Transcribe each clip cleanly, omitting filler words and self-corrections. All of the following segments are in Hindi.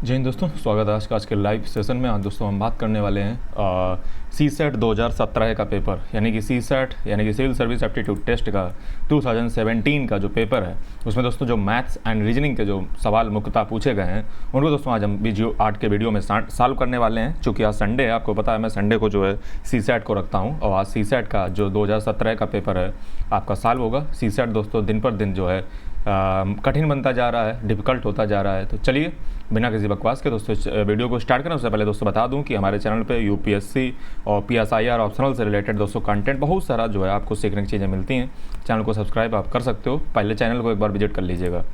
जय हिंद दोस्तों, स्वागत है आज के लाइव सेशन में। आज दोस्तों हम बात करने वाले हैं सी सेट 2017 का पेपर, यानी कि सी सेट यानी कि सिविल सर्विस एप्टीट्यूड टेस्ट का 2017 का जो पेपर है, उसमें दोस्तों जो मैथ्स एंड रीजनिंग के जो सवाल मुख्यतः पूछे गए हैं उनको दोस्तों आज हम आज के वीडियो में सॉल्व करने वाले हैं। चूँकि आज संडे है, आपको पता है मैं संडे को जो है सी सेट को रखता हूँ और आज सी सेट का जो 2017 का पेपर है आपका सॉल्व होगा। सी सेट दोस्तों दिन पर दिन जो है कठिन बनता जा रहा है, डिफ़िकल्ट होता जा रहा है। तो चलिए बिना किसी बकवास के दोस्तों वीडियो को स्टार्ट करें उससे पहले दोस्तों बता दूं कि हमारे चैनल पे यूपीएससी और पीएसआईआर ऑप्शनल से रिलेटेड दोस्तों कंटेंट बहुत सारा जो है आपको सीखने की चीज़ें मिलती हैं। चैनल को सब्सक्राइब आप कर सकते हो, पहले चैनल को एक बार विजिट कर लीजिएगा।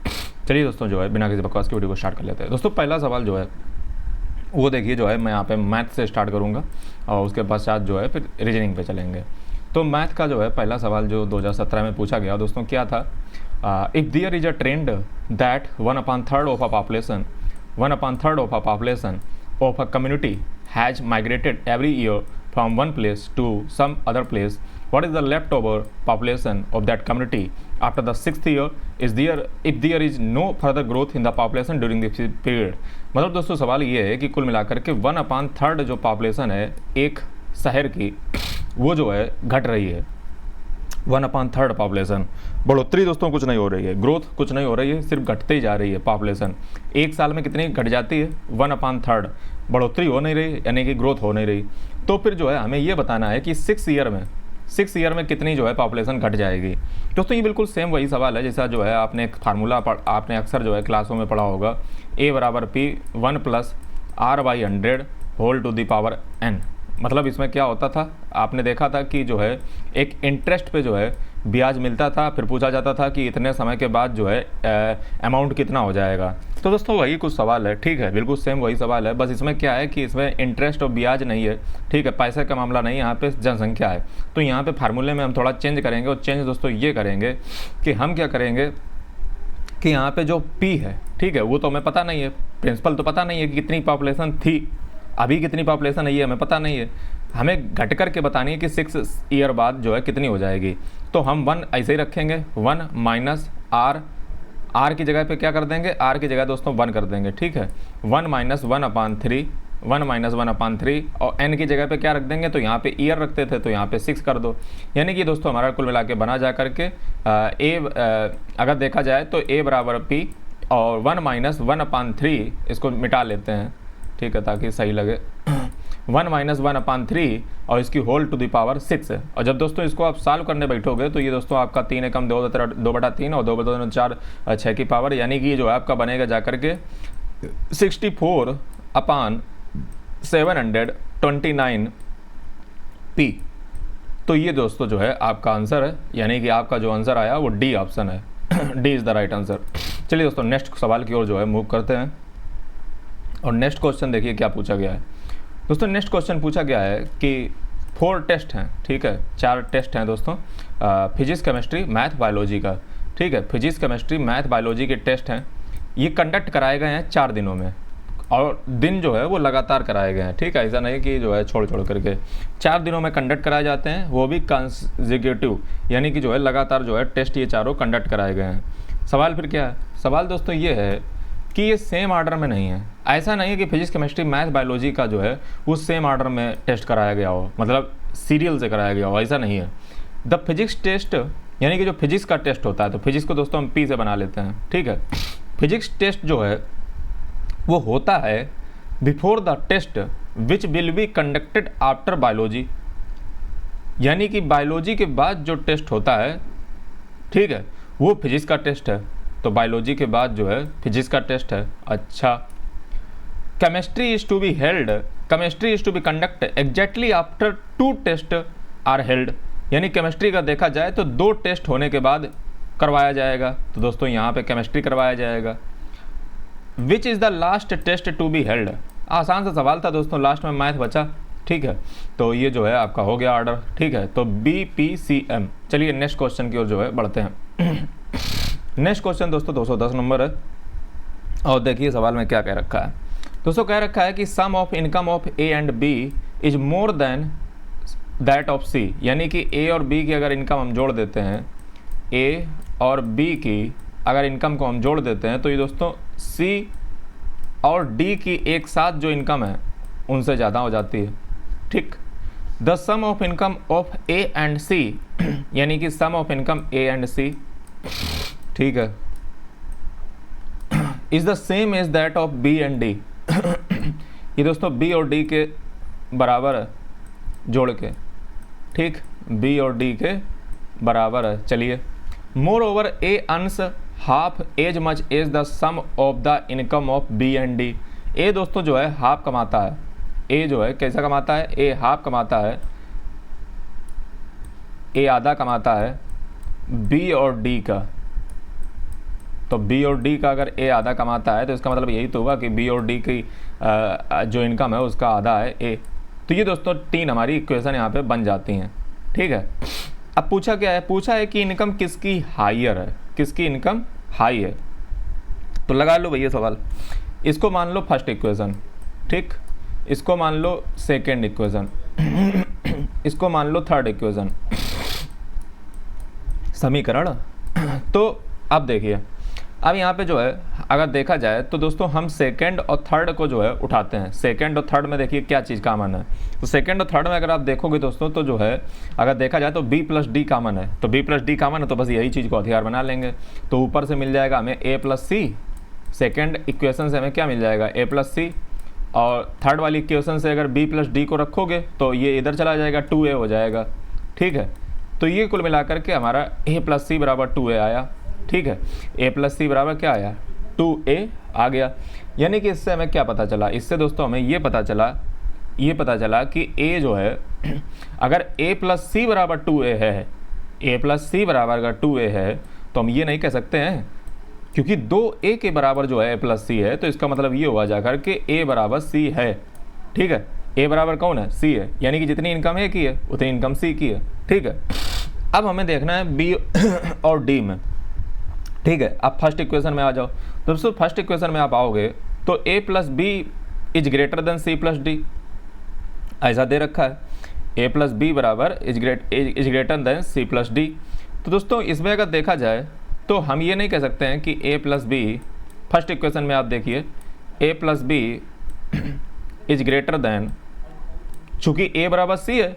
चलिए दोस्तों जो है बिना किसी बकवास की वीडियो को स्टार्ट कर लेते हैं। दोस्तों पहला सवाल जो है वो देखिए, जो है मैं यहाँ पे मैथ से स्टार्ट करूँगा और उसके पश्चात जो है फिर रीजनिंग पे चलेंगे। तो मैथ का जो है पहला सवाल जो 2017 में पूछा गया दोस्तों क्या था, if there is a trend that 1/3 of a population of a community has migrated every year from one place to some other place, what is the leftover population of that community after the 6th year? If there is no further growth in the population during this period? मतलब दोस्तों सवाल ये है कि कुल मिलाकर के 1/3 जो पॉपुलेशन है एक शहर की वो जो है घट रही है। 1/3 पॉपुलेशन, बढ़ोतरी दोस्तों कुछ नहीं हो रही है, ग्रोथ कुछ नहीं हो रही है, सिर्फ घटते ही जा रही है पॉपुलेशन। एक साल में कितनी घट जाती है? 1/3, बढ़ोतरी हो नहीं रही यानी कि ग्रोथ हो नहीं रही। तो फिर जो है हमें ये बताना है कि 6 ईयर में कितनी जो है पॉपुलेशन घट जाएगी। दोस्तों ये बिल्कुल सेम वही सवाल है जैसा जो है आपने एक फार्मूला आपने अक्सर जो है क्लासों में पढ़ा होगा, A = P 1 + R/100 whole to the power n। मतलब इसमें क्या होता था, आपने देखा था कि जो है एक इंटरेस्ट पे जो है ब्याज मिलता था, फिर पूछा जाता था कि इतने समय के बाद जो है अमाउंट कितना हो जाएगा। तो दोस्तों वही कुछ सवाल है, ठीक है, बिल्कुल सेम वही सवाल है, बस इसमें क्या है कि इसमें इंटरेस्ट और ब्याज नहीं है, ठीक है, पैसे का मामला नहीं, यहाँ पे जनसंख्या है। तो यहाँ पे फार्मूले में हम थोड़ा चेंज करेंगे और चेंज दोस्तों ये करेंगे कि हम क्या करेंगे कि यहाँ पे जो P है, ठीक है, वो तो हमें पता नहीं है, प्रिंसिपल तो पता नहीं है कि कितनी पॉपुलेशन थी, अभी कितनी पॉपुलेशन है ये हमें पता नहीं है, हमें घट करके बतानी है कि 6 ईयर बाद जो है कितनी हो जाएगी। तो हम 1 ऐसे ही रखेंगे, 1 - R की जगह पे क्या कर देंगे, R की जगह दोस्तों 1 कर देंगे, ठीक है, 1 - 1/3 और n की जगह पे क्या रख देंगे, तो यहाँ पे ईयर रखते थे तो यहाँ पे 6 कर दो। यानी कि दोस्तों हमारा कुल मिला के बना जा करके अगर देखा जाए तो A = P और 1 - 1/3 इसको मिटा लेते हैं, ठीक है, ताकि सही लगे। 1 - 1/3 और इसकी होल टू द पावर 6 है। और जब दोस्तों इसको आप सॉल्व करने बैठोगे तो ये दोस्तों आपका 3 एकम 2/3 और 2/2 4 6 की पावर, यानी कि ये जो है आपका बनेगा जाकर के 64/729 P। तो ये दोस्तों जो है आपका आंसर है, यानी कि आपका जो आंसर आया वो डी ऑप्शन है। D is the right answer. चलिए दोस्तों नेक्स्ट सवाल की ओर जो है मूव करते हैं और नेक्स्ट क्वेश्चन देखिए क्या पूछा गया है। दोस्तों नेक्स्ट क्वेश्चन पूछा गया है कि 4 टेस्ट हैं, ठीक है, 4 टेस्ट हैं दोस्तों, फिजिक्स केमिस्ट्री मैथ बायोलॉजी का, ठीक है, फिजिक्स केमिस्ट्री मैथ बायोलॉजी के टेस्ट हैं। ये कंडक्ट कराए गए हैं 4 दिनों में और दिन जो है वो लगातार कराए गए हैं, ठीक है, ऐसा नहीं कि जो है छोड़ करके 4 दिनों में कंडक्ट कराए जाते हैं, वो भी कंसेक्यूटिव, यानी कि जो है लगातार जो है टेस्ट ये चारों कंडक्ट कराए गए हैं। सवाल फिर क्या है, सवाल दोस्तों ये है कि ये सेम ऑर्डर में नहीं है। ऐसा नहीं है कि फिजिक्स केमिस्ट्री मैथ बायोलॉजी का जो है वो सेम ऑर्डर में टेस्ट कराया गया हो, मतलब सीरियल से कराया गया हो, ऐसा नहीं है। द फिजिक्स टेस्ट यानी कि जो फिजिक्स का टेस्ट होता है, तो फिजिक्स को दोस्तों हम P से बना लेते हैं, ठीक है। फिजिक्स टेस्ट जो है वो होता है before the test which will be conducted after biology, यानी कि बायोलॉजी के बाद जो टेस्ट होता है, ठीक है, वो फिजिक्स का टेस्ट है। तो बायोलॉजी के बाद जो है फिजिक्स का टेस्ट है। अच्छा, chemistry is to be conduct exactly after 2 test are held, यानी केमिस्ट्री का देखा जाए तो 2 टेस्ट होने के बाद करवाया जाएगा। तो दोस्तों यहाँ पे केमिस्ट्री करवाया जाएगा। Which is the last test to be held, आसान सा सवाल था दोस्तों, लास्ट में मैथ बचा, ठीक है, तो ये जो है आपका हो गया ऑर्डर, ठीक है, तो BPCM। चलिए नेक्स्ट क्वेश्चन की ओर जो है बढ़ते हैं। नेक्स्ट क्वेश्चन दोस्तों 210 नंबर है और देखिए सवाल में क्या कह रखा है। दोस्तों कह रखा है कि सम of income of A and B is more than that of C, यानी कि A और B की अगर इनकम हम जोड़ देते हैं, A और B की अगर इनकम को हम जोड़ देते हैं तो ये दोस्तों C और डी की एक साथ जो इनकम है उनसे ज़्यादा हो जाती है। ठीक, the sum of income of A and C, यानी कि सम of income A and C, ठीक है, is the same as that of B and D. ये दोस्तों बी और डी के बराबर है जोड़ के, ठीक, बी और डी के बराबर है। चलिए, moreover A earns half as much as the sum of the income of B and D. A दोस्तों जो है हाफ कमाता है, ए जो है कैसा कमाता है, ए हाफ कमाता है, ए आधा कमाता है बी और डी का। तो बी और डी का अगर ए आधा कमाता है तो इसका मतलब यही तो होगा कि बी और डी की जो इनकम है उसका आधा है ए। तो ये दोस्तों तीन हमारी इक्वेशन यहाँ पे बन जाती हैं। ठीक है, अब पूछा क्या है, पूछा है कि इनकम किसकी हाइयर है, किसकी इनकम हाई है। तो लगा लो भैया सवाल, इसको मान लो फर्स्ट इक्वेशन, ठीक, इसको मान लो सेकेंड इक्वेशन, इसको मान लो थर्ड इक्वेशन, समीकरण। तो अब देखिए, अब यहाँ पे जो है अगर देखा जाए तो दोस्तों हम सेकंड और थर्ड को जो है उठाते हैं। सेकंड और थर्ड में देखिए क्या चीज़ कॉमन है। तो सेकंड और थर्ड में अगर आप देखोगे दोस्तों तो जो है अगर देखा जाए तो b प्लस डी कॉमन है। तो b प्लस डी कॉमन है तो बस यही चीज़ को हथियार बना लेंगे। तो ऊपर से मिल जाएगा हमें a plus C, second equation से हमें क्या मिल जाएगा a प्लस सी, और थर्ड वाली इक्वेशन से अगर b प्लस डी को रखोगे तो ये इधर चला जाएगा 2a हो जाएगा। ठीक है, तो ये कुल मिलाकर के हमारा a प्लस सी बराबर 2a आया। ठीक है, a प्लस सी बराबर क्या आया, 2a आ गया। यानी कि इससे हमें क्या पता चला, इससे दोस्तों हमें ये पता चला कि a जो है अगर a प्लस सी बराबर 2a है, a प्लस सी बराबर अगर 2a है तो हम ये नहीं कह सकते हैं, क्योंकि 2a के बराबर जो है a प्लस सी है, तो इसका मतलब ये हुआ जाकर के a बराबर c है। ठीक है, a बराबर कौन है, c है, यानी कि जितनी इनकम a की है उतनी इनकम c की है। ठीक है, अब हमें देखना है b और d में। ठीक है, अब फर्स्ट इक्वेशन में आ जाओ। दोस्तों फर्स्ट इक्वेशन में आप आओगे तो a plus B is greater than C plus D, ऐसा दे रखा है, a प्लस बी बराबर is greater than C plus D. तो दोस्तों इसमें अगर देखा जाए तो हम ये नहीं कह सकते हैं कि a plus B, first equation में आप देखिए a plus B is greater than, चूँकि a बराबर c है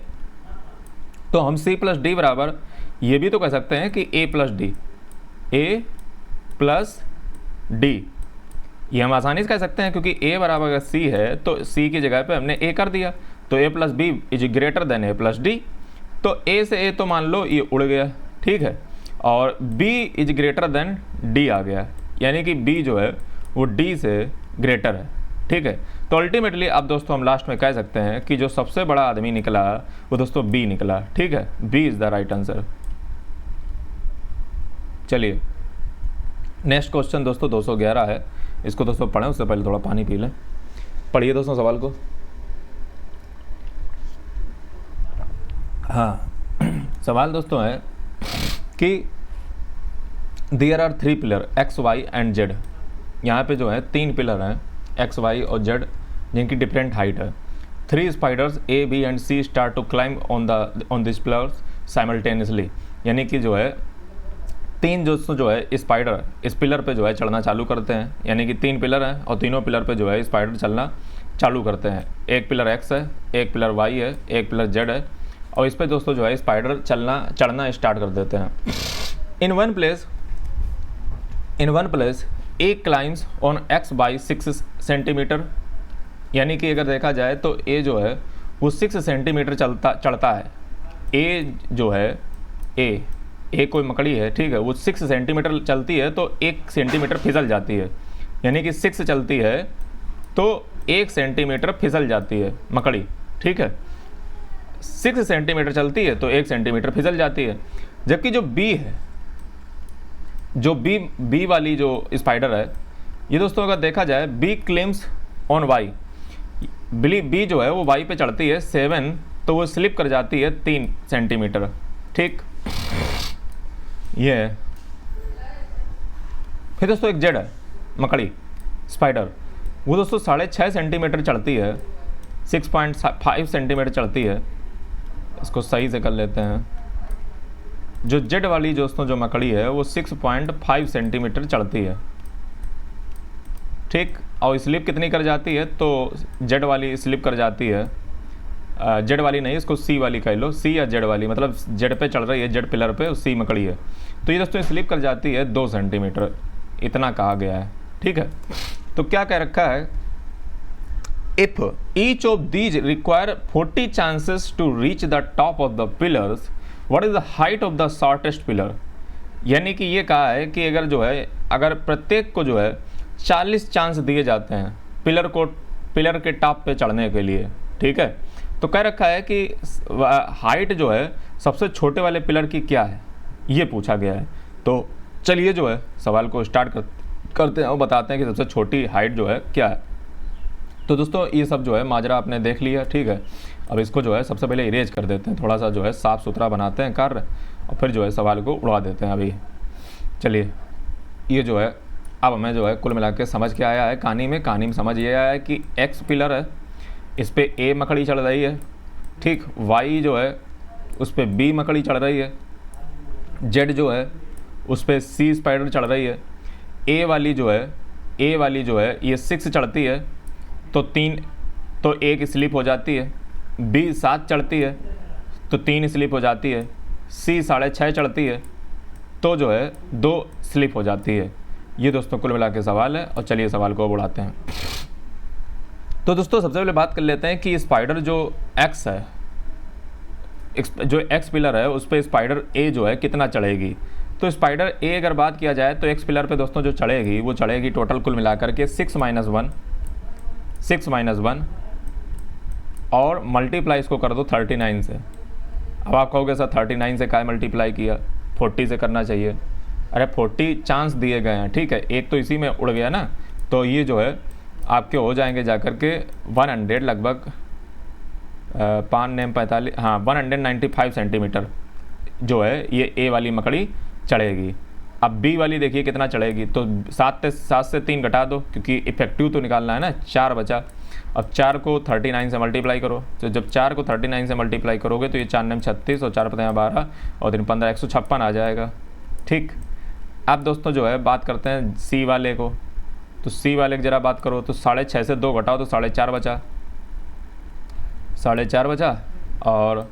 तो हम c प्लस डी बराबर ये भी तो कह सकते हैं कि a plus D, a plus D, ये हम आसानी से कह सकते हैं, क्योंकि a बराबर अगर c है तो c की जगह पे हमने a कर दिया। तो a plus B is greater than a plus D, तो a से a तो मान लो ये उड़ गया। ठीक है, और b is greater then d आ गया, यानी कि b जो है वो d से ग्रेटर है। ठीक है, तो अल्टीमेटली अब दोस्तों हम लास्ट में कह सकते हैं कि जो सबसे बड़ा आदमी निकला वो दोस्तों b निकला। ठीक है, b is the right answer. चलिए नेक्स्ट क्वेश्चन दोस्तों 211 है, इसको दोस्तों पढ़ें उससे पहले थोड़ा पानी पी लें। पढ़िए दोस्तों सवाल को। हाँ, सवाल दोस्तों है कि there are 3 pillar X Y and Z. यहाँ पे जो है 3 पिलर हैं एक्स वाई और जेड, जिनकी डिफरेंट हाइट है। 3 spiders A B and C start to climb on this pillars simultaneously, यानी कि जो है 3 दोस्तों जो है स्पाइडर इस पिलर पे जो है चढ़ना चालू करते हैं। यानी कि 3 पिलर हैं और तीनों पिलर पे जो है स्पाइडर चलना चालू करते हैं। एक पिलर एक्स है, एक पिलर वाई है, एक पिलर जेड है, और इस पे दोस्तों जो है स्पाइडर चढ़ना स्टार्ट कर देते हैं। In one place a climbs on x by 6 centimetre, यानी कि अगर देखा जाए तो ए जो है वो 6 सेंटीमीटर चढ़ता है। ए जो है ए कोई मकड़ी है, ठीक है, वो 6 सेंटीमीटर चलती है तो 1 सेंटीमीटर फिसल जाती है, यानी कि 6 चलती है तो 1 सेंटीमीटर फिसल जाती है मकड़ी। ठीक है, 6 सेंटीमीटर चलती है तो 1 सेंटीमीटर फिसल जाती है। जबकि जो बी है, जो बी वाली जो स्पाइडर है, ये दोस्तों अगर देखा जाए B claims on Y, B जो है वो वाई पे चढ़ती है 7, तो वो स्लिप कर जाती है 3 सेंटीमीटर। ठीक, ये है। फिर दोस्तों एक जेड है मकड़ी स्पाइडर, वो दोस्तों 6.5 सेंटीमीटर चढ़ती है, 6.5 सेंटीमीटर चढ़ती है। इसको सही से कर लेते हैं। जो जेड वाली दोस्तों जो मकड़ी है वो 6.5 सेंटीमीटर चढ़ती है। ठीक, और स्लिप कितनी कर जाती है, तो जेड वाली स्लिप कर जाती है, जेड वाली नहीं, इसको सी वाली कह लो, सी या जेड वाली, मतलब जेड पे चल रही है, जेड पिलर पे सी मकड़ी है, तो ये दोस्तों स्लिप कर जाती है 2 सेंटीमीटर, इतना कहा गया है। ठीक है, तो क्या कह रखा है, if each of these require 40 chances to reach the top of the pillars, what is the height of the shortest pillar. यानी कि ये कहा है कि अगर जो है, अगर प्रत्येक को जो है 40 चांस दिए जाते हैं पिलर के टॉप पे चढ़ने के लिए, ठीक है, तो कह रखा है कि हाइट जो है सबसे छोटे वाले पिलर की क्या है, ये पूछा गया है। तो चलिए जो है सवाल को स्टार्ट करते हैं और बताते हैं कि सबसे छोटी हाइट जो है क्या है। तो दोस्तों ये सब जो है माजरा आपने देख लिया, ठीक है। अब इसको जो है सबसे पहले इरेज कर देते हैं, थोड़ा सा जो है साफ़ सुथरा बनाते हैं कार्य, और फिर जो है सवाल को उड़ा देते हैं। अभी चलिए, ये जो है अब हमें जो है कुल मिला के समझ के आया है कहानी में समझ ये आया है कि एक्स पिलर है, इस पर ए मकड़ी चढ़ रही है, ठीक, वाई जो है उस पर बी मकड़ी चढ़ रही है, जेड जो है उस पर सी स्पाइडर चढ़ रही है, ए वाली जो है ये 6 चढ़ती है, तो 1 स्लिप हो जाती है, बी 7 चढ़ती है तो 3 स्लिप हो जाती है, सी 6.5 चढ़ती है तो जो है 2 स्लिप हो जाती है। ये दोस्तों कुल मिला के सवाल है, और चलिए सवाल को उड़ाते हैं। तो दोस्तों सबसे पहले बात कर लेते हैं कि स्पाइडर जो एक्स है, जो एक्स पिलर है उस पर स्पाइडर ए जो है कितना चढ़ेगी। तो स्पाइडर ए अगर बात किया जाए तो एक्स पिलर पे दोस्तों जो चढ़ेगी वो चढ़ेगी टोटल कुल मिलाकर के 6 - 1 और मल्टीप्लाई इसको कर दो 39 से। अब आप कहोगे सर 39 से क्या मल्टीप्लाई किया, 40 से करना चाहिए। अरे 40 चांस दिए गए हैं, ठीक है, एक तो इसी में उड़ गया ना, तो ये जो है आपके हो जाएंगे जाकर के 100 लगभग 5 हाँ 195 सेंटीमीटर जो है ये ए वाली मकड़ी चढ़ेगी। अब बी वाली देखिए कितना चढ़ेगी, तो 7 से 3 घटा दो क्योंकि इफेक्टिव तो निकालना है ना, 4 बचा। अब 4 को 39 से मल्टीप्लाई करो, तो जब 4 को 39 से मल्टीप्लाई करोगे तो ये 4 9 36 और 4 5 12 और 3 15 156 आ जाएगा। ठीक, अब दोस्तों जो है बात करते हैं सी वाले को, तो सी वाले की ज़रा बात करो, तो 6.5 से 2 घटाओ तो 4.5 बचा, 4.5 बचा, और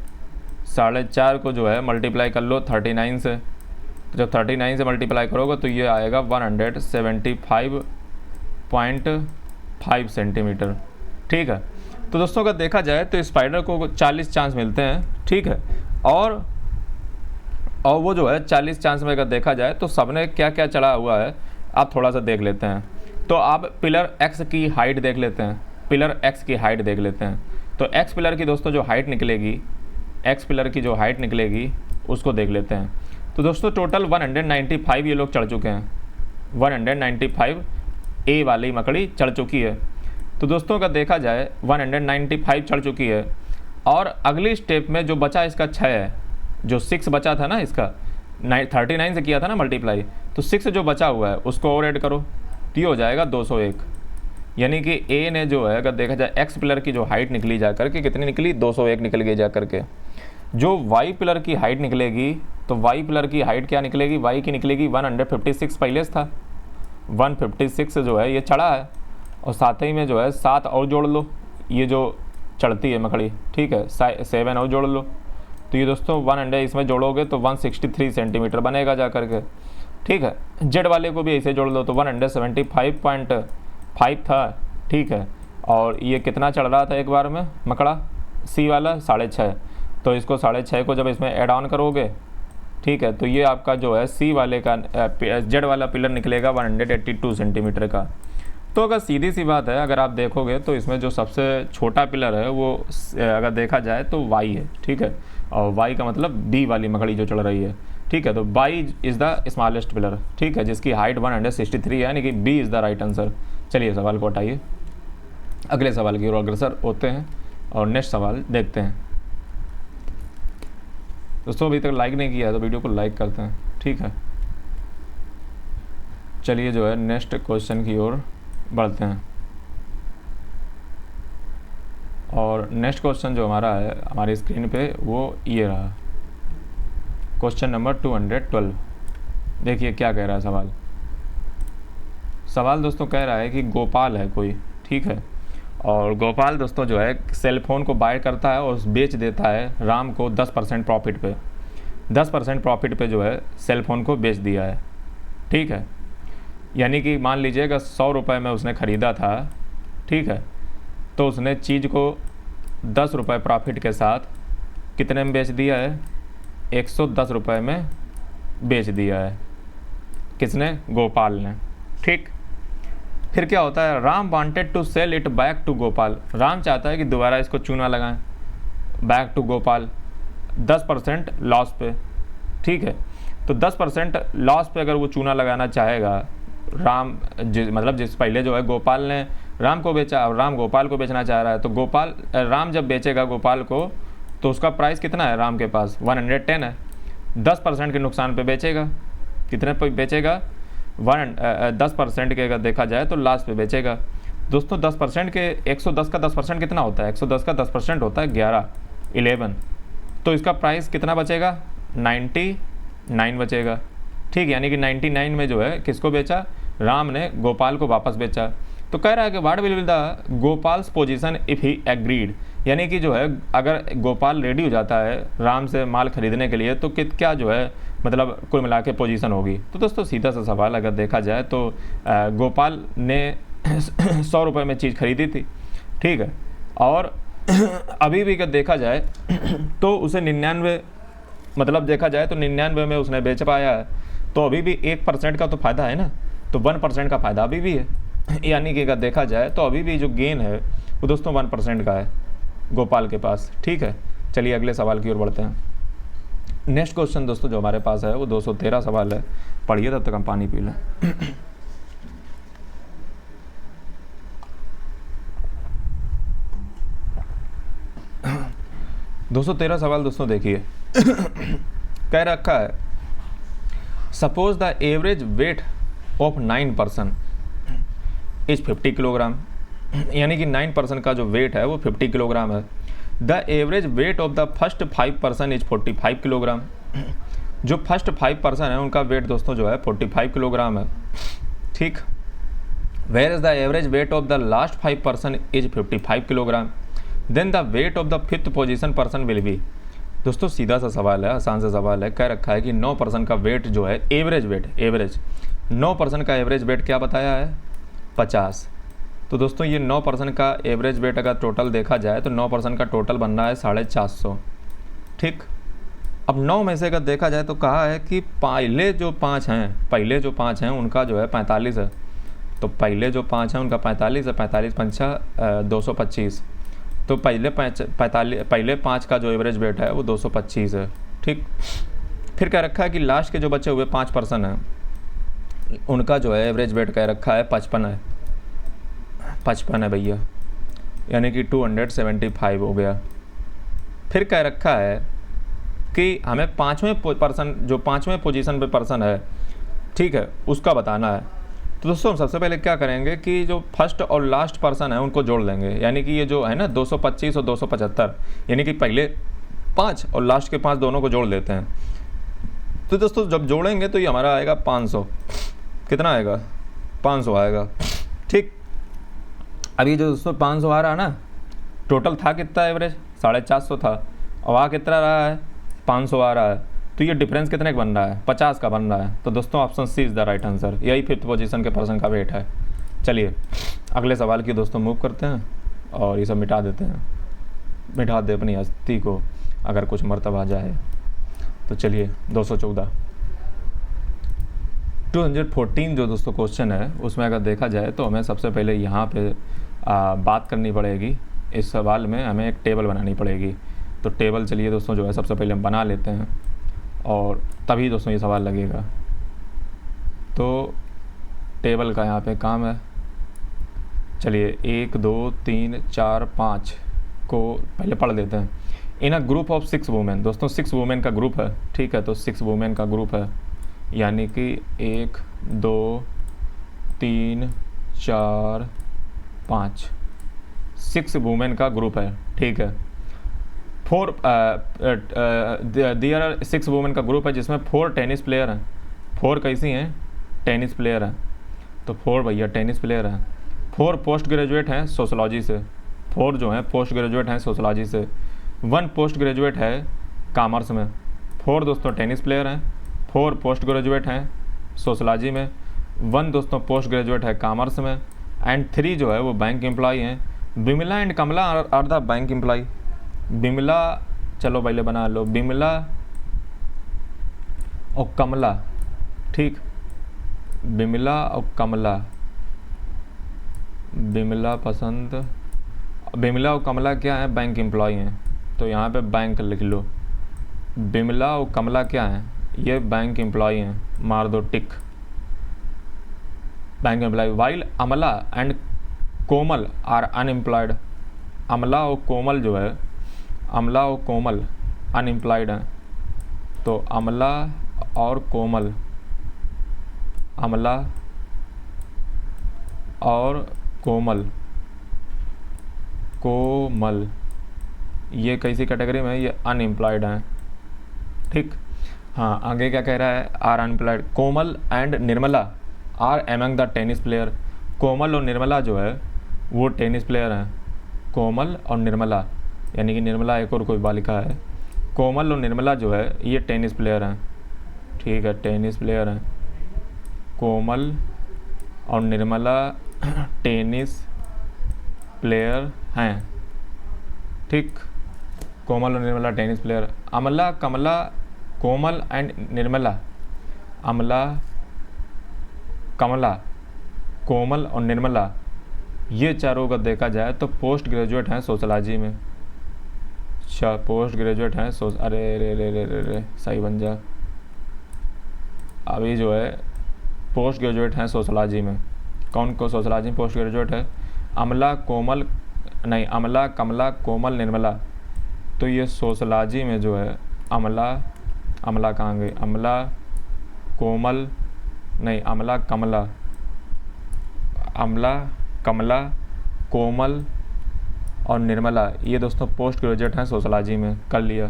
4.5 को जो है मल्टीप्लाई कर लो 39 से, तो जब 39 से मल्टीप्लाई करोगे तो ये आएगा 175.5 सेंटीमीटर। ठीक है, तो दोस्तों अगर देखा जाए तो स्पाइडर को 40 चांस मिलते हैं, ठीक है, और वो जो है 40 चांस में अगर देखा जाए तो सबने क्या क्या चढ़ा हुआ है आप थोड़ा सा देख लेते हैं। तो आप पिलर एक्स की हाइट देख लेते हैं, पिलर एक्स की हाइट देख लेते हैं। तो एक्स पिलर की दोस्तों जो हाइट निकलेगी, एक्स पिलर की जो हाइट निकलेगी उसको देख लेते हैं। तो दोस्तों टोटल 195 ये लोग चढ़ चुके हैं, 195 ए वाली मकड़ी चढ़ चुकी है। तो दोस्तों अगर देखा जाए 195 चढ़ चुकी है, और अगली स्टेप में जो बचा इसका 6 है, जो 6 बचा था ना, इसका 39 से किया था ना मल्टीप्लाई, तो 6 जो बचा हुआ है उसको और ऐड करो तो ये हो जाएगा 201। यानी कि ए ने जो है अगर देखा जाए एक्स पिलर की जो हाइट निकली जा करके कितनी निकली, 201 निकल गई जा करके। जो वाई पिलर की हाइट निकलेगी, तो वाई पिलर की हाइट क्या निकलेगी, वाई की निकलेगी 156, पहले से था 156 जो है ये चढ़ा है, और साथ ही में जो है 7 और जोड़ लो, ये जो चढ़ती है मकड़ी, ठीक है, 7 और जोड़ लो, तो ये दोस्तों 100 इसमें जोड़ोगे तो 163 सेंटीमीटर बनेगा जा करके। ठीक है, जेड वाले को भी ऐसे जोड़ लो तो 175.5 था, ठीक है, और ये कितना चढ़ रहा था एक बार में मकड़ा, सी वाला 6.5, तो इसको 6.5 को जब इसमें ऐड ऑन करोगे, ठीक है, तो ये आपका जो है सी वाले का जेड वाला पिलर निकलेगा 182 सेंटीमीटर का। तो अगर सीधी सी बात है, अगर आप देखोगे तो इसमें जो सबसे छोटा पिलर है वो अगर देखा जाए तो वाई है, ठीक है, और वाई का मतलब बी वाली मकड़ी जो चढ़ रही है, ठीक है, तो Y is the smallest pillar, ठीक है, जिसकी हाइट 163 है, यानी कि B is the right answer. चलिए सवाल को हटाइए, अगले सवाल की ओर अग्रसर होते हैं और नेक्स्ट सवाल देखते हैं। दोस्तों अभी तक लाइक नहीं किया है तो वीडियो को लाइक करते हैं, ठीक है। चलिए जो है नेक्स्ट क्वेश्चन की ओर बढ़ते हैं, और नेक्स्ट क्वेश्चन जो हमारा है हमारी स्क्रीन पे वो ये रहा, क्वेश्चन नंबर 212। देखिए क्या कह रहा है सवाल। सवाल दोस्तों कह रहा है कि गोपाल है कोई, ठीक है, और गोपाल दोस्तों जो है सेल फ़ोन को बाय करता है और बेच देता है राम को 10% प्रॉफिट पे, 10% प्रॉफिट पे जो है सेल फ़ोन को बेच दिया है, ठीक है। यानी कि मान लीजिएगा 100 रुपये में उसने ख़रीदा था, ठीक है, तो उसने चीज़ को 10 रुपये प्रॉफिट के साथ कितने में बेच दिया है, 110 रुपये में बेच दिया है। किसने? गोपाल ने, ठीक। फिर क्या होता है, Ram wanted to sell it back to Gopal, Ram चाहता है कि दोबारा इसको चूना लगाएं बैक टू गोपाल 10% लॉस पे, ठीक है। तो 10% लॉस पे अगर वो चूना लगाना चाहेगा, राम जिस पहले जो है गोपाल ने राम को बेचा और राम गोपाल को बेचना चाह रहा है, तो राम जब बेचेगा गोपाल को तो उसका प्राइस कितना है, राम के पास 110 है, 10% के नुकसान पे बेचेगा। कितने पे बेचेगा? 10% के अगर देखा जाए तो लास्ट पे बेचेगा। दोस्तों 10% के 110 का 10% कितना होता है? 110 का 10% होता है 11। तो इसका प्राइस कितना बचेगा? 99 बचेगा, ठीक। यानी कि 99 में जो है किसको बेचा? राम ने गोपाल को वापस बेचा। तो कह रहा है कि what will be the गोपाल्स position if he agreed, यानी कि जो है अगर गोपाल रेडी हो जाता है राम से माल खरीदने के लिए तो क्या जो है मतलब कुल मिला के पोजीशन होगी। तो दोस्तों सीधा सा सवाल अगर देखा जाए तो गोपाल ने 100 रुपये में चीज़ खरीदी थी, ठीक है, और अभी भी अगर देखा जाए तो उसे 99 मतलब देखा जाए तो 99 में उसने बेच पाया है, तो अभी भी 1% का तो फ़ायदा है ना, तो 1% का फ़ायदा अभी भी है। यानी कि अगर देखा जाए तो अभी भी जो गेन है वो दोस्तों 1% का है गोपाल के पास, ठीक है। चलिए अगले सवाल की ओर बढ़ते हैं। नेक्स्ट क्वेश्चन दोस्तों जो हमारे पास है वो 213 सवाल है, पढ़िए तब तक हम पानी पी लें। 213 सवाल दोस्तों देखिए। कह रखा है suppose the average weight of 9% is 50 kilogram, यानी कि 9% का जो वेट है वो 50 किलोग्राम है। The average weight of the first 5% is 45 kilogram, जो फर्स्ट 5% है उनका वेट दोस्तों जो है 45 किलोग्राम है, ठीक। Where is the average weight of the last 5% is 55 kilogram, then the weight of the fifth position person will be. दोस्तों सीधा सा सवाल है, आसान सा सवाल है। कह रखा है कि 9% का वेट जो है एवरेज 9% का एवरेज वेट क्या बताया है? 50। तो दोस्तों ये 9% का एवरेज वेट अगर टोटल देखा जाए तो 9% का टोटल बन रहा है 450, ठीक। अब 9 में से अगर देखा जाए तो कहा है कि पहले जो 5 हैं उनका जो है 45 है, तो पहले जो 5 हैं उनका 45 है, 45 पंचा 225, तो पहले 5 का जो एवरेज वेट है वो 225 है, ठीक। फिर कह रखा है कि लास्ट के जो बचे हुए 5% हैं उनका जो है एवरेज वेट कह रखा है 55 है भैया, यानी कि 275 हो गया। फिर कह रखा है कि हमें 5वें पोजीशन पे पर्सन है, ठीक है, उसका बताना है। तो दोस्तों हम सबसे पहले क्या करेंगे कि जो फर्स्ट और लास्ट पर्सन है उनको जोड़ लेंगे, यानी कि ये जो है ना 225 और 275, यानी कि पहले 5 और लास्ट के 5 दोनों को जोड़ लेते हैं। तो दोस्तों जब जोड़ेंगे तो ये हमारा आएगा 500। कितना आएगा? 500 आएगा, ठीक। अभी जो दोस्तों 500 आ रहा है ना, टोटल था कितना एवरेज? 450 था, अब आ कितना रहा है? 500 आ रहा है, तो ये डिफरेंस कितने का बन रहा है? 50 का बन रहा है। तो दोस्तों option C is the right answer, यही फिफ्थ पोजीशन के पर्सन का वेट है। चलिए अगले सवाल की दोस्तों मूव करते हैं और ये सब मिटा देते हैं, मिटा दे अपनी हस्ती को अगर कुछ मर्तबा जाए। तो चलिए 214 जो दोस्तों क्वेश्चन है उसमें अगर देखा जाए तो हमें सबसे पहले यहाँ पे बात करनी पड़ेगी। इस सवाल में हमें एक टेबल बनानी पड़ेगी, तो टेबल चलिए दोस्तों जो है सबसे पहले हम बना लेते हैं और तभी दोस्तों ये सवाल लगेगा। तो टेबल का यहाँ पे काम है। चलिए 1 2 3 4 5 को पहले पढ़ लेते हैं। इन अ ग्रुप ऑफ 6 वुमेन, दोस्तों 6 वुमेन का ग्रुप है, ठीक है। तो 6 वुमेन का ग्रुप है, यानी कि 1 2 3 4 5 6 वुमेन का ग्रुप है, ठीक है। देयर आर 6 वुमेन का ग्रुप है जिसमें 4 टेनिस प्लेयर हैं। 4 कैसी हैं? टेनिस प्लेयर हैं। तो 4 भैया टेनिस प्लेयर हैं। 4 पोस्ट ग्रेजुएट हैं सोशोलॉजी से, 4 जो हैं पोस्ट ग्रेजुएट हैं सोशोलॉजी से, 1 पोस्ट ग्रेजुएट है कॉमर्स में। 4 दोस्तों टेनिस प्लेयर हैं, 4 पोस्ट ग्रेजुएट हैं सोशोलॉजी में, 1 दोस्तों पोस्ट ग्रेजुएट है कॉमर्स में, एंड 3 जो है वो बैंक एम्प्लॉई हैं। Bimla and Kamla are the bank employee. Bimla, चलो पहले बना लो, बिमला और कमला, ठीक, बिमला और कमला, बिमला पसंद, बिमला और कमला क्या है, बैंक एम्प्लॉय हैं, तो यहाँ पे बैंक लिख लो। बिमला और कमला क्या है, ये बैंक एम्प्लॉय हैं, मार दो टिक, बैंक एम्प्लॉय। वाइल अमला एंड कोमल आर अनएम्प्लॉयड। अमला और कोमल जो है, अमला और कोमल अनएम्प्लॉयड हैं, तो अमला और कोमल, अमला और कोमल, कोमल ये कैसी कैटेगरी में है, ये अनएम्प्लॉयड हैं, ठीक। हाँ आगे क्या कह रहा है, are unemployed. Komal and Nirmala are among the tennis player. Komal और निर्मला जो है वो टेनिस प्लेयर हैं। कोमल और निर्मला, यानी कि निर्मला एक और कोई बालिका है, कोमल और निर्मला जो है ये टेनिस प्लेयर हैं, ठीक है, टेनिस प्लेयर हैं। कोमल और निर्मला टेनिस प्लेयर हैं, ठीक, कोमल और निर्मला टेनिस प्लेयर। अमला, कमला, कोमल एंड निर्मला, अमला, कमला, कोमल और निर्मला ये चारों का देखा जाए तो पोस्ट ग्रेजुएट हैं सोशोलॉजी में। अच्छा पोस्ट ग्रेजुएट हैं अरे रे रे रे रे रे सही बन जा, अभी जो है पोस्ट ग्रेजुएट हैं सोशोलॉजी में। कौन को सोशोलॉजी में पोस्ट ग्रेजुएट है, अमला, कोमल, नहीं अमला, कमला, कोमल, निर्मला, तो ये सोशोलॉजी में जो है अमला, अमला कहाँ गई, अमला, कोमल, नहीं अमला, कमला, अमला, कमला, कोमल और निर्मला ये दोस्तों पोस्ट ग्रेजुएट हैं सोशोलॉजी में, कर लिया,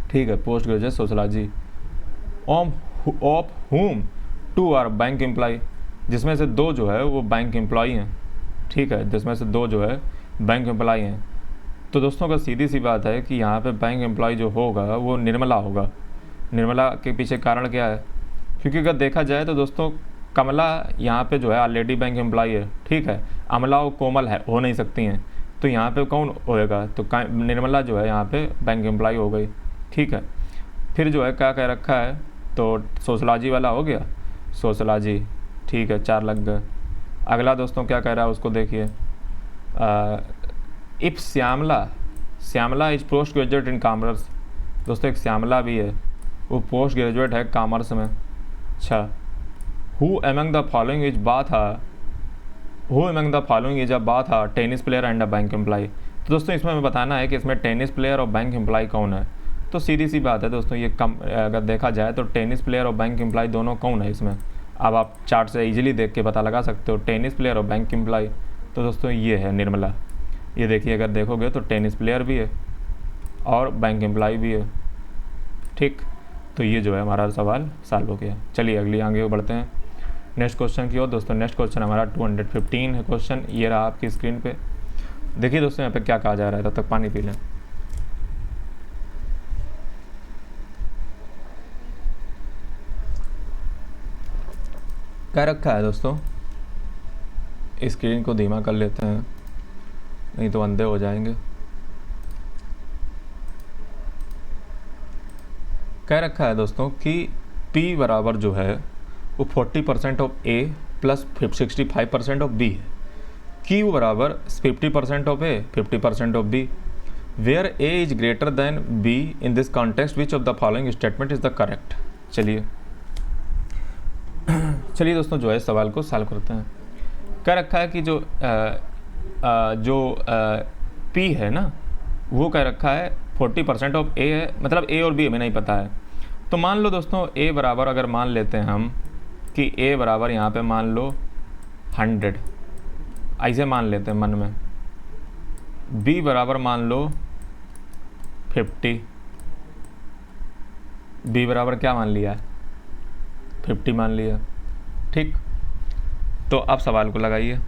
ठीक है, पोस्ट ग्रेजुएट सोशोलॉजी। ऑफ हुम 2 आर बैंक एम्प्लॉय, जिसमें से 2 जो है वो बैंक एम्प्लॉय हैं, ठीक है, जिसमें से 2 जो है बैंक एम्प्लॉय हैं। तो दोस्तों का सीधी सी बात है कि यहाँ पे बैंक एम्प्लॉय जो होगा वो निर्मला होगा। निर्मला के पीछे कारण क्या है, क्योंकि अगर देखा जाए तो दोस्तों कमला यहाँ पे जो है ऑलरेडी बैंक एम्प्लॉय है, ठीक है, अमला और कोमल है हो नहीं सकती हैं, तो यहाँ पे कौन होएगा, तो निर्मला जो है यहाँ पे बैंक एम्प्लॉय हो गई, ठीक है। फिर जो है क्या कह रखा है, तो सोशोलॉजी वाला हो गया, सोशोलॉजी, ठीक है, 4 लग गए। अगला दोस्तों क्या कह रहा है उसको देखिए, if Shyamala, Shyamala is post graduate in commerce, दोस्तों एक श्यामला भी है, वो पोस्ट ग्रेजुएट है कॉमर्स में। अच्छा, who among the following is बात है, who among the following is a बात है tennis player and a bank employee. तो दोस्तों इसमें हमें बताना है कि इसमें टेनिस प्लेयर और बैंक एम्प्लॉय कौन है। तो सीधी सी बात है दोस्तों, ये कम अगर देखा जाए तो टेनिस प्लेयर और बैंक एम्प्लॉय दोनों कौन है इसमें, अब आप चार्ट से इजीली देख के पता लगा सकते हो, टेनिस प्लेयर और बैंक एम्प्लॉय। तो दोस्तों ये है निर्मला, ये देखिए अगर देखोगे तो टेनिस प्लेयर भी है और बैंक एम्प्लॉय भी है, ठीक। तो ये जो है हमारा सवाल सॉल्व हो गया। चलिए अगली आगे बढ़ते हैं नेक्स्ट क्वेश्चन की ओर। दोस्तों नेक्स्ट क्वेश्चन हमारा 215 है क्वेश्चन, ये रहा आपकी स्क्रीन पे। देखिए दोस्तों यहाँ पे क्या कहा जा रहा है, तब तक पानी पी लें। क्या रखा है दोस्तों, स्क्रीन को धीमा कर लेते हैं नहीं तो अंधे हो जाएंगे। कह रखा है दोस्तों कि P बराबर जो है वो 40% of A plus 65% of B है। Q बराबर 50% of A 50% of B, where A is greater than B in this context which of the following statement is the correct. चलिए दोस्तों जो है सवाल को सॉल्व करते हैं। कह रखा है कि जो P है ना वो कह रखा है 40% ऑफ A है, मतलब A और B हमें नहीं पता है। तो मान लो दोस्तों A बराबर अगर मान लेते हैं हम कि A बराबर यहाँ पे मान लो 100, ऐसे मान लेते हैं मन में। B बराबर मान लो 50, B बराबर क्या मान लिया, 50 मान लिया, ठीक। तो अब सवाल को लगाइए।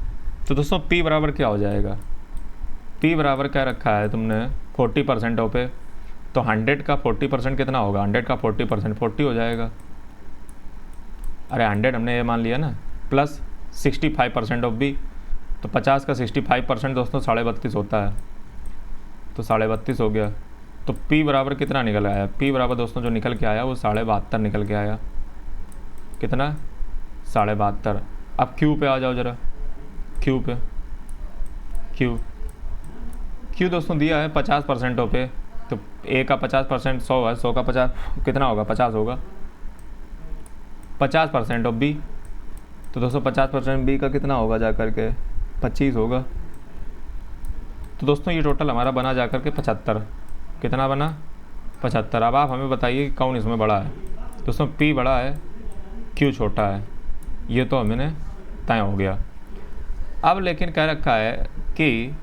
तो दोस्तों P बराबर क्या हो जाएगा, P बराबर क्या रखा है तुमने 40% ऑफ है, तो 100 का 40% कितना होगा, 100 का 40% 40 हो जाएगा। अरे 100 हमने ये मान लिया ना, प्लस 65% ऑफ B, तो 50 का 65% दोस्तों 32.5 होता है, तो 32.5 हो गया। तो P बराबर कितना निकल आया, P बराबर दोस्तों जो निकल के आया वो 72.5 निकल के आया। कितना, 72.5। अब Q पे आ जाओ ज़रा, Q पे, Q दोस्तों दिया है 50% ऑफ है, तो A का 50% 100 है, 100 का 50 कितना होगा, 50 होगा। 50% ऑफ B, तो दोस्तों 50% B का कितना होगा जा कर के 25 होगा। तो दोस्तों ये टोटल हमारा बना जा कर के 75। कितना बना, 75। अब आप हमें बताइए कि कौन इसमें बड़ा है। दोस्तों P बड़ा है, Q छोटा है, ये तो हमने तय हो गया। अब लेकिन कह रखा है कि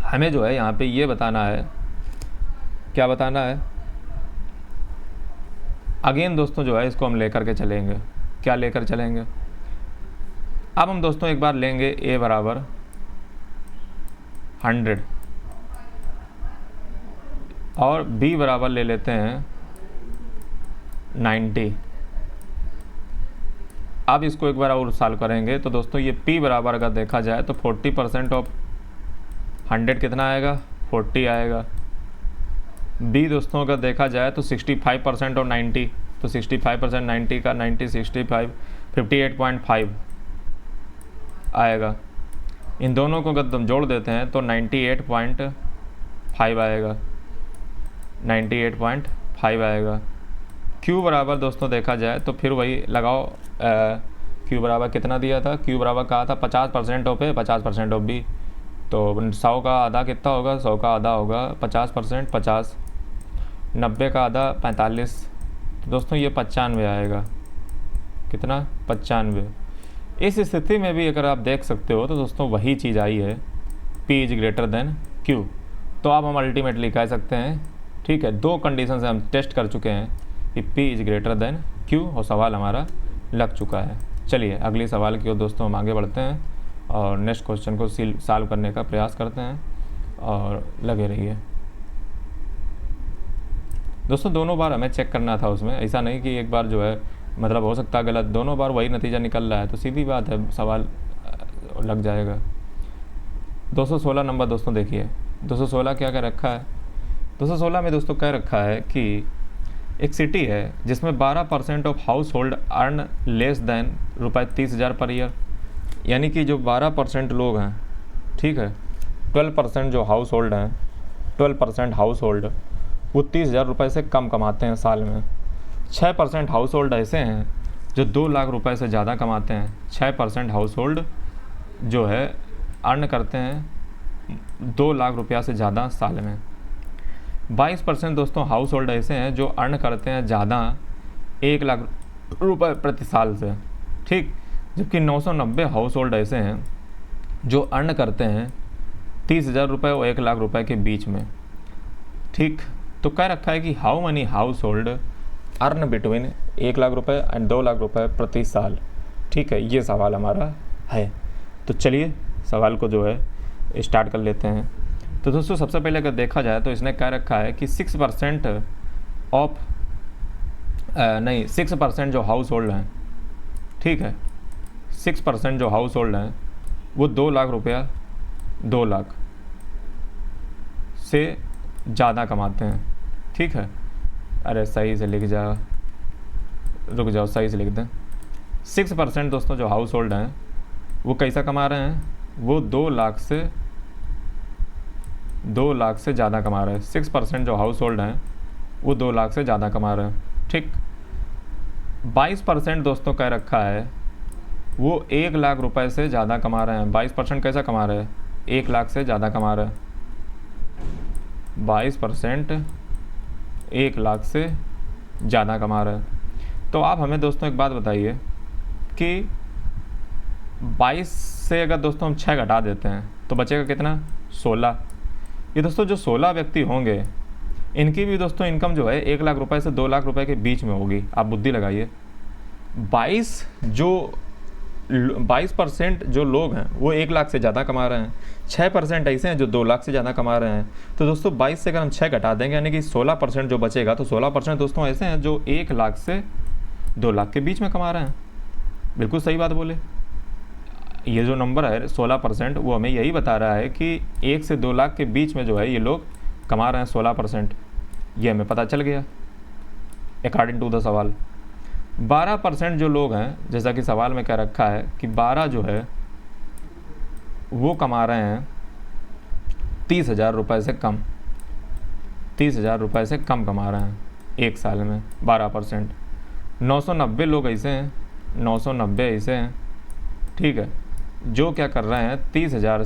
हमें जो है यहाँ पे ये बताना है, क्या बताना है, अगेन दोस्तों जो है इसको हम लेकर के चलेंगे। क्या लेकर चलेंगे, अब हम दोस्तों एक बार लेंगे A बराबर 100 और B बराबर ले लेते हैं 90। अब इसको एक बार और सॉल्व करेंगे तो दोस्तों ये P बराबर अगर देखा जाए तो 40% ऑफ 100 कितना आएगा, 40 आएगा। B दोस्तों अगर देखा जाए तो 65% और 90, तो 65% 90 का 90 65 58.5 आएगा। इन दोनों को अगर हम जोड़ देते हैं तो 98.5 आएगा, 98.5 आएगा। Q बराबर दोस्तों देखा जाए तो फिर वही लगाओ, Q बराबर कितना दिया था, Q बराबर कहा था 50% ऑफ है, 50% ऑफ B, तो 100 का आधा कितना होगा, 100 का आधा होगा 50%, 50, 90 का आधा 45, तो दोस्तों ये 95 आएगा। कितना, 95। इस स्थिति में भी अगर आप देख सकते हो तो दोस्तों वही चीज़ आई है, P is greater then Q। तो अब हम अल्टीमेटली कह सकते हैं, ठीक है, दो कंडीशन से हम टेस्ट कर चुके हैं कि P is greater then Q और सवाल हमारा लग चुका है। चलिए अगले सवाल की ओर दोस्तों हम आगे बढ़ते हैं और नेक्स्ट क्वेश्चन को सॉल्व करने का प्रयास करते हैं और लगे रहिए। दोस्तों दोनों बार हमें चेक करना था उसमें, ऐसा नहीं कि एक बार जो है मतलब हो सकता है गलत, दोनों बार वही नतीजा निकल रहा है, तो सीधी बात है सवाल लग जाएगा। 216 नंबर दोस्तों देखिए, 216 क्या कह रखा है, 216 में दोस्तों कह रखा है कि एक सिटी है जिसमें 12% of house hold earn less than ₹30,000 per year, यानी कि जो 12% लोग हैं, ठीक है, 12% जो हाउस होल्ड हैं, 12% हाउस होल्ड वो 30,000 रुपये से कम कमाते हैं साल में। 6% हाउस होल्ड ऐसे हैं जो 2 लाख रुपए से ज़्यादा कमाते हैं। 6% हाउस होल्ड जो है अर्न करते हैं 2 लाख रुपया से ज़्यादा साल में। 22% दोस्तों हाउस होल्ड ऐसे हैं जो अर्न करते हैं ज़्यादा 1 लाख रुपए प्रति साल से, ठीक, जबकि 990 हाउस होल्ड ऐसे हैं जो अर्न करते हैं 30,000 रुपये और 1 लाख रुपए के बीच में, ठीक। तो कह रखा है कि how many house hold earn between 1 lakh रुपए एंड 2 लाख रुपए प्रति साल, ठीक है, ये सवाल हमारा है। तो चलिए सवाल को जो है स्टार्ट कर लेते हैं। तो दोस्तों सबसे पहले अगर देखा जाए तो इसने कह रखा है कि 6% ऑफ 6% जो हाउस होल्ड हैं, ठीक है, 6% जो हाउस होल्ड हैं वो 2 लाख रुपया 2 लाख से ज़्यादा कमाते हैं, ठीक है। अरे सही से लिख जा, रुक जाओ, सही से लिख दें। 6% दोस्तों जो हाउस होल्ड हैं वो कैसा कमा रहे हैं, वो 2 लाख से ज़्यादा कमा रहे हैं। 6% जो हाउस होल्ड हैं वो 2 लाख से ज़्यादा कमा रहे हैं, ठीक। 22% दोस्तों कह रखा है वो 1 लाख रुपए से ज़्यादा कमा रहे हैं। 22% कैसा कमा रहे हैं, 1 लाख से ज़्यादा कमा रहे हैं। 22% 1 लाख से ज़्यादा कमा रहे हैं। तो आप हमें दोस्तों एक बात बताइए कि 22 से अगर दोस्तों हम 6 घटा देते हैं तो बचेगा कितना, 16। ये दोस्तों जो 16 व्यक्ति होंगे इनकी भी दोस्तों इनकम जो है 1 लाख रुपए से 2 लाख रुपए के बीच में होगी। आप बुद्धि लगाइए, 22 जो 22% जो लोग हैं वो 1 लाख से ज़्यादा कमा रहे हैं, 6% ऐसे हैं जो 2 लाख से ज़्यादा कमा रहे हैं। तो दोस्तों 22 से अगर हम 6 घटा देंगे यानी कि 16% जो बचेगा, तो 16% दोस्तों ऐसे हैं जो 1 लाख से 2 लाख के बीच में कमा रहे हैं। बिल्कुल सही बात बोले। ये जो नंबर है 16%, वो हमें यही बता रहा है कि 1 से 2 लाख के बीच में जो है ये लोग कमा रहे हैं 16%। ये हमें पता चल गया अकॉर्डिंग टू द सवाल। 12% जो लोग हैं, जैसा कि सवाल में कह रखा है कि 12 जो है वो कमा रहे हैं 30,000 रुपये से कम, 30,000 रुपये से कम कमा रहे हैं एक साल में 12%। 990 लोग ऐसे हैं, 990 ऐसे हैं, ठीक है, जो क्या कर रहे हैं 30,000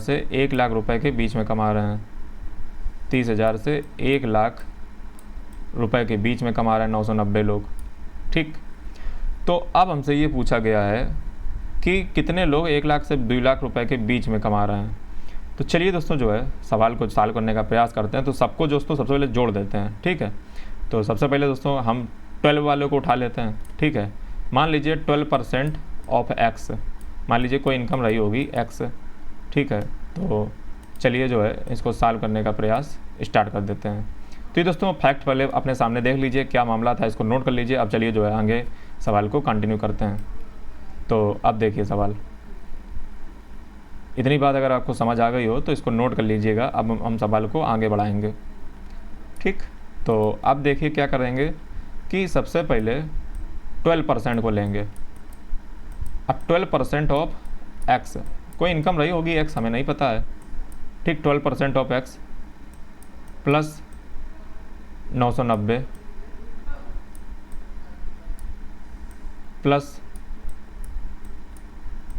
से 1 लाख रुपए के बीच में कमा रहे हैं, 30,000 से 1 लाख रुपए के बीच में कमा रहे हैं 990 लोग, ठीक। तो अब हमसे ये पूछा गया है कि कितने लोग 1 लाख से 2 लाख रुपए के बीच में कमा रहे हैं। तो चलिए दोस्तों जो है सवाल को सॉल्व करने का प्रयास करते हैं। तो सबको दोस्तों सबसे पहले जोड़ देते हैं, ठीक है। तो सबसे पहले दोस्तों हम 12 वालों को उठा लेते हैं, ठीक है। मान लीजिए 12% ऑफ एक्स, मान लीजिए कोई इनकम रही होगी एक्स, ठीक है। तो चलिए जो है इसको सॉल्व करने का प्रयास स्टार्ट कर देते हैं। तो ये दोस्तों फैक्ट पहले अपने सामने देख लीजिए, क्या मामला था इसको नोट कर लीजिए। अब चलिए जो है आगे सवाल को कंटिन्यू करते हैं। तो अब देखिए सवाल, इतनी बात अगर आपको समझ आ गई हो तो इसको नोट कर लीजिएगा। अब हम सवाल को आगे बढ़ाएंगे, ठीक। तो अब देखिए क्या करेंगे कि सबसे पहले 12% को लेंगे। अब 12% ऑफ एक्स, कोई इनकम रही होगी एक्स, हमें नहीं पता है, ठीक। 12% of X plus 990 plus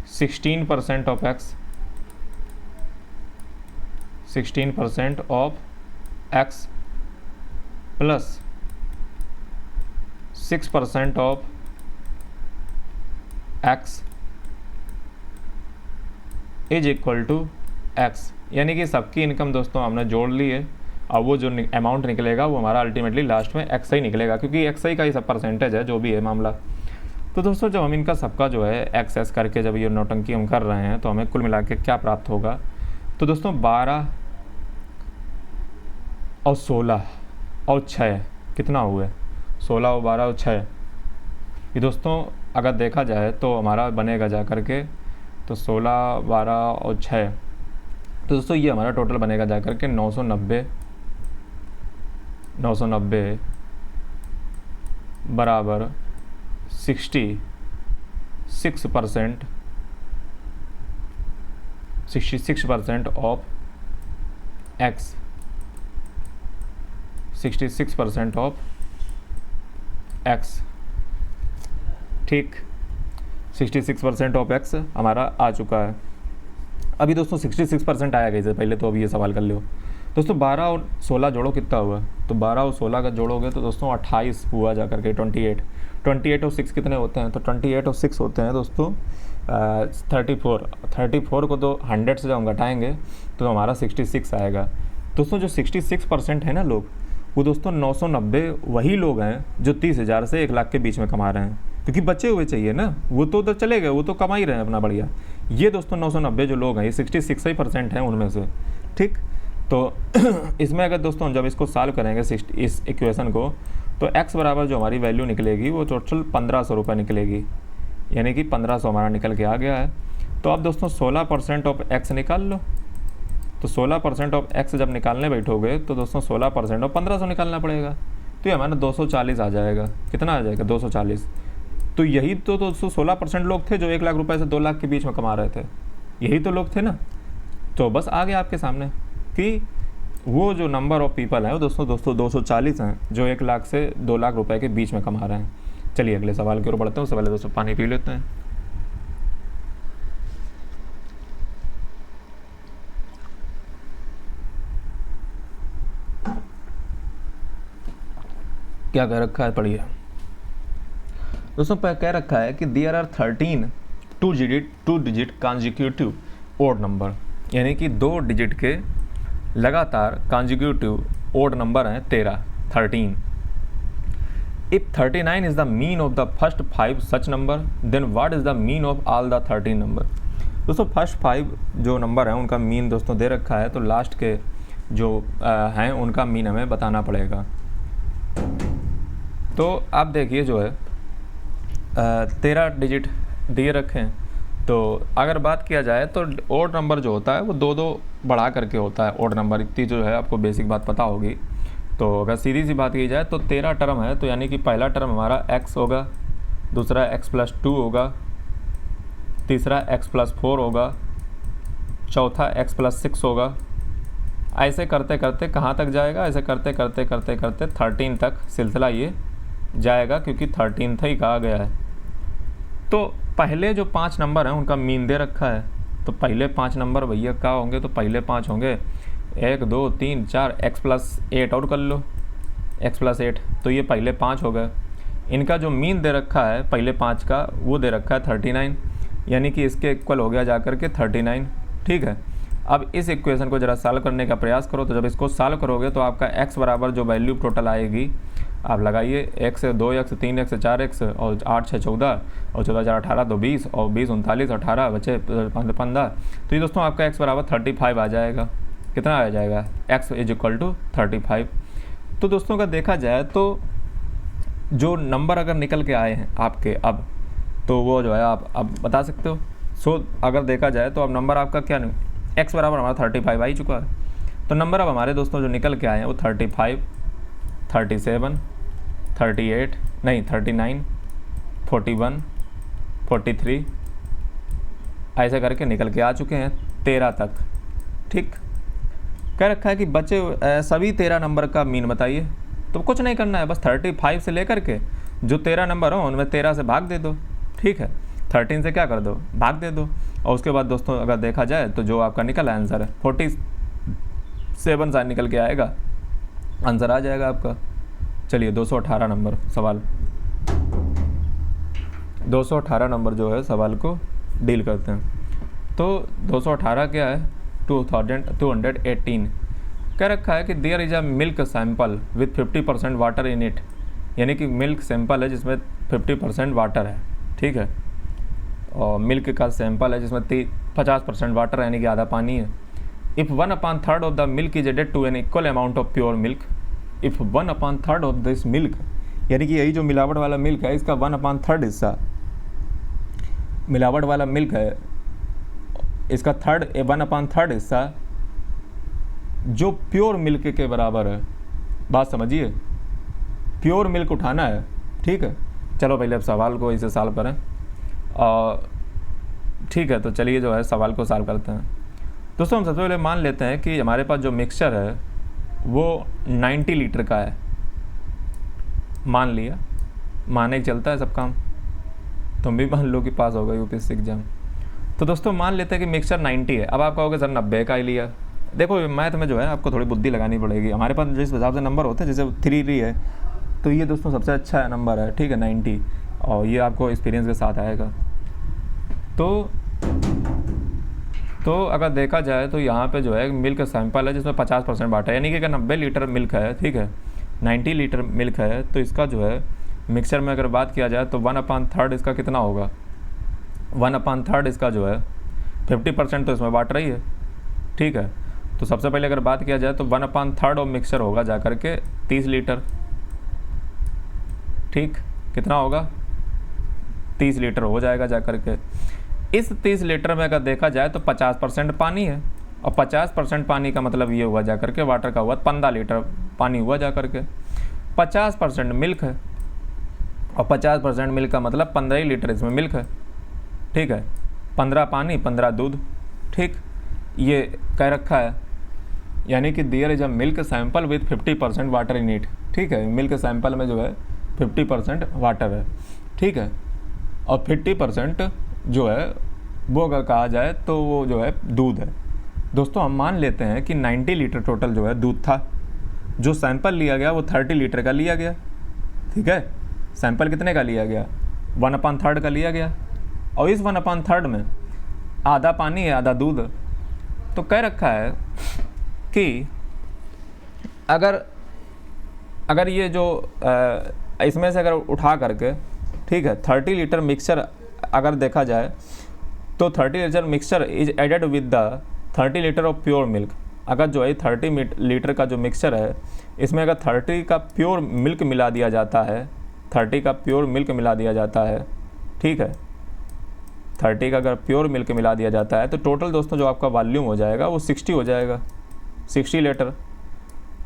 16% of X, 16% of X plus 6% of X is equal to X. यानी कि सबकी इनकम दोस्तों हमने जोड़ ली है। अब वो जो अमाउंट निकलेगा वो हमारा अल्टीमेटली लास्ट में एक्स ही निकलेगा, क्योंकि एक्स ही का ही सब परसेंटेज है जो भी है मामला। तो दोस्तों जब हम इनका सबका जो है एक्स करके जब ये नौटंकी हम कर रहे हैं तो हमें कुल मिला के क्या प्राप्त होगा। तो दोस्तों 12 और 16 और 6 कितना हुए, 16 और 12 और 6। ये दोस्तों अगर देखा जाए तो हमारा बनेगा जा करके तो 16, 12 और 6, तो दोस्तों ये हमारा टोटल बनेगा जा करके 990 बराबर 66% ऑफ एक्स, 66% ऑफ एक्स, ठीक। 66% ऑफ एक्स हमारा आ चुका है। अभी दोस्तों 66% आया कैसे, पहले तो अभी ये सवाल कर लो। दोस्तों 12 और 16 जोड़ो कितना हुआ, तो 12 और 16 का जोड़ोगे तो दोस्तों 28 हुआ जा करके 28। 28 और 6 कितने होते हैं, तो 28 और 6 होते हैं दोस्तों 34। 34 को तो 100 से जब हम घटाएंगे तो हमारा 66 आएगा। दोस्तों जो 66% है ना लोग, वो दोस्तों 990 वही लोग हैं जो 30,000 से 1 लाख के बीच में कमा रहे हैं, क्योंकि बचे हुए चाहिए ना, वो तो उधर चले गए, वो तो कमा ही रहे हैं अपना बढ़िया। ये दोस्तों 990 जो लोग हैं ये 66% हैं उनमें से, ठीक। तो इसमें अगर दोस्तों जब इसको सॉल्व करेंगे इस इक्वेशन को, तो x बराबर जो हमारी वैल्यू निकलेगी वो टोटल 1500 रुपये निकलेगी, यानी कि 1500 हमारा निकल के आ गया है। तो अब दोस्तों 16% ऑफ x निकाल लो। तो 16% ऑफ x जब निकालने बैठोगे तो दोस्तों 16% ऑफ 1500 निकालना पड़ेगा, तो ये हमारा 240 आ जाएगा। कितना आ जाएगा, 240। तो यही तो दोस्तों 16% लोग थे जो 1 लाख रुपए से 2 लाख के बीच में कमा रहे थे, यही तो लोग थे ना। तो बस आ गया आपके सामने कि वो जो नंबर ऑफ पीपल हैं वो दोस्तों 240 हैं जो 1 लाख से 2 लाख रुपए के बीच में कमा रहे हैं। चलिए अगले सवाल की ओर बढ़ते हैं, उससे पहले दोस्तों पानी पी लेते हैं। क्या कह रखा है पढ़िए दोस्तों। कह रखा है कि there are 13 two digit consecutive odd number, यानी कि 2 डिजिट के लगातार कॉन्जिक्यूटिव ओड नंबर हैं 13। If 39 is the mean of the first 5 such number then what is the mean of all the 13 number. दोस्तों फर्स्ट 5 जो नंबर हैं उनका मीन दोस्तों दे रखा है, तो लास्ट के जो हैं उनका मीन हमें बताना पड़ेगा। तो आप देखिए जो है 13 डिजिट दिए रखे हैं, तो अगर बात किया जाए तो ओड नंबर जो होता है वो 2-2 बढ़ा करके होता है। ओड नंबर इतनी जो है आपको बेसिक बात पता होगी। तो अगर सीधी सी बात की जाए तो 13 टर्म है, तो यानी कि पहला टर्म हमारा x होगा, दूसरा x+2 होगा, तीसरा x+4 होगा, चौथा x+6 होगा। ऐसे करते करते कहाँ तक जाएगा, ऐसे करते करते करते करते 13 तक सिलसिला ये जाएगा, क्योंकि 13 ही कहा गया है। तो पहले जो 5 नंबर हैं उनका मीन दे रखा है, तो पहले 5 नंबर भैया क्या होंगे, तो पहले 5 होंगे 1 2 3 4, x+8 और कर लो, x+8, तो ये पहले 5 हो गए। इनका जो मीन दे रखा है पहले 5 का वो दे रखा है 39, यानी कि इसके इक्वल हो गया जाकर के 39। ठीक है, अब इस इक्वेशन को ज़रा सॉल्व करने का प्रयास करो। तो जब इसको सॉल्व करोगे तो आपका x बराबर जो वैल्यू टोटल आएगी आप लगाइए, x से 2x 3x 4x और 8 6 14 और 14 4 18 तो 20 और 20 39 18 बचे 15। तो ये दोस्तों आपका x बराबर 35 आ जाएगा। कितना आ जाएगा, x = 35। तो दोस्तों का देखा जाए तो जो नंबर अगर निकल के आए हैं आपके अब, तो वो जो है आप अब बता सकते हो। सो अगर देखा जाए तो अब नंबर आपका क्या नहीं, x बराबर हमारा 35 आ ही चुका है। तो नंबर अब हमारे दोस्तों जो निकल के आए हैं वो 35, 37, 38 नहीं 39, 41, 43 ऐसे करके निकल के आ चुके हैं 13 तक। ठीक, कह रखा है कि बचे सभी 13 नंबर का मीन बताइए। तो कुछ नहीं करना है, बस 35 से लेकर के जो 13 नंबर हो उनमें 13 से भाग दे दो। ठीक है, 13 से क्या कर दो, भाग दे दो। और उसके बाद दोस्तों अगर देखा जाए तो जो आपका निकला आंसर है 47 सा निकल के आएगा, आंसर आ जाएगा आपका। चलिए 218 नंबर सवाल, 218 नंबर जो है सवाल को डील करते हैं। तो 218 क्या है, 2218 कह रखा है कि there is a milk sample with 50% water in it, यानी कि मिल्क सैंपल है जिसमें 50% वाटर है। ठीक है, और मिल्क का सैंपल है जिसमें 50% वाटर यानी कि आधा पानी है। If 1/3 of the milk is added to an equal amount of pure milk, if 1/3 of this milk, यानी कि यही जो मिलावट वाला मिल्क है इसका 1/3 हिस्सा मिलावट वाला मिल्क है, इसका 1/3 हिस्सा जो प्योर मिल्क के बराबर है। बात समझिए, प्योर मिल्क उठाना है। ठीक है, चलो पहले अब सवाल को इसे सॉल्व करें। ठीक है, तो चलिए जो है सवाल को सॉल्व करते हैं। दोस्तों हम सबसे पहले मान लेते हैं कि हमारे पास जो मिक्सचर है वो 90 लीटर का है। मान लिया, माने ही चलता है सब काम, तुम भी मान लो कि पास होगा यूपीएससी एग्जाम। तो दोस्तों मान लेते हैं कि मिक्सचर 90 है। अब आप कहोगे सर 90 का ही लिया। देखो मैथ में जो है आपको थोड़ी बुद्धि लगानी पड़ेगी। हमारे पास जिस हिसाब से नंबर होते हैं, जैसे 3 है, तो ये दोस्तों सबसे अच्छा नंबर है। ठीक है, 90, और ये आपको एक्सपीरियंस के साथ आएगा। तो अगर देखा जाए तो यहाँ पे जो है मिल्क सैंपल है जिसमें 50% वाटर है, यानी कि अगर 90 लीटर मिल्क है, ठीक है 90 लीटर मिल्क है, तो इसका जो है मिक्सचर में अगर बात किया जाए तो 1/3 इसका कितना होगा, 1/3 इसका जो है 50% तो इसमें वाटर ही है। ठीक है, तो सबसे पहले अगर बात किया जाए तो 1/3 ऑफ मिक्सचर होगा जा करके 30 लीटर। ठीक, कितना होगा, 30 लीटर हो जाएगा जा करके। इस 30 लीटर में अगर देखा जाए तो 50% पानी है, और 50% पानी का मतलब ये हुआ जा करके वाटर का हुआ 15 लीटर पानी हुआ जा करके। 50% मिल्क है, और 50% मिल्क का मतलब 15 लीटर इसमें मिल्क है। ठीक है, 15 पानी 15 दूध। ठीक, ये कह रखा है, यानी कि there is a milk sample with 50% water in it. ठीक है, मिल्क सैंपल में जो है 50% वाटर है। ठीक है, और 50% जो है वो अगर कहा जाए तो वो जो है दूध है। दोस्तों हम मान लेते हैं कि 90 लीटर टोटल जो है दूध था, जो सैंपल लिया गया वो 30 लीटर का लिया गया। ठीक है, सैंपल कितने का लिया गया, 1/3 का लिया गया, और इस 1/3 में आधा पानी है आधा दूध। तो कह रखा है कि अगर ये जो इसमें से अगर उठा करके, ठीक है, 30 लीटर मिक्सचर अगर देखा जाए तो 30 litre mixture is added with the 30 litre of pure milk. अगर जो है 30 लीटर का जो मिक्सचर है इसमें अगर 30 का प्योर मिल्क मिला दिया जाता है, 30 का प्योर मिल्क मिला दिया जाता है, ठीक है, 30 का अगर प्योर मिल्क मिला दिया जाता है तो टोटल दोस्तों जो आपका वॉल्यूम हो जाएगा वो 60 हो जाएगा, 60 लीटर।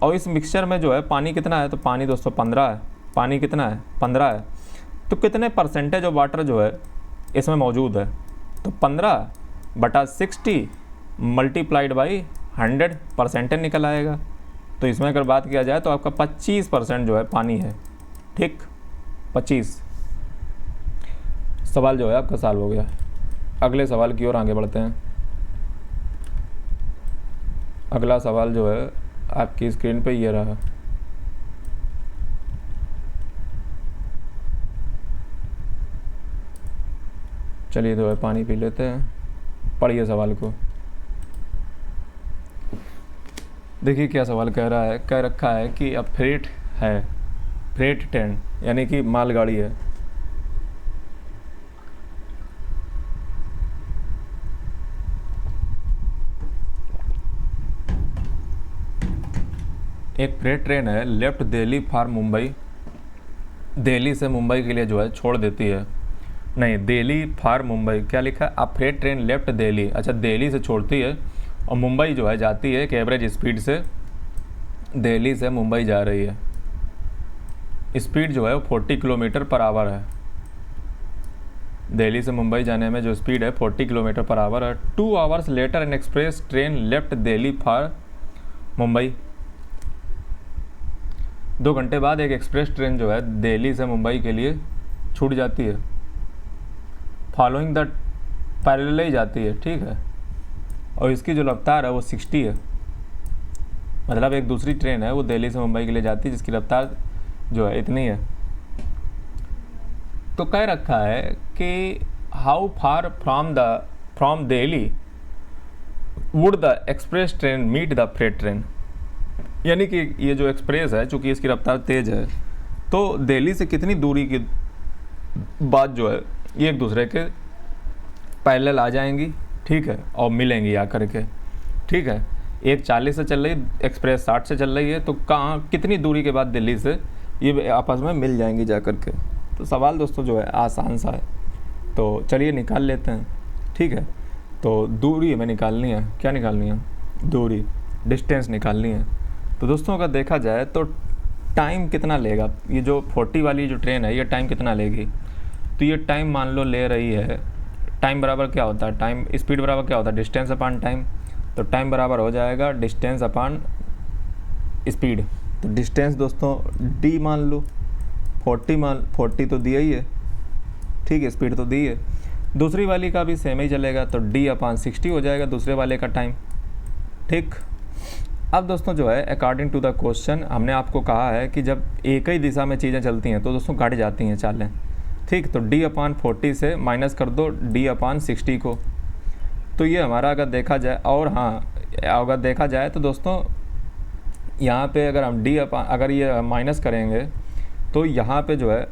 और इस मिक्सचर में जो है पानी कितना है, तो पानी दोस्तों 15 है। पानी कितना है, 15 है। तो कितने परसेंटेज ऑफ वाटर जो है इसमें मौजूद है, तो 15/60 मल्टीप्लाइड बाई 100 परसेंटेज निकल आएगा। तो इसमें अगर बात किया जाए तो आपका 25% जो है पानी है, ठीक, 25। सवाल जो है आपका सॉल्व हो गया। अगले सवाल की ओर आगे बढ़ते हैं। अगला सवाल जो है आपकी स्क्रीन पे ये रहा। चलिए तो पानी पी लेते हैं, पढ़िए सवाल को। देखिए क्या सवाल कह रहा है, कह रखा है कि अब फ्रेट है, फ्रेट ट्रेन यानी कि मालगाड़ी है। एक फ्रेट ट्रेन है, लेफ्ट दिल्ली फॉर मुंबई, दिल्ली से मुंबई के लिए जो है छोड़ देती है। नहीं, दिल्ली फॉर मुंबई क्या लिखा है, अब फ्रेट ट्रेन लेफ्ट दिल्ली, अच्छा दिल्ली से छोड़ती है और मुंबई जो है जाती है एक एवरेज स्पीड से, दिल्ली से मुंबई जा रही है। स्पीड जो है वो 40 किलोमीटर पर आवर है। दिल्ली से मुंबई जाने में जो स्पीड है 40 किलोमीटर पर आवर है। 2 hours later N express train left Delhi for Mumbai. 2 घंटे बाद एक एक्सप्रेस ट्रेन जो है दिल्ली से मुंबई के लिए छूट जाती है, फॉलोइंग द पैरेलल ही जाती है, ठीक है, और इसकी जो रफ्तार है वो 60 है। मतलब एक दूसरी ट्रेन है वो दिल्ली से मुंबई के लिए जाती है जिसकी रफ्तार जो है इतनी है। तो कह रखा है कि how far from Delhi would the express train meet the freight train. यानी कि ये जो एक्सप्रेस है चूँकि इसकी रफ्तार तेज़ है तो दिल्ली से कितनी दूरी के बाद जो है ये एक दूसरे के पैरेलल आ जाएंगी, ठीक है, और मिलेंगी आकर के, ठीक है। एक 40 से चल रही एक्सप्रेस 60 से चल रही है, तो कहाँ कितनी दूरी के बाद दिल्ली से ये आपस में मिल जाएंगी जा कर के। तो सवाल दोस्तों जो है आसान सा है, तो चलिए निकाल लेते हैं, ठीक है। तो दूरी हमें निकालनी है, क्या निकालनी है, दूरी, डिस्टेंस निकालनी है। तो दोस्तों अगर देखा जाए तो टाइम कितना लेगा, ये जो 40 वाली जो ट्रेन है ये टाइम कितना लेगी, तो ये टाइम मान लो ले रही है, टाइम बराबर क्या होता है, टाइम स्पीड बराबर क्या होता है, डिस्टेंस अपॉन टाइम। तो टाइम बराबर हो जाएगा डिस्टेंस अपॉन स्पीड। तो डिस्टेंस दोस्तों डी मान लो, 40 तो दिया ही है, ठीक है, स्पीड तो दी है। दूसरी वाली का भी सेम ही चलेगा, तो डी अपॉन 60 हो जाएगा दूसरे वाले का टाइम, ठीक। अब दोस्तों जो है अकॉर्डिंग टू द क्वेश्चन हमने आपको कहा है कि जब एक ही दिशा में चीज़ें चलती हैं तो दोस्तों घट जाती हैं चालें, ठीक। तो d अपॉन 40 से माइनस कर दो d अपॉन 60 को। तो ये हमारा अगर देखा जाए, और हाँ अगर देखा जाए तो दोस्तों यहाँ पे अगर हम d अपॉन अगर ये माइनस करेंगे तो यहाँ पे जो है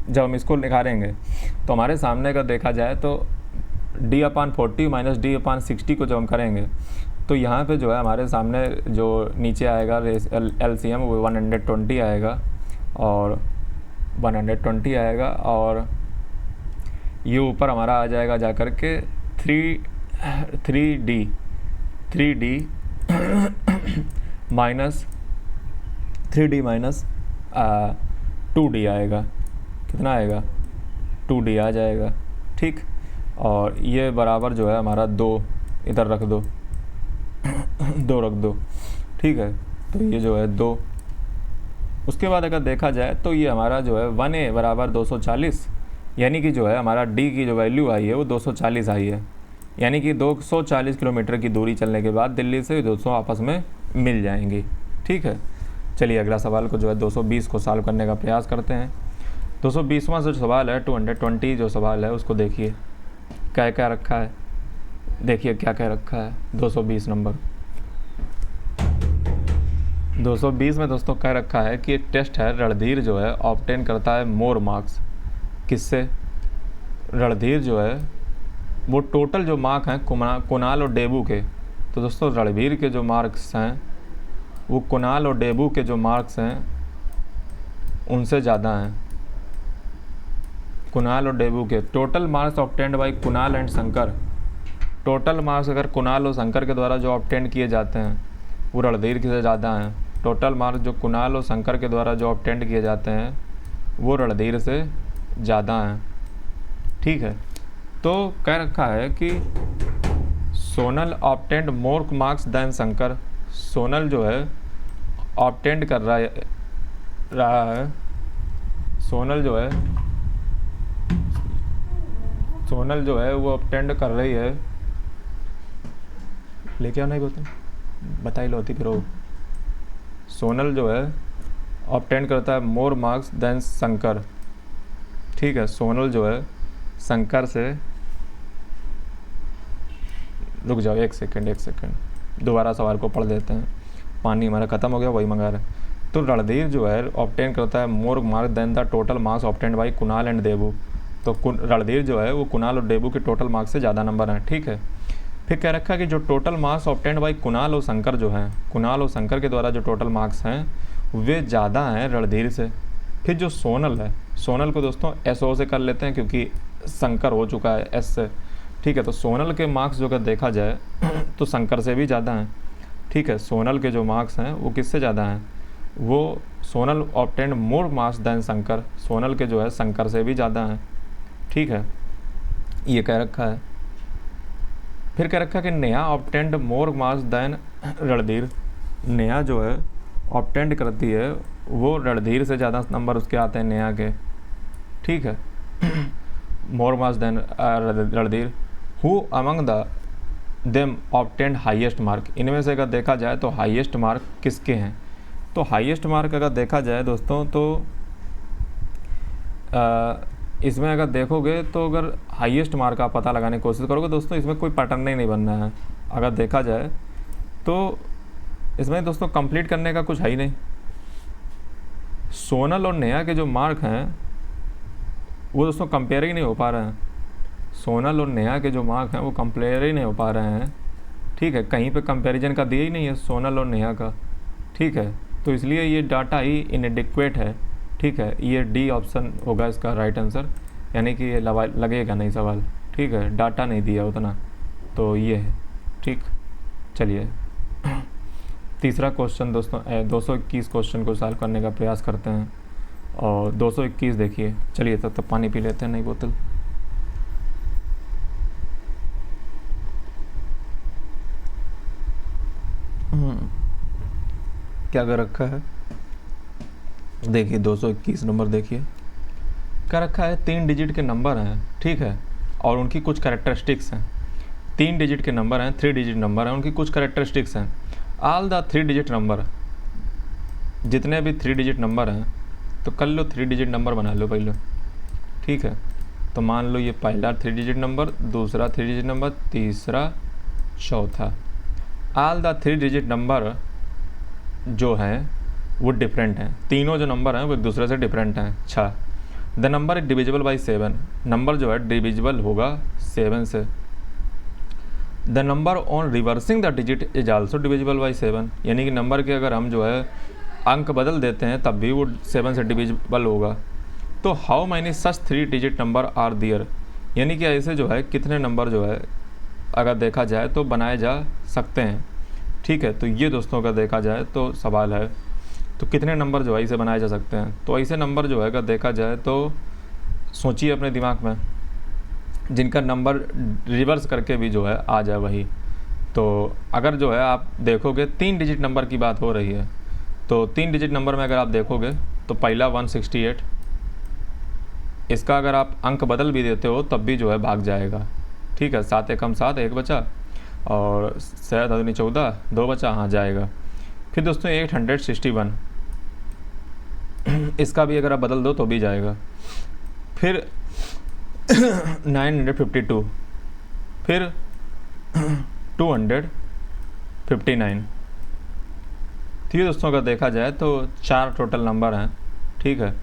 जब हम इसको निकालेंगे तो हमारे सामने अगर देखा जाए तो d upon 40 minus d upon 60 को जब हम करेंगे तो यहाँ पे जो है हमारे सामने जो नीचे आएगा LCM वो 120 आएगा और 120 आएगा, और ये ऊपर हमारा आ जाएगा जा कर के 3D minus 3D minus 2D आएगा, कितना आएगा, 2D आ जाएगा, ठीक। और ये बराबर जो है हमारा 2 इधर रख दो 2 रख दो, ठीक है। तो ये जो है 2, उसके बाद अगर देखा जाए तो ये हमारा जो है 1A बराबर 240, यानी कि जो है हमारा D की जो वैल्यू आई है वो 240 आई है। यानी कि 240 किलोमीटर की दूरी चलने के बाद दिल्ली से दोस्तों आपस में मिल जाएंगी, ठीक है। चलिए अगला सवाल को जो है 220 को सॉल्व करने का प्रयास करते हैं। 220वां जो सवाल है 220 जो सवाल है उसको देखिए क्या क्या रखा है, देखिए क्या क्या रखा है। 220 नंबर 220 में दोस्तों कह रखा है कि एक टेस्ट है, रणधीर जो है ऑब्टेन करता है मोर मार्क्स। किससे? रणधीर जो है वो टोटल जो मार्क हैं कुणाल और डेबू के, तो दोस्तों रणधीर के जो मार्क्स हैं वो कुणाल और डेबू के जो मार्क्स हैं उनसे ज़्यादा हैं। कुणाल और डेबू के total marks obtained by Kunal and Shankar, total marks अगर कुणाल और शंकर के द्वारा जो ऑब्टेन किए जाते हैं वो रणधीर के से ज़्यादा हैं। टोटल मार्क्स जो कुणाल और शंकर के द्वारा जो ऑब्टेन किए जाते हैं वो रणधीर से ज़्यादा हैं। ठीक है, तो कह रखा है कि Sonal obtained more marks than Shankar. Sonal जो है ऑब्टेंड कर रहा है सोनल जो है वो ऑब्टेंड कर रही है। लेके आओ, नहीं बताई लो होती फिर वो। सोनल जो है ऑब्टेंड करता है मोर मार्क्स दैन शंकर। ठीक है, सोनल जो है शंकर से, रुक जाओ एक सेकंड, दोबारा सवाल को पढ़ देते हैं। पानी हमारा ख़त्म हो गया, वही मंगा रहे। तो रणधीर जो है ऑब्टेन करता है more marks than the total marks obtained by Kunal and Debu. तो रणधीर जो है वो कुणाल और डेबू के टोटल मार्क्स से ज़्यादा नंबर हैं। ठीक है, फिर कह रखा है कि जो total marks obtained by Kunal और शंकर जो हैं, कुणाल और शंकर के द्वारा जो टोटल मार्क्स हैं वे ज़्यादा हैं रणधीर से। फिर जो सोनल है, सोनल को दोस्तों SO से कर लेते हैं क्योंकि शंकर हो चुका है S से। ठीक है, तो सोनल के मार्क्स जो अगर देखा जाए तो शंकर से भी ज़्यादा हैं। ठीक है, सोनल के जो मार्क्स हैं वो किससे ज़्यादा हैं? वो Sonal obtained more marks than Shankar, Sonal के जो है शंकर से भी ज़्यादा हैं। ठीक है, ये कह रखा है। फिर कह रखा है कि Neha obtained more marks than Randhir. Neha जो है ऑब्टेन्ड करती है वो रणधीर से ज़्यादा नंबर उसके आते हैं नेहा के। ठीक है, more marks than Randhir. Who among the them obtained highest mark. इनमें से अगर देखा जाए तो हाईएस्ट मार्क किसके हैं? तो हाईएस्ट मार्क अगर देखा जाए दोस्तों तो इसमें अगर देखोगे तो अगर हाईएस्ट मार्क का पता लगाने की कोशिश करोगे दोस्तों, इसमें कोई पैटर्न ही नहीं बनना है। अगर देखा जाए तो इसमें दोस्तों कंप्लीट करने का कुछ है ही नहीं। सोनल और नेहा के जो मार्क हैं वो दोस्तों कंपेयर ही नहीं हो पा रहे हैं। सोनल और नेहा के जो मार्क हैं वो कंपेयर ही नहीं हो पा रहे हैं। ठीक है, कहीं पे कंपैरिजन का दिया ही नहीं है सोनल और नेहा का। ठीक है, तो इसलिए ये डाटा ही इनएडिक्वेट है। ठीक है, ये डी ऑप्शन होगा इसका राइट आंसर, यानी कि ये लगेगा नहीं सवाल। ठीक है, डाटा नहीं दिया उतना, तो ये है। ठीक, चलिए तीसरा क्वेश्चन दोस्तों 221 क्वेश्चन को सॉल्व करने का प्रयास करते हैं। और 221 देखिए, चलिए तब तक पानी पी लेते हैं, नई बोतल। क्या कर रखा है देखिए, 221 नंबर देखिए। क्या रखा है 3 डिजिट के नंबर हैं। ठीक है, और उनकी कुछ कैरेक्टरिस्टिक्स हैं। 3 डिजिट के नंबर हैं, 3 डिजिट नंबर हैं, उनकी कुछ कैरेक्टरिस्टिक्स हैं। ऑल द 3 डिजिट नंबर, जितने भी 3 डिजिट नंबर हैं तो कर लो 3 डिजिट नंबर बना लो पहले। ठीक है, तो मान लो ये पहला 3 डिजिट नंबर, दूसरा 3 डिजिट नंबर, तीसरा, चौथा। ऑल द 3 डिजिट नंबर जो हैं वो डिफरेंट हैं। तीनों जो नंबर हैं वो एक दूसरे से डिफरेंट हैं। अच्छा, the number is divisible by 7, number जो है डिविजिबल होगा 7 से। The number on reversing the digit is also divisible by 7, यानी कि नंबर के अगर हम जो है अंक बदल देते हैं तब भी वो 7 से डिविजिबल होगा। तो how many such 3 digit number are there, यानी कि ऐसे जो है कितने नंबर जो है अगर देखा जाए तो बनाए जा सकते हैं। ठीक है, तो ये दोस्तों का देखा जाए तो सवाल है, तो कितने नंबर जो है इसे बनाए जा सकते हैं। तो ऐसे नंबर जो है अगर देखा जाए तो सोचिए अपने दिमाग में, जिनका नंबर रिवर्स करके भी जो है आ जाए वही। तो अगर जो है आप देखोगे 3 डिजिट नंबर की बात हो रही है, तो 3 डिजिट नंबर में अगर आप देखोगे तो पहला 168, इसका अगर आप अंक बदल भी देते हो तब भी जो है भाग जाएगा। ठीक है, 7 एकम 7, 1 बचा, और 7 दूनी 14, 2 बचा, हाँ जाएगा। फिर दोस्तों 861, इसका भी अगर आप बदल दो तो भी जाएगा। फिर 952, फिर 259, तो ये दोस्तों अगर देखा जाए तो 4 टोटल नंबर हैं, ठीक है,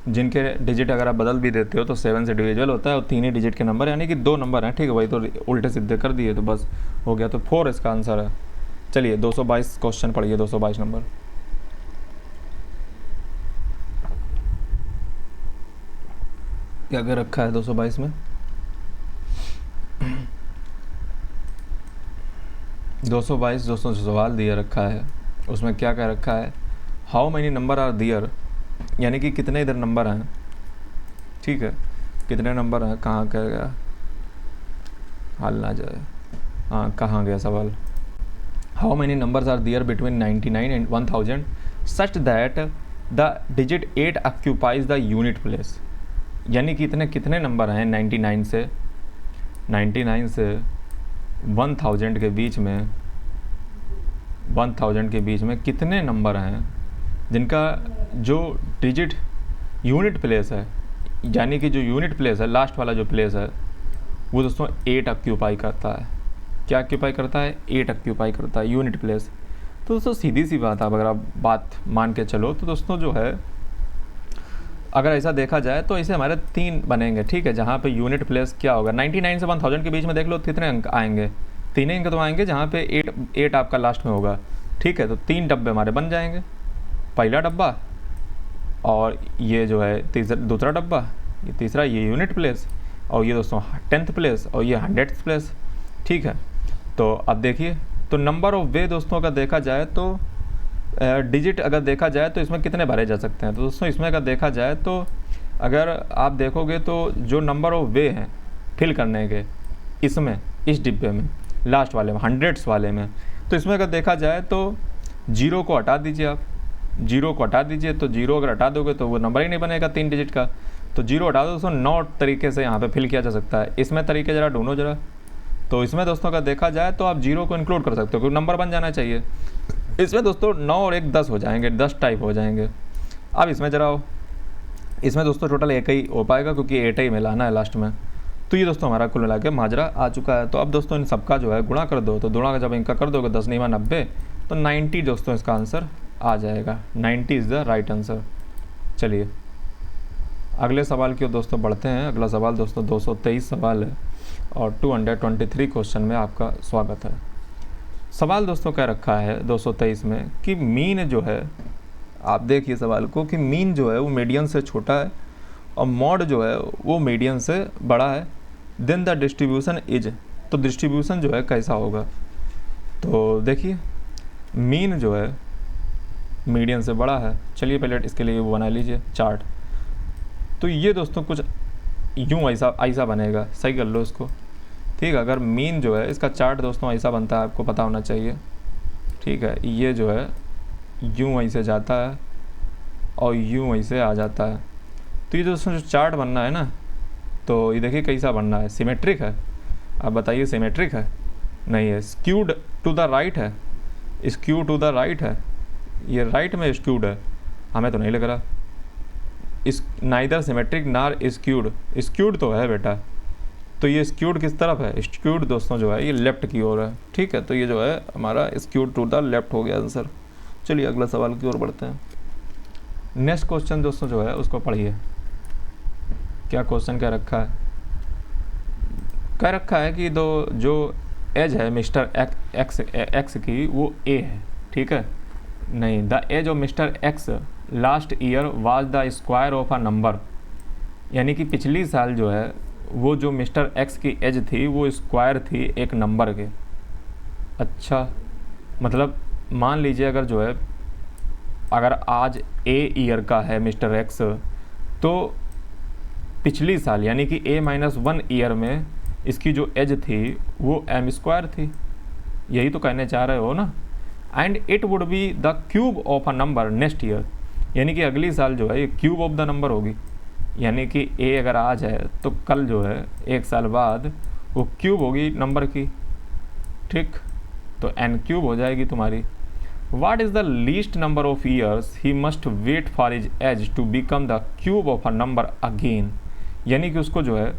जिनके डिजिट अगर आप बदल भी देते हो तो 7 से डिविजिबल होता है और 3 ही डिजिट के नंबर, यानी कि 2 नंबर हैं, ठीक है, वही तो उल्टे सीधे कर दिए तो बस हो गया, तो 4 इसका आंसर है। चलिए 222 क्वेश्चन पढ़िए, 222 नंबर। क्या क्या रखा है 222 में? 222 दोस्तों जो सवाल दिया रखा है उसमें क्या क्या रखा है, how many number are there, यानी कि कितने इधर नंबर हैं, ठीक है, कितने नंबर हैं, कहाँ कर गया, हाल ना जाए, हाँ कहाँ गया सवाल, how many numbers are there between 99 and 1000 such that the digit 8 occupies the unit place, यानी कि इतने कितने नंबर हैं 99 से 1000 के बीच में, 1000 के बीच में कितने नंबर हैं जिनका जो डिजिट यूनिट प्लेस है, यानी कि जो यूनिट प्लेस है, लास्ट वाला जो प्लेस है वो दोस्तों 8 ऑक्यूपाई करता है। क्या ऑक्यूपाई करता है? 8 ऑक्यूपाई करता है यूनिट प्लेस। तो दोस्तों सीधी सी बात है, अगर आप बात मान के चलो तो दोस्तों जो है अगर ऐसा देखा जाए तो ऐसे हमारे 3 बनेंगे, ठीक है, जहाँ पे यूनिट प्लेस क्या होगा, 99 से 1000 के बीच में देख लो कितने अंक आएंगे, 3 अंक तो आएंगे जहाँ पे 8 आपका लास्ट में होगा, ठीक है, तो 3 डब्बे हमारे बन जाएंगे, पहला डब्बा और ये जो है दूसरा डब्बा, ये तीसरा, ये यूनिट प्लेस और ये दोस्तों 10th प्लेस और ये 100th प्लेस, ठीक है। तो अब देखिए, तो नंबर ऑफ वे दोस्तों अगर देखा जाए तो डिजिट अगर देखा जाए तो इसमें कितने भरे जा सकते हैं, तो दोस्तों इसमें अगर देखा जाए तो अगर आप देखोगे तो जो नंबर ऑफ वे हैं फिल करने के इसमें, इस डिब्बे में, लास्ट वाले में, 100s वाले में, तो इसमें अगर देखा जाए तो 0 को हटा दीजिए आप, 0 को हटा दीजिए, तो 0 अगर हटा दोगे तो वो नंबर ही नहीं बनेगा 3 डिजिट का, तो 0 हटा दो दोस्तों 9 तरीके से यहाँ पे फिल किया जा सकता है। इसमें तरीके ज़रा ढूंढो जरा, तो इसमें दोस्तों अगर देखा जाए तो आप 0 को इंक्लूड कर सकते हो क्योंकि नंबर बन जाना चाहिए। इसमें दोस्तों 9 और 1 10 हो जाएंगे, 10 टाइप हो जाएंगे। अब इसमें जरा हो, इसमें दोस्तों टोटल 1 ही हो पाएगा क्योंकि 8 ही मिलाना है लास्ट में। तो ये दोस्तों हमारा कुल मिला के माजरा आ चुका है। तो अब दोस्तों इन सबका जो है गुणा कर दो, तो गुणा का जब इनका कर दोगे 10 9 90, तो 90 दोस्तों इसका आंसर आ जाएगा। 90 इज़ द राइट आंसर। चलिए अगले सवाल की ओर दोस्तों बढ़ते हैं। अगला सवाल दोस्तों 223 सवाल है और 223 क्वेश्चन में आपका स्वागत है। सवाल दोस्तों क्या रखा है 223 में कि मीन जो है, आप देखिए सवाल को, कि मीन जो है वो मीडियन से छोटा है और मॉड जो है वो मीडियन से बड़ा है, देन द डिस्ट्रीब्यूशन इज, तो डिस्ट्रीब्यूशन जो है कैसा होगा। तो देखिए मीन जो है मीडियन से बड़ा है। चलिए पहले इसके लिए वो बना लीजिए चार्ट। तो ये दोस्तों कुछ यूँ ऐसा बनेगा, सही कर लो इसको, ठीक है। अगर मीन जो है इसका चार्ट दोस्तों ऐसा बनता है, आपको पता होना चाहिए, ठीक है। ये जो है यूँ ऐसे जाता है और यूँ ऐसे आ जाता है। तो ये दोस्तों जो चार्ट बनना है ना, तो ये देखिए कैसा बनना है, सिमेट्रिक है। आप बताइए सिमेट्रिक है? नहीं है, स्क्यूड टू द राइट है, स्क्यू टू द राइट है, ये राइट में स्क्यूड है, हमें तो नहीं लग रहा। इस नाइदर सिमेट्रिक नार स्क्यूड, स्क्यूड तो है बेटा, तो ये स्क्यूड किस तरफ है? स्क्यूड दोस्तों जो है ये लेफ्ट की ओर है, ठीक है। तो ये जो है हमारा स्क्यूड टू द लेफ्ट हो गया आंसर। चलिए अगला सवाल की ओर बढ़ते हैं। नेक्स्ट क्वेश्चन दोस्तों जो है उसको पढ़िए। क्या क्वेश्चन क्या रखा है? क्या रखा है कि दो जो एज है मिस्टर एक्स की वो ए है, ठीक है। नहीं, the age of mister X last year was the square of a number, यानी कि पिछली साल जो है वो जो मिस्टर एक्स की एज थी वो स्क्वायर थी एक नंबर के। अच्छा, मतलब मान लीजिए अगर जो है अगर आज ए ईयर का है मिस्टर एक्स, तो पिछली साल यानी कि A-1 ईयर में इसकी जो एज थी वो एम स्क्वायर थी, यही तो कहने चाह रहे हो ना। And it would be the cube of a number next year, यानी कि अगली साल जो है ये क्यूब ऑफ द नंबर होगी, यानी कि ए अगर आज है तो कल जो है एक साल बाद वो क्यूब होगी नंबर की, ठीक। तो एन क्यूब हो जाएगी तुम्हारी। What is the least number of years he must wait for his age to become the cube of a number again, यानी कि उसको जो है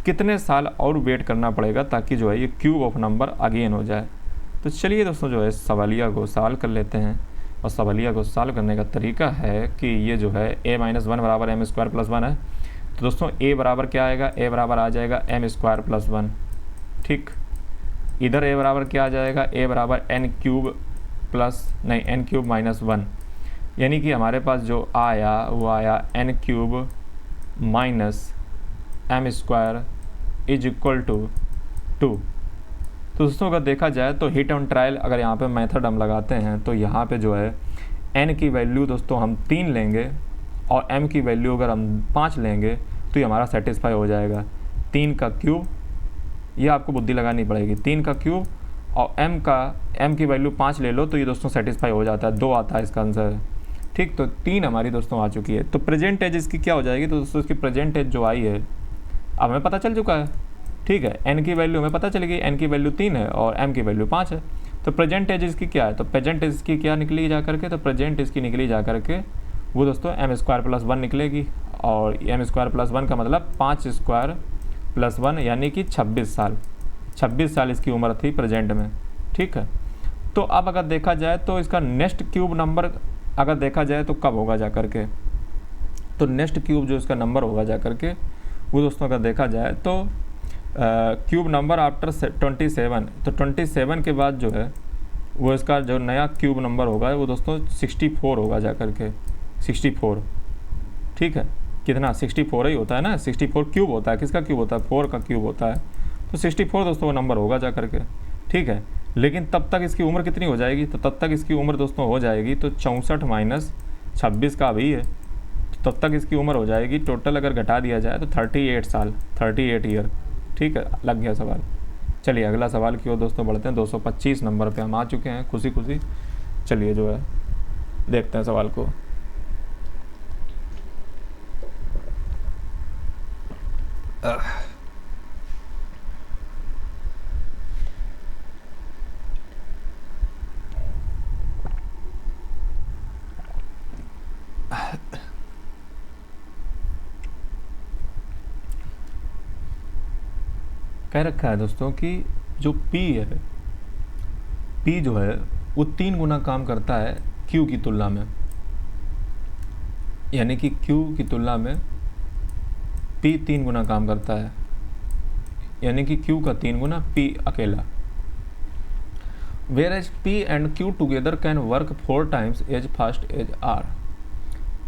कितने साल और वेट करना पड़ेगा ताकि जो है ये क्यूब ऑफ नंबर अगेन हो जाए। तो चलिए दोस्तों जो है सवालिया को सवाल कर लेते हैं और सवालिया को सॉल्व करने का तरीका है कि ये जो है a-1 बराबर एम स्क्वायर प्लस 1 है, तो दोस्तों a बराबर क्या आएगा, a बराबर आ जाएगा एम स्क्वायर प्लस 1। ठीक, इधर a बराबर क्या आ जाएगा, a बराबर n क्यूब माइनस 1, यानी कि हमारे पास जो आया वो आया n cube minus M square is equal to 2। तो दोस्तों अगर देखा जाए तो हिट ऑन ट्रायल अगर यहाँ पे मेथड हम लगाते हैं तो यहाँ पे जो है n की वैल्यू दोस्तों हम 3 लेंगे और m की वैल्यू अगर हम 5 लेंगे तो ये हमारा सेटिस्फाई हो जाएगा। 3 का क्यूब, ये आपको बुद्धि लगानी पड़ेगी, 3 का क्यूब और m की वैल्यू 5 ले लो तो ये दोस्तों सेटिस्फाई हो जाता है, 2 आता है इसका आंसर। ठीक, तो 3 हमारी दोस्तों आ चुकी है। तो प्रेजेंट एज इसकी क्या हो जाएगी, तो दोस्तों इसकी प्रेजेंट एज जो आई है अब हमें पता चल चुका है। ठीक है, n की वैल्यू हमें पता चलेगी, n की वैल्यू 3 है और m की वैल्यू 5 है। तो प्रेजेंट एज इसकी क्या है, तो प्रेजेंट एज इसकी क्या निकली जा करके, तो प्रेजेंट इसकी निकली जा करके वो दोस्तों एम स्क्वायर प्लस 1 निकलेगी, और एम स्क्वायर प्लस 1 का मतलब 5 स्क्वायर प्लस 1 यानी कि 26 साल। 26 साल इसकी उम्र थी प्रेजेंट में। ठीक है, तो अब अगर देखा जाए तो इसका नेक्स्ट क्यूब नंबर अगर देखा जाए तो कब होगा जा करके, तो नेक्स्ट क्यूब जो इसका नंबर होगा जा करके वो दोस्तों अगर देखा जाए तो क्यूब नंबर आफ्टर 27, तो 27 के बाद जो है वो इसका जो नया क्यूब नंबर होगा वो दोस्तों 64 होगा जा करके, 64। ठीक है, कितना 64 ही होता है ना, 64 क्यूब होता है, किसका क्यूब होता है, 4 का क्यूब होता है, तो 64 दोस्तों वो नंबर होगा जा करके। ठीक है, लेकिन तब तक इसकी उम्र कितनी हो जाएगी, तो तब तक इसकी उम्र दोस्तों हो जाएगी तो 64 माइनस 26 का अभी है, तो तब तक इसकी उम्र हो जाएगी टोटल अगर घटा दिया जाए तो 38 साल, 38 ईयर। ठीक है, लग गया सवाल। चलिए अगला सवाल की ओर दोस्तों बढ़ते हैं। 225 नंबर पे हम आ चुके हैं खुशी खुशी। चलिए जो है देखते हैं सवाल को। कह रखा है दोस्तों कि जो P है, P जो है वो 3 गुना काम करता है Q की तुलना में, यानी कि Q की तुलना में P 3 गुना काम करता है, यानी कि Q का 3 गुना P अकेला। Whereas P and Q together can work 4 times as fast as R।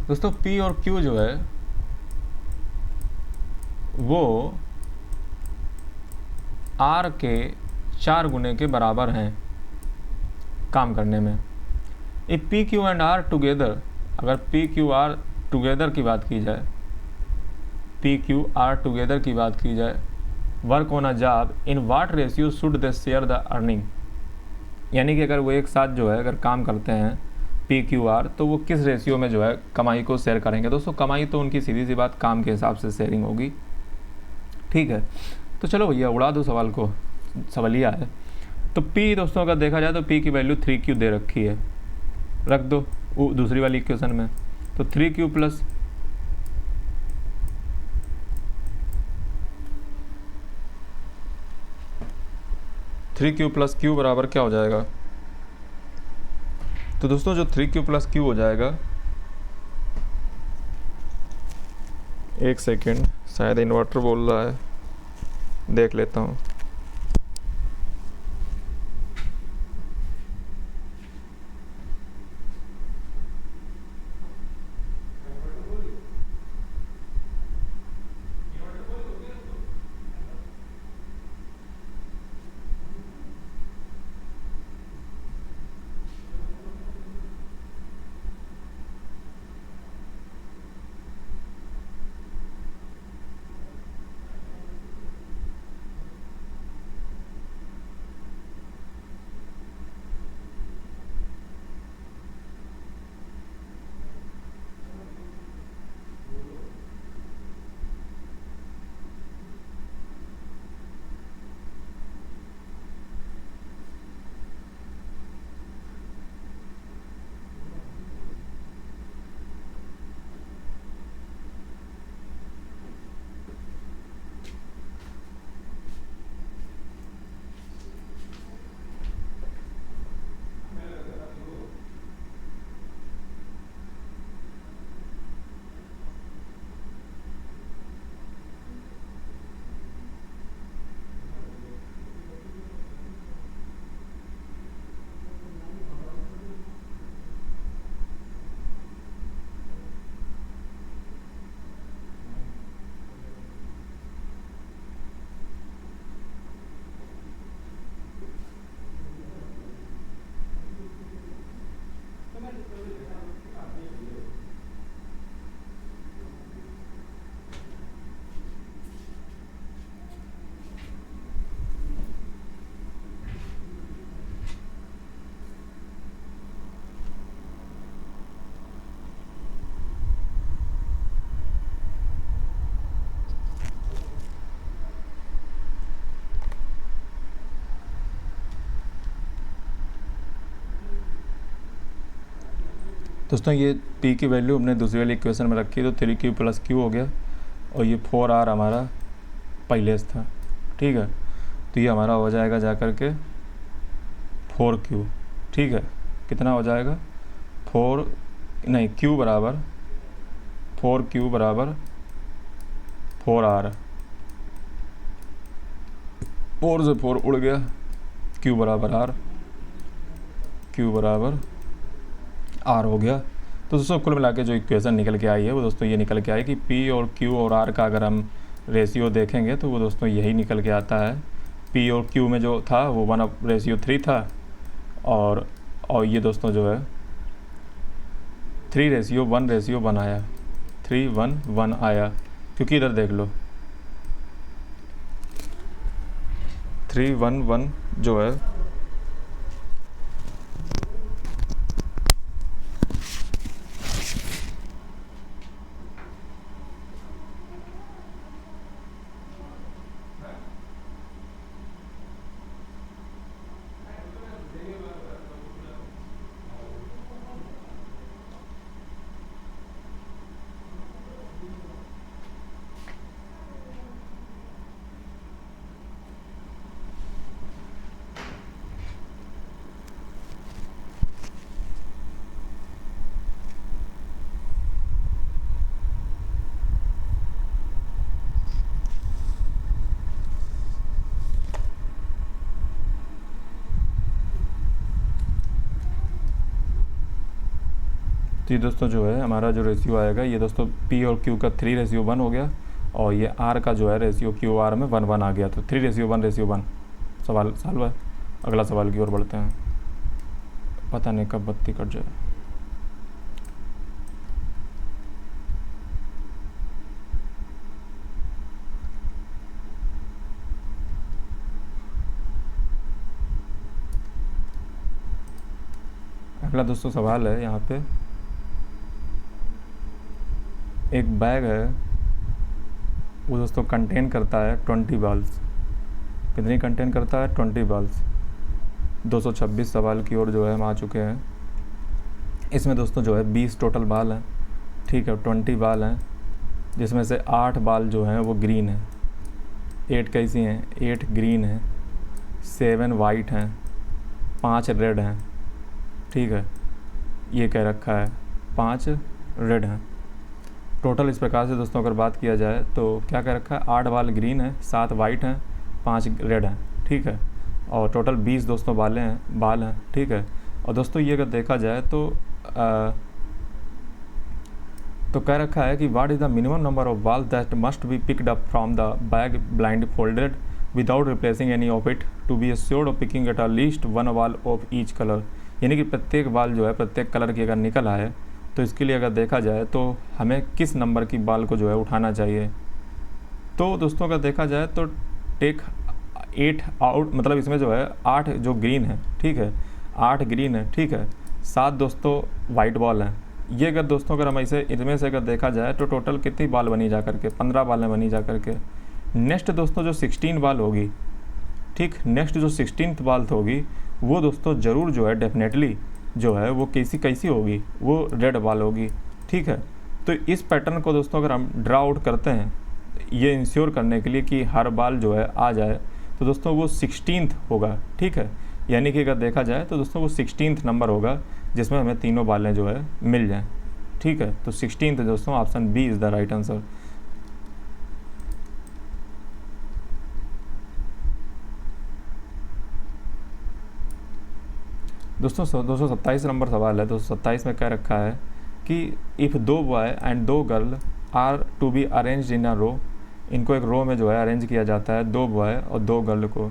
दोस्तों P और Q जो है वो R के 4 गुने के बराबर हैं काम करने में। If P Q and R together, अगर P Q R टुगेदर की बात की जाए, P Q R टुगेदर की बात की जाए, work on a job in what ratio should they share the earning, यानी कि अगर वो एक साथ जो है अगर काम करते हैं P Q R तो वो किस रेशियो में जो है कमाई को शेयर करेंगे। दोस्तों कमाई तो उनकी सीधी सी बात काम के हिसाब से शेयरिंग होगी। ठीक है, तो चलो भैया उड़ा दो सवाल को, सवालिया है। तो P दोस्तों अगर देखा जाए तो P की वैल्यू 3Q दे रखी है, रख दो दूसरी वाली इक्वेशन में, तो 3Q प्लस Q बराबर क्या हो जाएगा, तो दोस्तों जो 3Q प्लस Q हो जाएगा, एक सेकेंड शायद इन्वर्टर बोल रहा है, देख लेता हूँ। दोस्तों ये P की वैल्यू हमने दूसरी वाली इक्वेशन में रखी, तो 3Q + Q हो गया, और ये 4R हमारा पहले से था, ठीक है। तो ये हमारा हो जाएगा जा कर के 4Q, ठीक है। कितना हो जाएगा, Q बराबर 4Q बराबर 4R, 4 से 4 उड़ गया, Q बराबर R, Q बराबर R हो गया। तो दोस्तों कुल मिला के जो इक्वेशन निकल के आई है वो दोस्तों ये निकल के आई कि P और Q और R का अगर हम रेशियो देखेंगे तो वो दोस्तों यही निकल के आता है। P और Q में जो था वो 1/3 था, और ये दोस्तों जो है 3:1 आया, 3:1 आया, क्योंकि इधर देख लो 3:1 जो है तो ये दोस्तों जो है हमारा जो रेशियो आएगा ये दोस्तों P और Q का 3:1 हो गया, और ये R का जो है रेशियो QR में 1:1 आ गया। तो 3:1 सवाल सॉल्व है। अगला सवाल की ओर बढ़ते हैं। पता नहीं कब बत्ती कट जाए। अगला दोस्तों सवाल है, यहाँ पे एक बैग है, वो दोस्तों कंटेन करता है 20 बॉल्स। कितनी कंटेन करता है, 20 बॉल्स। 226 सवाल की ओर जो है हम आ चुके हैं। इसमें दोस्तों जो है 20 टोटल बाल हैं, ठीक है, 20 बाल हैं, जिसमें से 8 बाल जो हैं वो ग्रीन है। 8 कैसी हैं, 8 ग्रीन है, 7 वाइट हैं, 5 रेड हैं, ठीक है। ये कह रखा है 5 रेड हैं। टोटल इस प्रकार से दोस्तों अगर बात किया जाए तो क्या कह रखा है, 8 बाल ग्रीन है, 7 वाइट हैं, 5 रेड हैं, ठीक है। और टोटल 20 दोस्तों बाल हैं, ठीक है। और दोस्तों ये अगर देखा जाए तो कह रखा है कि what is the minimum number of ball that must be picked up from the bag blindfolded without replacing any of it to be assured of picking at least 1 ball of each colour. यानी कि प्रत्येक बाल जो है प्रत्येक कलर की अगर निकल आए तो इसके लिए अगर देखा जाए तो हमें किस नंबर की बाल को जो है उठाना चाहिए। तो दोस्तों अगर देखा जाए तो टेक 8 आउट, मतलब इसमें जो है 8 जो ग्रीन है, ठीक है, 8 ग्रीन है, ठीक है, 7 दोस्तों वाइट बॉल हैं। ये अगर दोस्तों अगर हम इनमें से अगर देखा जाए तो टोटल कितनी बाल बनी जा करके, 15 बालें बनी जा करके। नेक्स्ट दोस्तों जो 16 बाल होगी, ठीक, नेक्स्ट जो 16th बाल होगी वो दोस्तों ज़रूर जो है डेफिनेटली जो है वो कैसी होगी, वो रेड बाल होगी, ठीक है। तो इस पैटर्न को दोस्तों अगर हम ड्रा आउट करते हैं ये इंश्योर करने के लिए कि हर बाल जो है आ जाए, तो दोस्तों वो 16th होगा, ठीक है। यानी कि अगर देखा जाए तो दोस्तों वो 16th नंबर होगा जिसमें हमें तीनों बालें जो है मिल जाएं, ठीक है। तो 16th दोस्तों option B is the right answer. दोस्तों 227 नंबर सवाल है। 227 में कह रखा है कि if 2 boy and 2 girl are to be arranged in a row, इनको एक रो में जो है अरेंज किया जाता है, 2 बॉय और 2 गर्ल को,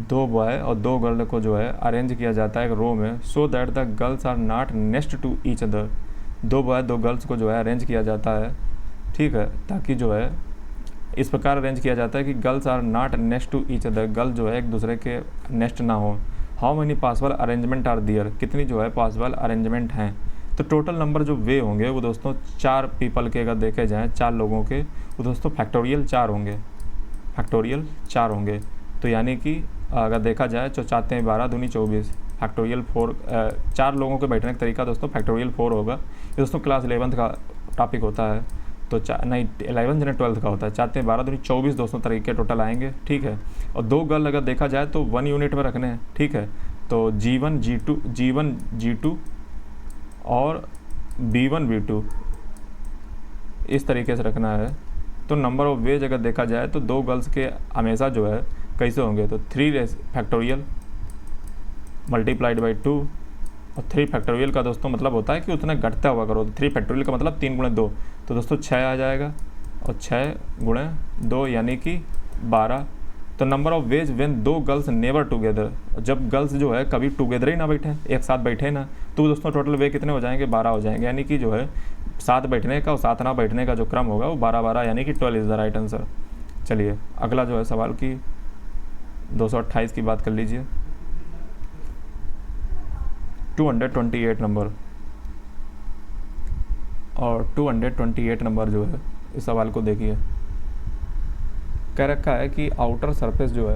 2 बॉय और 2 गर्ल को जो है अरेंज किया जाता है एक रो में, so that the girls are not next to each other. 2 boy 2 girls को जो है अरेंज किया जाता है, ठीक है, ताकि जो है इस प्रकार अरेंज किया जाता है कि girls are not next to each other, girl जो है एक दूसरे के नेक्स्ट ना हो। How many possible arrangement are there, कितनी जो है पॉसिबल अरेंजमेंट हैं। तो टोटल नंबर जो वे होंगे वो दोस्तों 4 पीपल के अगर देखे जाएँ, 4 लोगों के, वो दोस्तों फैक्टोरियल 4 होंगे, फैक्टोरियल 4 होंगे। तो यानी कि अगर देखा जाए तो चाहते हैं 12 दूनी 24 फैक्टोरियल 4, 4 लोगों के बैठने का तरीका दोस्तों फैक्टोरियल 4 होगा। ये दोस्तों क्लास 11th का टॉपिक होता है, तो नहीं 11th या 12th का होता है। चाहते हैं 12 दूनी 24 दोस्तों तरीके टोटल आएंगे, ठीक है। और 2 गर्ल अगर देखा जाए तो 1 यूनिट में रखने हैं, ठीक है। तो G1 G2 और B1 B2 इस तरीके से रखना है। तो नंबर ऑफ वेज अगर देखा जाए तो 2 गर्ल्स के हमेशा जो है कैसे होंगे, तो 3 फैक्टोरियल मल्टीप्लाइड बाई 2, और 3 फैक्टोरियल का दोस्तों मतलब होता है कि उतना घटता हुआ करो। 3 फैक्टोरियल का मतलब 3 गुणे 2, तो दोस्तों 6 आ जाएगा, और 6 गुणे 2 यानी कि 12। तो number of ways when 2 girls never together, जब गर्ल्स जो है कभी टुगेदर ही ना बैठे, एक साथ बैठे ना, तो दोस्तों टोटल वे कितने हो जाएंगे, 12 हो जाएंगे। यानी कि जो है साथ बैठने का और साथ ना बैठने का जो क्रम होगा वो 12 यानी कि 12 इज़ द राइट आंसर। चलिए अगला जो है सवाल की 228 की बात कर लीजिए। 228 नंबर, और 228 नंबर जो है इस सवाल को देखिए। कह रखा है कि आउटर सरफेस जो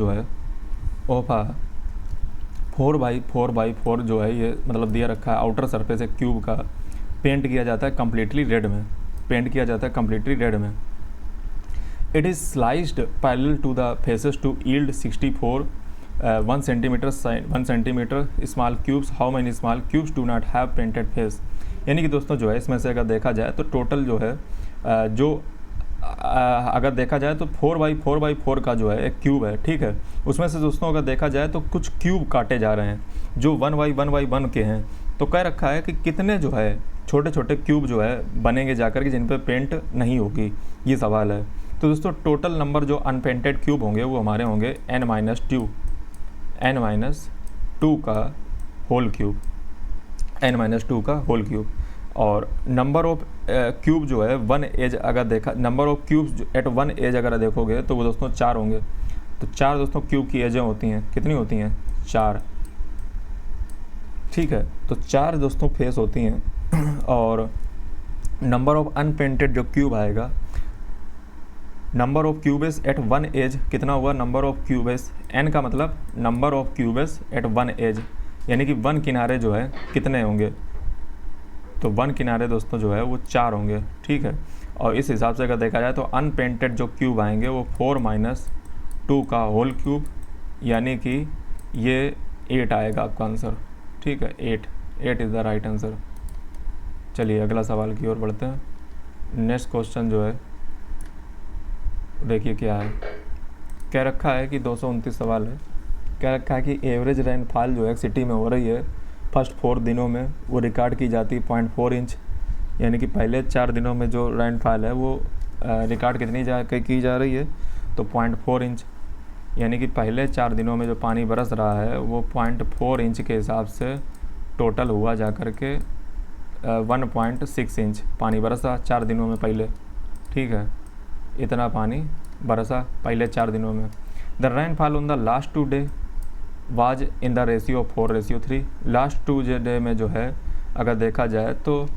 है ऑफ आ 4x4 जो है, ये मतलब दिया रखा है आउटर सरफेस एक क्यूब का, पेंट किया जाता है कम्प्लीटली रेड में, it is sliced parallel to the faces to yield 64 1 centimetre small cubes, how many small cubes do not have painted face. यानी कि दोस्तों जो है इसमें से अगर देखा जाए तो टोटल जो है अगर देखा जाए तो 4x4 का जो है एक क्यूब है, ठीक है। उसमें से दोस्तों अगर देखा जाए तो कुछ क्यूब काटे जा रहे हैं जो 1x1 के हैं। तो कह रखा है कि कितने जो है छोटे छोटे क्यूब जो है बनेंगे जाकर के जिन पे पेंट नहीं होगी, ये सवाल है। तो दोस्तों टोटल नंबर जो अनपेंटेड क्यूब होंगे वो हमारे होंगे n-2 का होल क्यूब, और नंबर ऑफ क्यूब जो है 1 एज अगर देखा, number of cubes at 1 edge अगर देखोगे तो वो दोस्तों 4 होंगे। तो 4 दोस्तों क्यूब की एजें होती हैं, कितनी होती हैं, 4, ठीक है। तो 4 दोस्तों फेस होती हैं, और नंबर ऑफ अनपेंटेड जो क्यूब आएगा, number of cubes at 1 edge कितना हुआ, नंबर ऑफ क्यूबेस, n का मतलब number of cubes at 1 edge, यानी कि 1 किनारे जो है कितने होंगे, तो 1 किनारे दोस्तों जो है वो 4 होंगे, ठीक है। और इस हिसाब से अगर देखा जाए तो अनपेंटेड जो क्यूब आएंगे वो 4-2 का होल क्यूब, यानी कि ये 8 आएगा आपका आंसर, ठीक है। 8 इज़ द राइट आंसर। चलिए अगला सवाल की ओर बढ़ते हैं। नेक्स्ट क्वेश्चन जो है देखिए क्या है। कह रखा है कि 229 सवाल है। कह रखा है कि एवरेज रेनफॉल जो है सिटी में हो रही है फर्स्ट 4 दिनों में, वो रिकॉर्ड की जाती है 0.4 इंच, यानी कि पहले 4 दिनों में जो रेनफॉल है वो रिकॉर्ड कितनी की जा रही है, तो 0.4 इंच, यानी कि पहले 4 दिनों में जो पानी बरस रहा है वो 0.4 इंच के हिसाब से टोटल हुआ जा कर के 1.6 इंच पानी बरसा 4 दिनों में पहले, ठीक है। इतना पानी बरसा पहले 4 दिनों में। The rainfall on the last 2 day was in the ratio 4:3। Last 2 day में जो है अगर देखा जाए तो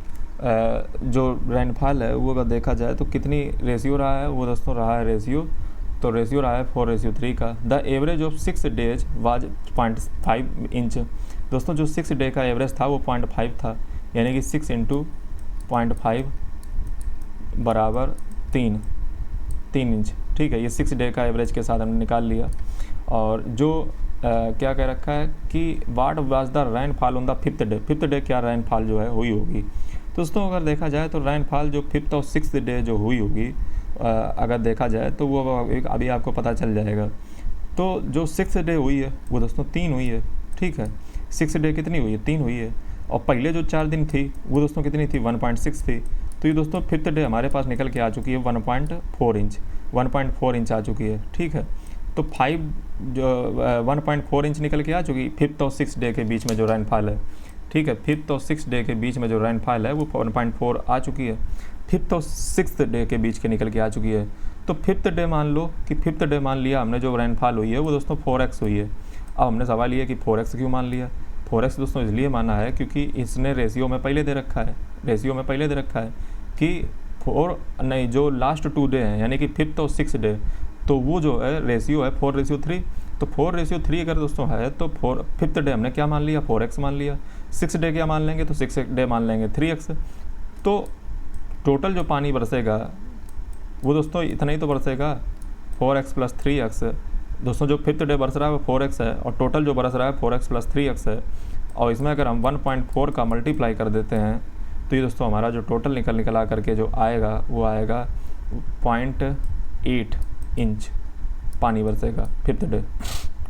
जो रेनफॉल है वो अगर देखा जाए तो कितनी रेशियो रहा है, वो दोस्तों रहा है रेशियो, तो रेशियो रहा है 4:3 का। The average of 6 days was 0.5 inch. दोस्तों जो 6 डे का एवरेज था वो 0.5 था, यानी कि 6 × 0.5 बराबर 3 इंच, ठीक है। ये 6 डे का एवरेज के साथ हमने निकाल लिया। और जो क्या कह रखा है कि what was the rainfall on the 5th day, 5th day क्या रेनफॉल जो है हुई होगी। दोस्तों अगर देखा जाए तो रेनफॉल जो 5th और 6th डे जो हुई होगी अगर देखा जाए तो वो अभी आपको पता चल जाएगा। तो जो 6th डे हुई है वो दोस्तों 3 हुई है, ठीक है। 6 डे कितनी हुई है, 3 हुई है। और पहले जो 4 दिन थी वो दोस्तों कितनी थी, 1.6 थी। तो ये दोस्तों 5th डे हमारे पास निकल के आ चुकी है 1.4 इंच आ चुकी है, ठीक है। तो 1.4 इंच निकल के आ चुकी 5th और 6th डे के बीच में जो रेनफॉल है, ठीक है। 5th और 6th डे के बीच में जो रेनफॉल है वो 1.4 आ चुकी है। 5th और 6th डे के बीच के निकल के आ चुकी है। तो 5th डे मान लो कि 5th डे मान लिया हमने, जो रेनफॉल हुई है वो दोस्तों 4x हुई है। अब हमने सवाल ये कि 4x क्यों मान लिया। 4x दोस्तों इसलिए माना है क्योंकि इसने रेशियो में पहले दे रखा है कि जो लास्ट 2 डे हैं यानी कि 5th और 6th डे, तो वो जो है रेशियो है 4:3। तो 4:3 अगर दोस्तों है तो 5th डे हमने क्या मान लिया, 4x मान लिया। 6 डे क्या मान लेंगे, तो 6 डे मान लेंगे 3x। तो टोटल जो पानी बरसेगा वो दोस्तों इतना ही तो बरसेगा, 4x + 3x। दोस्तों जो 5th डे बरस रहा है वो 4x है, और टोटल जो बरस रहा है 4x + 3x है। और इसमें अगर हम 1.4 का मल्टीप्लाई कर देते हैं तो ये दोस्तों हमारा जो टोटल निकल आ करके जो आएगा वो आएगा 0.8 इंच पानी बरसेगा 5th डे।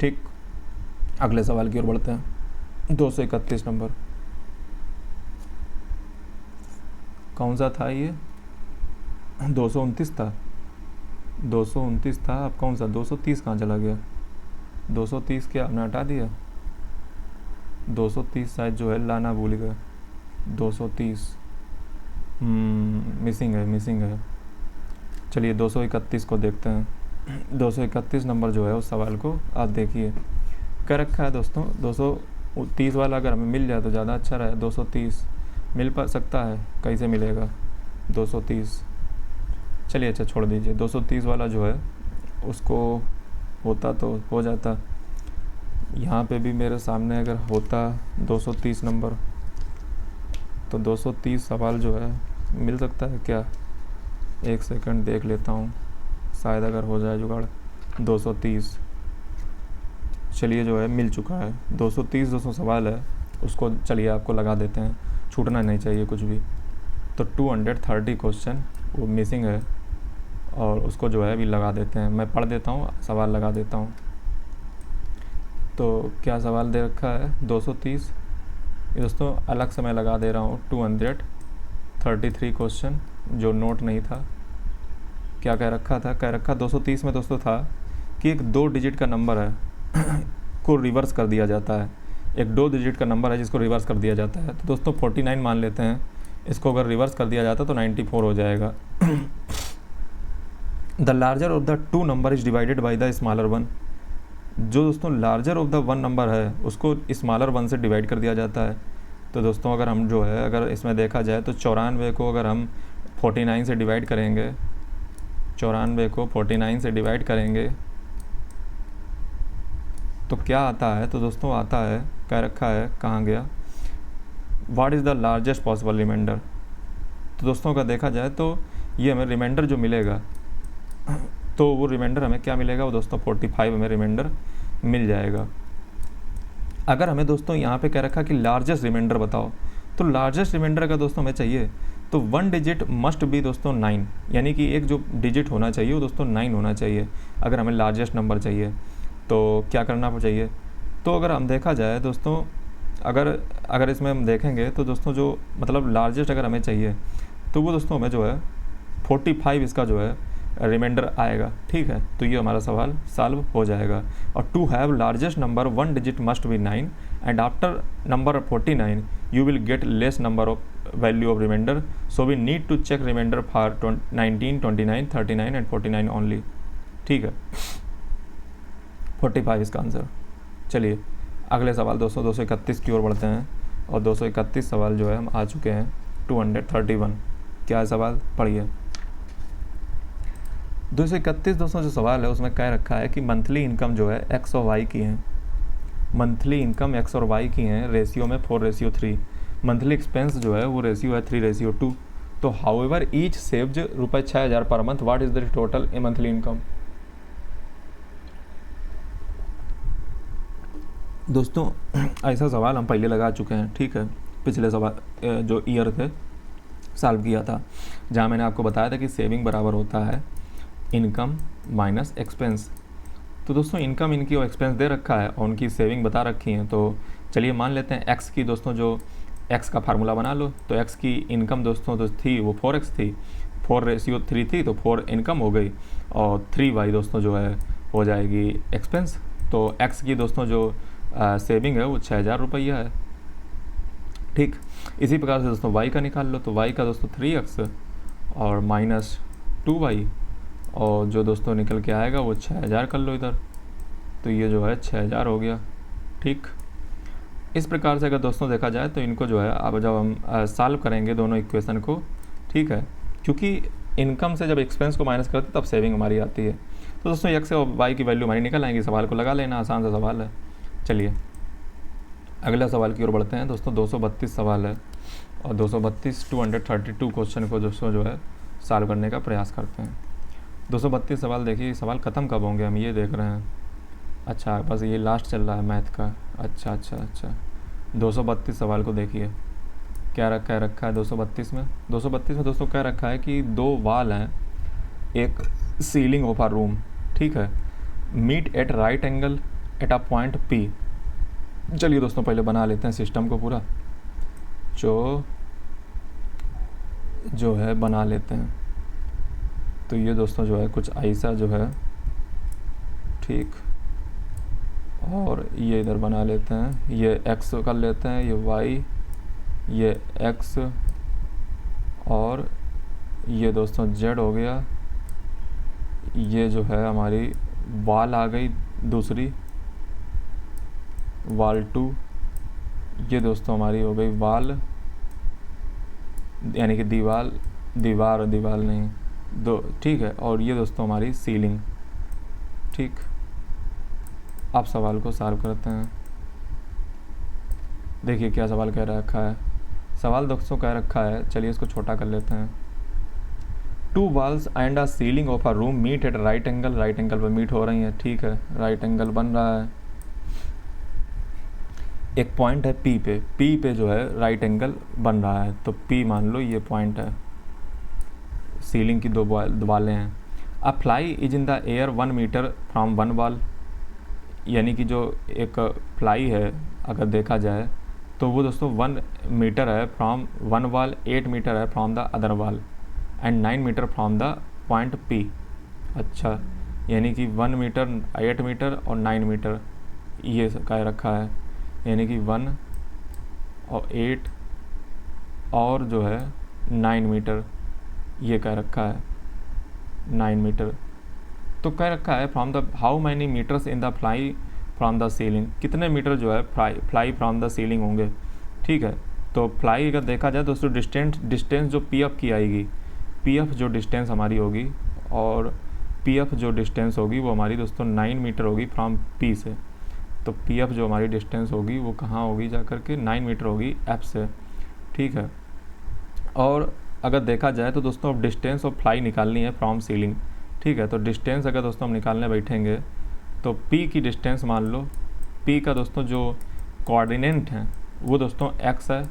ठीक, अगले सवाल की ओर बढ़ते हैं। 231 नंबर कौन सा था ये, 229 था, 229 था। अब कौन सा 230 कहाँ चला गया, 230 क्या हमने हटा दिया, 230 शायद जो है लाना भूल गया, 230 मिसिंग है। चलिए 231 को देखते हैं। 231 नंबर जो है उस सवाल को आप देखिए, कर रखा है दोस्तों 230 वाला अगर हमें मिल जाए तो ज़्यादा अच्छा रहे। 230 मिल पा सकता है, कैसे मिलेगा 230, चलिए अच्छा छोड़ दीजिए। 230 वाला जो है उसको होता तो हो जाता, यहाँ पे भी मेरे सामने अगर होता 230 नंबर तो 230 सवाल जो है मिल सकता है क्या, एक सेकंड देख लेता हूँ, शायद अगर हो जाए जुगाड़। 230 चलिए जो है मिल चुका है, 230 200 सवाल है उसको चलिए आपको लगा देते हैं, छूटना नहीं चाहिए कुछ भी। तो 230 क्वेश्चन वो मिसिंग है और उसको जो है अभी लगा देते हैं। मैं पढ़ देता हूँ, सवाल लगा देता हूँ। तो क्या सवाल दे रखा है 230, ये दोस्तों अलग से मैं लगा दे रहा हूँ 233 क्वेश्चन जो नोट नहीं था। क्या कह रखा था, कह रखा 230 में दोस्तों था कि एक 2 डिजिट का नंबर है को रिवर्स कर दिया जाता है। एक 2 डिजिट का नंबर है जिसको रिवर्स कर दिया जाता है। तो दोस्तों 49 मान लेते हैं, इसको अगर रिवर्स कर दिया जाता तो 94 हो जाएगा। The larger of the 2 number is divided by the smaller 1। जो दोस्तों लार्जर ऑफ द 1 नंबर है उसको स्मॉलर 1 से डिवाइड कर दिया जाता है। तो दोस्तों अगर हम जो है अगर इसमें देखा जाए तो 94 को अगर हम 49 से डिवाइड करेंगे, 94 को 49 से डिवाइड करेंगे तो क्या आता है, तो दोस्तों आता है, कह रखा है कहाँ गया, what is the largest possible remainder. तो दोस्तों का देखा जाए तो ये हमें रिमाइंडर जो मिलेगा तो वो रिमाइंडर हमें क्या मिलेगा, वो दोस्तों 45 हमें रिमाइंडर मिल जाएगा। अगर हमें दोस्तों यहाँ पे कह रखा कि लार्जेस्ट रिमाइंडर बताओ, तो लार्जेस्ट रिमाइंडर अगर दोस्तों हमें चाहिए तो 1 डिजिट मस्ट बी दोस्तों 9, यानी कि एक जो डिजिट होना चाहिए वो दोस्तों 9 होना चाहिए अगर हमें लार्जेस्ट नंबर चाहिए। तो क्या करना चाहिए, तो अगर हम देखा जाए दोस्तों अगर इसमें हम देखेंगे तो दोस्तों जो मतलब लार्जेस्ट अगर हमें चाहिए तो वो दोस्तों हमें जो है 45 इसका जो है रिमाइंडर आएगा। ठीक है, तो ये हमारा सवाल सॉल्व हो जाएगा। और to have largest number 1 digit must be 9 and after number 49 you will get less number of value of remainder, so we need to check remainder for 19, 29, 39 and 49 only. ठीक है, 45 इसका आंसर। चलिए अगले सवाल दोस्तों 231 की ओर बढ़ते हैं, और 231 सवाल जो है हम आ चुके हैं 231। क्या है सवाल, पढ़िए। 231 दोस्तों जो सवाल है उसमें कह रखा है कि मंथली इनकम जो है एक्स और वाई की है, मंथली इनकम एक्स और वाई की हैं, रेशियो में 4:3। मंथली एक्सपेंस जो है वो रेशियो है 3:2। तो हाउएवर ईच सेव्ड रुपये 6,000 per month, what is the total A monthly income. दोस्तों ऐसा सवाल हम पहले लगा चुके हैं, ठीक है, पिछले सवाल जो ईयर थे सॉल्व किया था, जहाँ मैंने आपको बताया था कि सेविंग बराबर होता है इनकम माइनस एक्सपेंस। तो दोस्तों इनकम इनकी और एक्सपेंस दे रखा है और उनकी सेविंग बता रखी है। तो चलिए मान लेते हैं एक्स की दोस्तों, जो एक्स का फार्मूला बना लो। तो एक्स की इनकम दोस्तों तो थी वो 4x थी, 4:3 थी, तो 4 इनकम हो गई और 3y दोस्तों जो है हो जाएगी एक्सपेंस। तो एक्स की दोस्तों जो सेविंग है वो 6,000 रुपया है। ठीक, इसी प्रकार से दोस्तों वाई का निकाल लो। तो वाई का दोस्तों 3x और माइनस 2y, और जो दोस्तों निकल के आएगा वो 6,000 कर लो इधर, तो ये जो है 6,000 हो गया। ठीक, इस प्रकार से अगर दोस्तों देखा जाए तो इनको जो है अब जब हम सॉल्व करेंगे दोनों इक्वेशन को, ठीक है, क्योंकि इनकम से जब एक्सपेंस को माइनस करते तब सेविंग हमारी आती है। तो दोस्तों x और y की वैल्यू हमारी निकल आएंगी, सवाल को लगा लेना, आसान सा सवाल है। चलिए अगला सवाल की ओर बढ़ते हैं दोस्तों। 232 सवाल है और 232 क्वेश्चन को दोस्तों जो है सॉल्व करने का प्रयास करते हैं। 232 सवाल देखिए, सवाल ख़त्म कब होंगे हम ये देख रहे हैं। अच्छा बस ये लास्ट चल रहा है मैथ का। अच्छा 232 सवाल को देखिए क्या रखा है 232 में। 232 में दोस्तों क्या रखा है कि दो वाल हैं, एक सीलिंग ऑफ अ रूम, ठीक है, meet at right angle at a point P. चलिए दोस्तों पहले बना लेते हैं सिस्टम को पूरा, जो है बना लेते हैं। तो ये दोस्तों जो है कुछ ऐसा जो है, ठीक, और ये इधर बना लेते हैं, ये x कर लेते हैं, ये y, ये x, और ये दोस्तों z हो गया। ये जो है हमारी वाल आ गई दूसरी, वाल 2। ये दोस्तों हमारी हो गई वाल, यानी कि दीवार नहीं दो, ठीक है। और ये दोस्तों हमारी सीलिंग, ठीक। अब सवाल को सॉल्व करते हैं। देखिए क्या सवाल कह रखा है। सवाल दोस्तों कह रखा है, चलिए इसको छोटा कर लेते हैं। 2 walls and a ceiling of a room meet at right angle, right angle पर मीट हो रही है, ठीक है, राइट एंगल बन रहा है। एक पॉइंट है पी पे जो है राइट एंगल बन रहा है, तो पी मान लो ये पॉइंट है। सीलिंग की दो वालें हैं। A fly is in the air 1 metre from 1 wall, यानी कि जो एक फ्लाई है अगर देखा जाए तो वो दोस्तों 1 मीटर है फ्रॉम 1 wall, 8 मीटर है from the other wall and 9 metre from the point P. अच्छा, यानी कि 1 मीटर, 8 मीटर और 9 मीटर ये कह रखा है, यानी कि 1 और 8 और जो है 9 मीटर ये कह रखा है, 9 मीटर। तो कह रखा है from the how many metres in the fly from the ceiling, कितने मीटर जो है फ्लाई फ्रॉम द सीलिंग होंगे, ठीक है। तो फ्लाई अगर देखा जाए दोस्तों डिस्टेंस जो पी एफ की आएगी, पी एफ जो डिस्टेंस हमारी होगी, और पी एफ जो डिस्टेंस होगी वो हमारी दोस्तों 9 मीटर होगी फ्रॉम पी से। तो पी एफ जो हमारी डिस्टेंस होगी वो कहाँ होगी जा कर के 9 मीटर होगी एफ से, ठीक है। और अगर देखा जाए तो दोस्तों अब डिस्टेंस ऑफ फ्लाई निकालनी है फ्रॉम सीलिंग, ठीक है। तो डिस्टेंस अगर दोस्तों हम निकालने बैठेंगे तो P की डिस्टेंस मान लो, P का दोस्तों जो कोऑर्डिनेट है वो दोस्तों x है,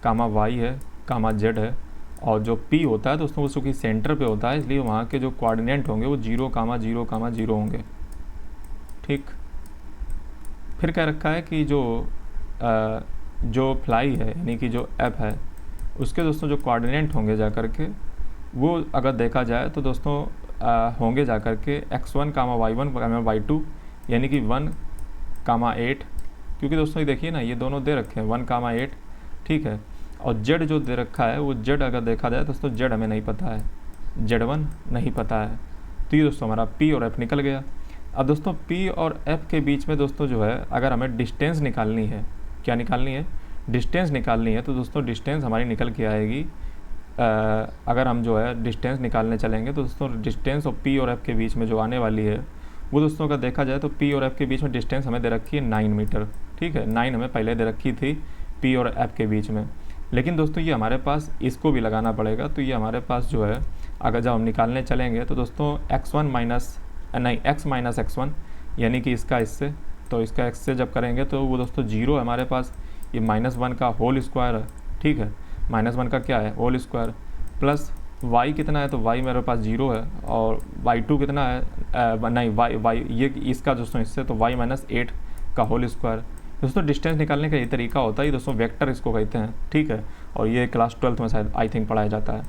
कामा y है, कामा z है, और जो P होता है दोस्तों वो चूँकि सेंटर पे होता है इसलिए वहाँ के जो कोऑर्डिनेट होंगे वो 0,0,0 होंगे, ठीक। फिर कह रखा है कि जो फ्लाई है यानी कि जो F है उसके दोस्तों जो कोऑर्डिनेट होंगे जा कर के वो अगर देखा जाए तो दोस्तों होंगे जा कर के x1, y1, y2, यानी कि 1,8, क्योंकि दोस्तों ये देखिए ना ये दोनों दे रखे हैं 1,8, ठीक है। और z जो दे रखा है वो z अगर देखा जाए दोस्तों z हमें नहीं पता है, z1 नहीं पता है, तो ये दोस्तों हमारा p और f निकल गया। अब दोस्तों p और f के बीच में दोस्तों जो है अगर हमें डिस्टेंस निकालनी है, क्या निकालनी है, डिस्टेंस निकालनी है, तो दोस्तों डिस्टेंस हमारी निकल के आएगी। अगर हम जो है डिस्टेंस निकालने चलेंगे तो दोस्तों डिस्टेंस और पी और एफ के बीच में जो आने वाली है वो दोस्तों अगर देखा जाए तो पी और एफ के बीच में डिस्टेंस हमें दे रखी है 9 मीटर, ठीक है। 9 हमें पहले दे रखी थी पी और एफ के बीच में, लेकिन दोस्तों ये हमारे पास इसको भी लगाना पड़ेगा। तो ये हमारे पास जो है अगर जब हम निकालने चलेंगे तो दोस्तों x माइनस x1 यानी कि इसका इससे, तो इसका x से जब करेंगे तो वो दोस्तों 0 है हमारे पास, ये -1 का होल स्क्वायर है, ठीक है। -1 का क्या है, होल स्क्वायर, प्लस y कितना है, तो y मेरे पास 0 है, और y2 कितना है, नहीं y ये इसका दोस्तों इससे, तो y -8 का होल स्क्वायर। दोस्तों डिस्टेंस निकालने का ये तरीका होता है, दोस्तों वेक्टर इसको कहते हैं, ठीक है। और ये क्लास 12th में शायद आई थिंक पढ़ाया जाता है।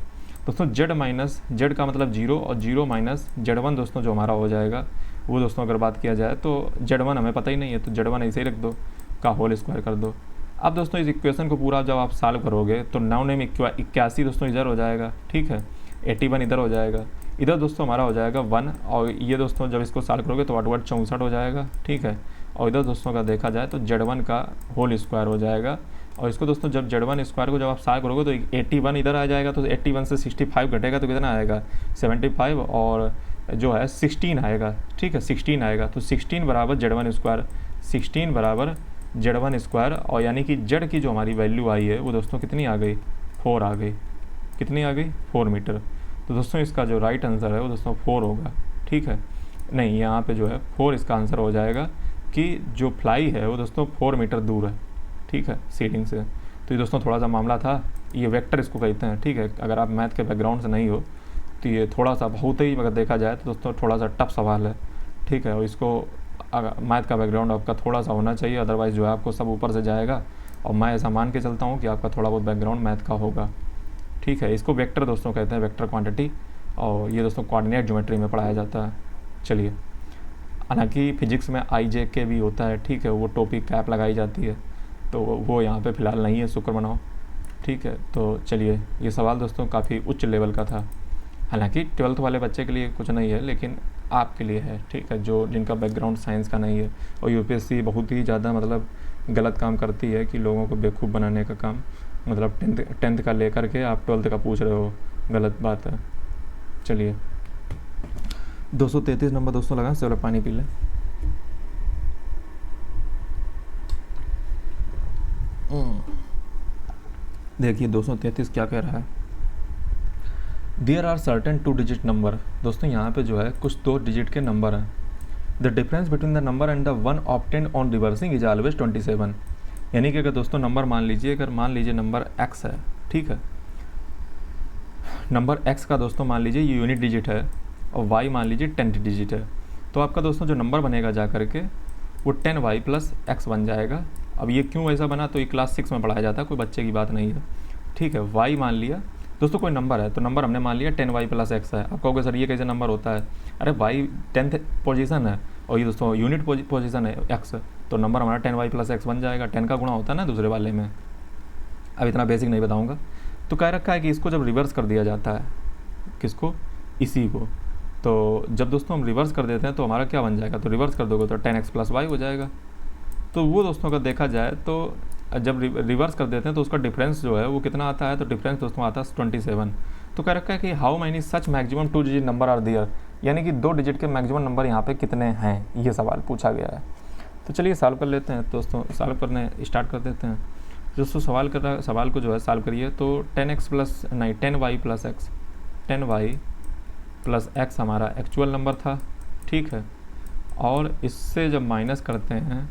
दोस्तों z का मतलब 0 और 0 माइनस z1 दोस्तों जो हमारा हो जाएगा वो दोस्तों अगर बात किया जाए तो z1 हमें पता ही नहीं है, तो z1 ऐसे ही रख दो, का होल स्क्वायर कर दो। अब दोस्तों इस इक्वेशन को पूरा जब आप सॉल्व करोगे तो 9 में 81 दोस्तों इधर हो जाएगा, ठीक है, 81 इधर हो जाएगा, इधर दोस्तों हमारा हो जाएगा 1, और ये दोस्तों जब इसको सॉल्व करोगे तो 8 64 हो जाएगा, ठीक है। और इधर दोस्तों का देखा जाए तो z1 का होल स्क्वायर हो जाएगा, और इसको दोस्तों जब Z1 स्क्वायर को जब आप सॉल्व करोगे तो 81 इधर आ जाएगा, तो 81 से 65 घटेगा तो कितना आएगा 75, और जो है 16 आएगा, ठीक है 16 आएगा। तो 16 बराबर Z1 स्क्वायर, 16 बराबर Z1 स्क्वायर, और यानी कि Z की जो हमारी वैल्यू आई है वो दोस्तों कितनी आ गई 4 आ गई, कितनी आ गई 4 मीटर। तो दोस्तों इसका जो राइट आंसर है वो दोस्तों 4 होगा, ठीक है। नहीं, यहाँ पे जो है 4 इसका आंसर हो जाएगा कि जो फ्लाई है वो दोस्तों 4 मीटर दूर है, ठीक है सीलिंग से। तो ये दोस्तों थोड़ा सा मामला था, ये वेक्टर इसको कहते हैं, ठीक है। अगर आप मैथ के बैकग्राउंड से नहीं हो तो ये थोड़ा सा बहुत ही अगर देखा जाए तो दोस्तों थोड़ा सा टफ सवाल है, ठीक है। और इसको मैथ का बैकग्राउंड आपका थोड़ा सा होना चाहिए, अदरवाइज़ जो है आपको सब ऊपर से जाएगा। और मैं ऐसा मान के चलता हूँ कि आपका थोड़ा बहुत बैकग्राउंड मैथ का होगा, ठीक है। इसको वेक्टर दोस्तों कहते हैं, वेक्टर क्वांटिटी, और ये दोस्तों कोऑर्डिनेट ज्योमेट्री में पढ़ाया जाता है। चलिए, हालांकि फिजिक्स में IJK भी होता है, ठीक है, वो टोपी कैप लगाई जाती है, तो वो यहाँ पे फ़िलहाल नहीं है, शुक्र मनाओ, ठीक है। तो चलिए, ये सवाल दोस्तों काफ़ी उच्च लेवल का था, हालांकि 12th वाले बच्चे के लिए कुछ नहीं है, लेकिन आपके लिए है, ठीक है, जो जिनका बैकग्राउंड साइंस का नहीं है। और UPSC बहुत ही ज़्यादा मतलब गलत काम करती है कि लोगों को बेवकूफ़ बनाने का काम, मतलब 10th का लेकर के आप 12th का पूछ रहे हो, गलत बात है। चलिए, 233 नंबर दोस्तों लगा, चलो पानी पी लें। देखिए 233 क्या कह रहा है, there are certain 2 digit number. दोस्तों यहाँ पे जो है कुछ 2 डिजिट के नंबर हैं। The difference between the number and the one obtained on reversing is always 27। यानी कि अगर दोस्तों नंबर मान लीजिए, अगर मान लीजिए नंबर x है, ठीक है, नंबर x का दोस्तों मान लीजिए ये यूनिट डिजिट है और y मान लीजिए 10 डिजिट है, तो आपका दोस्तों जो नंबर बनेगा जा करके वो 10y प्लस x बन जाएगा। अब ये क्यों ऐसा बना, तो ये क्लास 6 में पढ़ाया जाता है, कोई बच्चे की बात नहीं है, ठीक है। y मान लिया दोस्तों, कोई नंबर है तो नंबर हमने मान लिया 10y प्लस x है। आप कहोगे सर ये कैसे नंबर होता है, अरे y 10th पोजीशन है और ये दोस्तों यूनिट पोजीशन है x, तो नंबर हमारा 10y प्लस x बन जाएगा। 10 का गुणा होता है ना दूसरे वाले में, अब इतना बेसिक नहीं बताऊँगा। तो कह रखा है कि इसको जब रिवर्स कर दिया जाता है, किसको, इसी को, तो जब दोस्तों हम रिवर्स कर देते हैं तो हमारा क्या बन जाएगा, तो रिवर्स कर दोगे तो 10x प्लस y हो जाएगा। तो वो दोस्तों अगर देखा जाए तो जब रिवर्स कर देते हैं तो उसका डिफरेंस जो है वो कितना आता है, तो डिफरेंस दोस्तों आता है 27। तो कह रखा है कि how many such maximum 2 digit number are there, यानी कि 2 डिजिट के मैक्सिमम नंबर यहाँ पे कितने हैं, ये सवाल पूछा गया है। तो चलिए सॉल्व कर लेते हैं दोस्तों, सॉल्व करने स्टार्ट कर देते हैं। दोस्तों सवाल को जो है सॉल्व करिए, तो 10y plus x, 10y plus x हमारा एक्चुअल नंबर था, ठीक है, और इससे जब माइनस करते हैं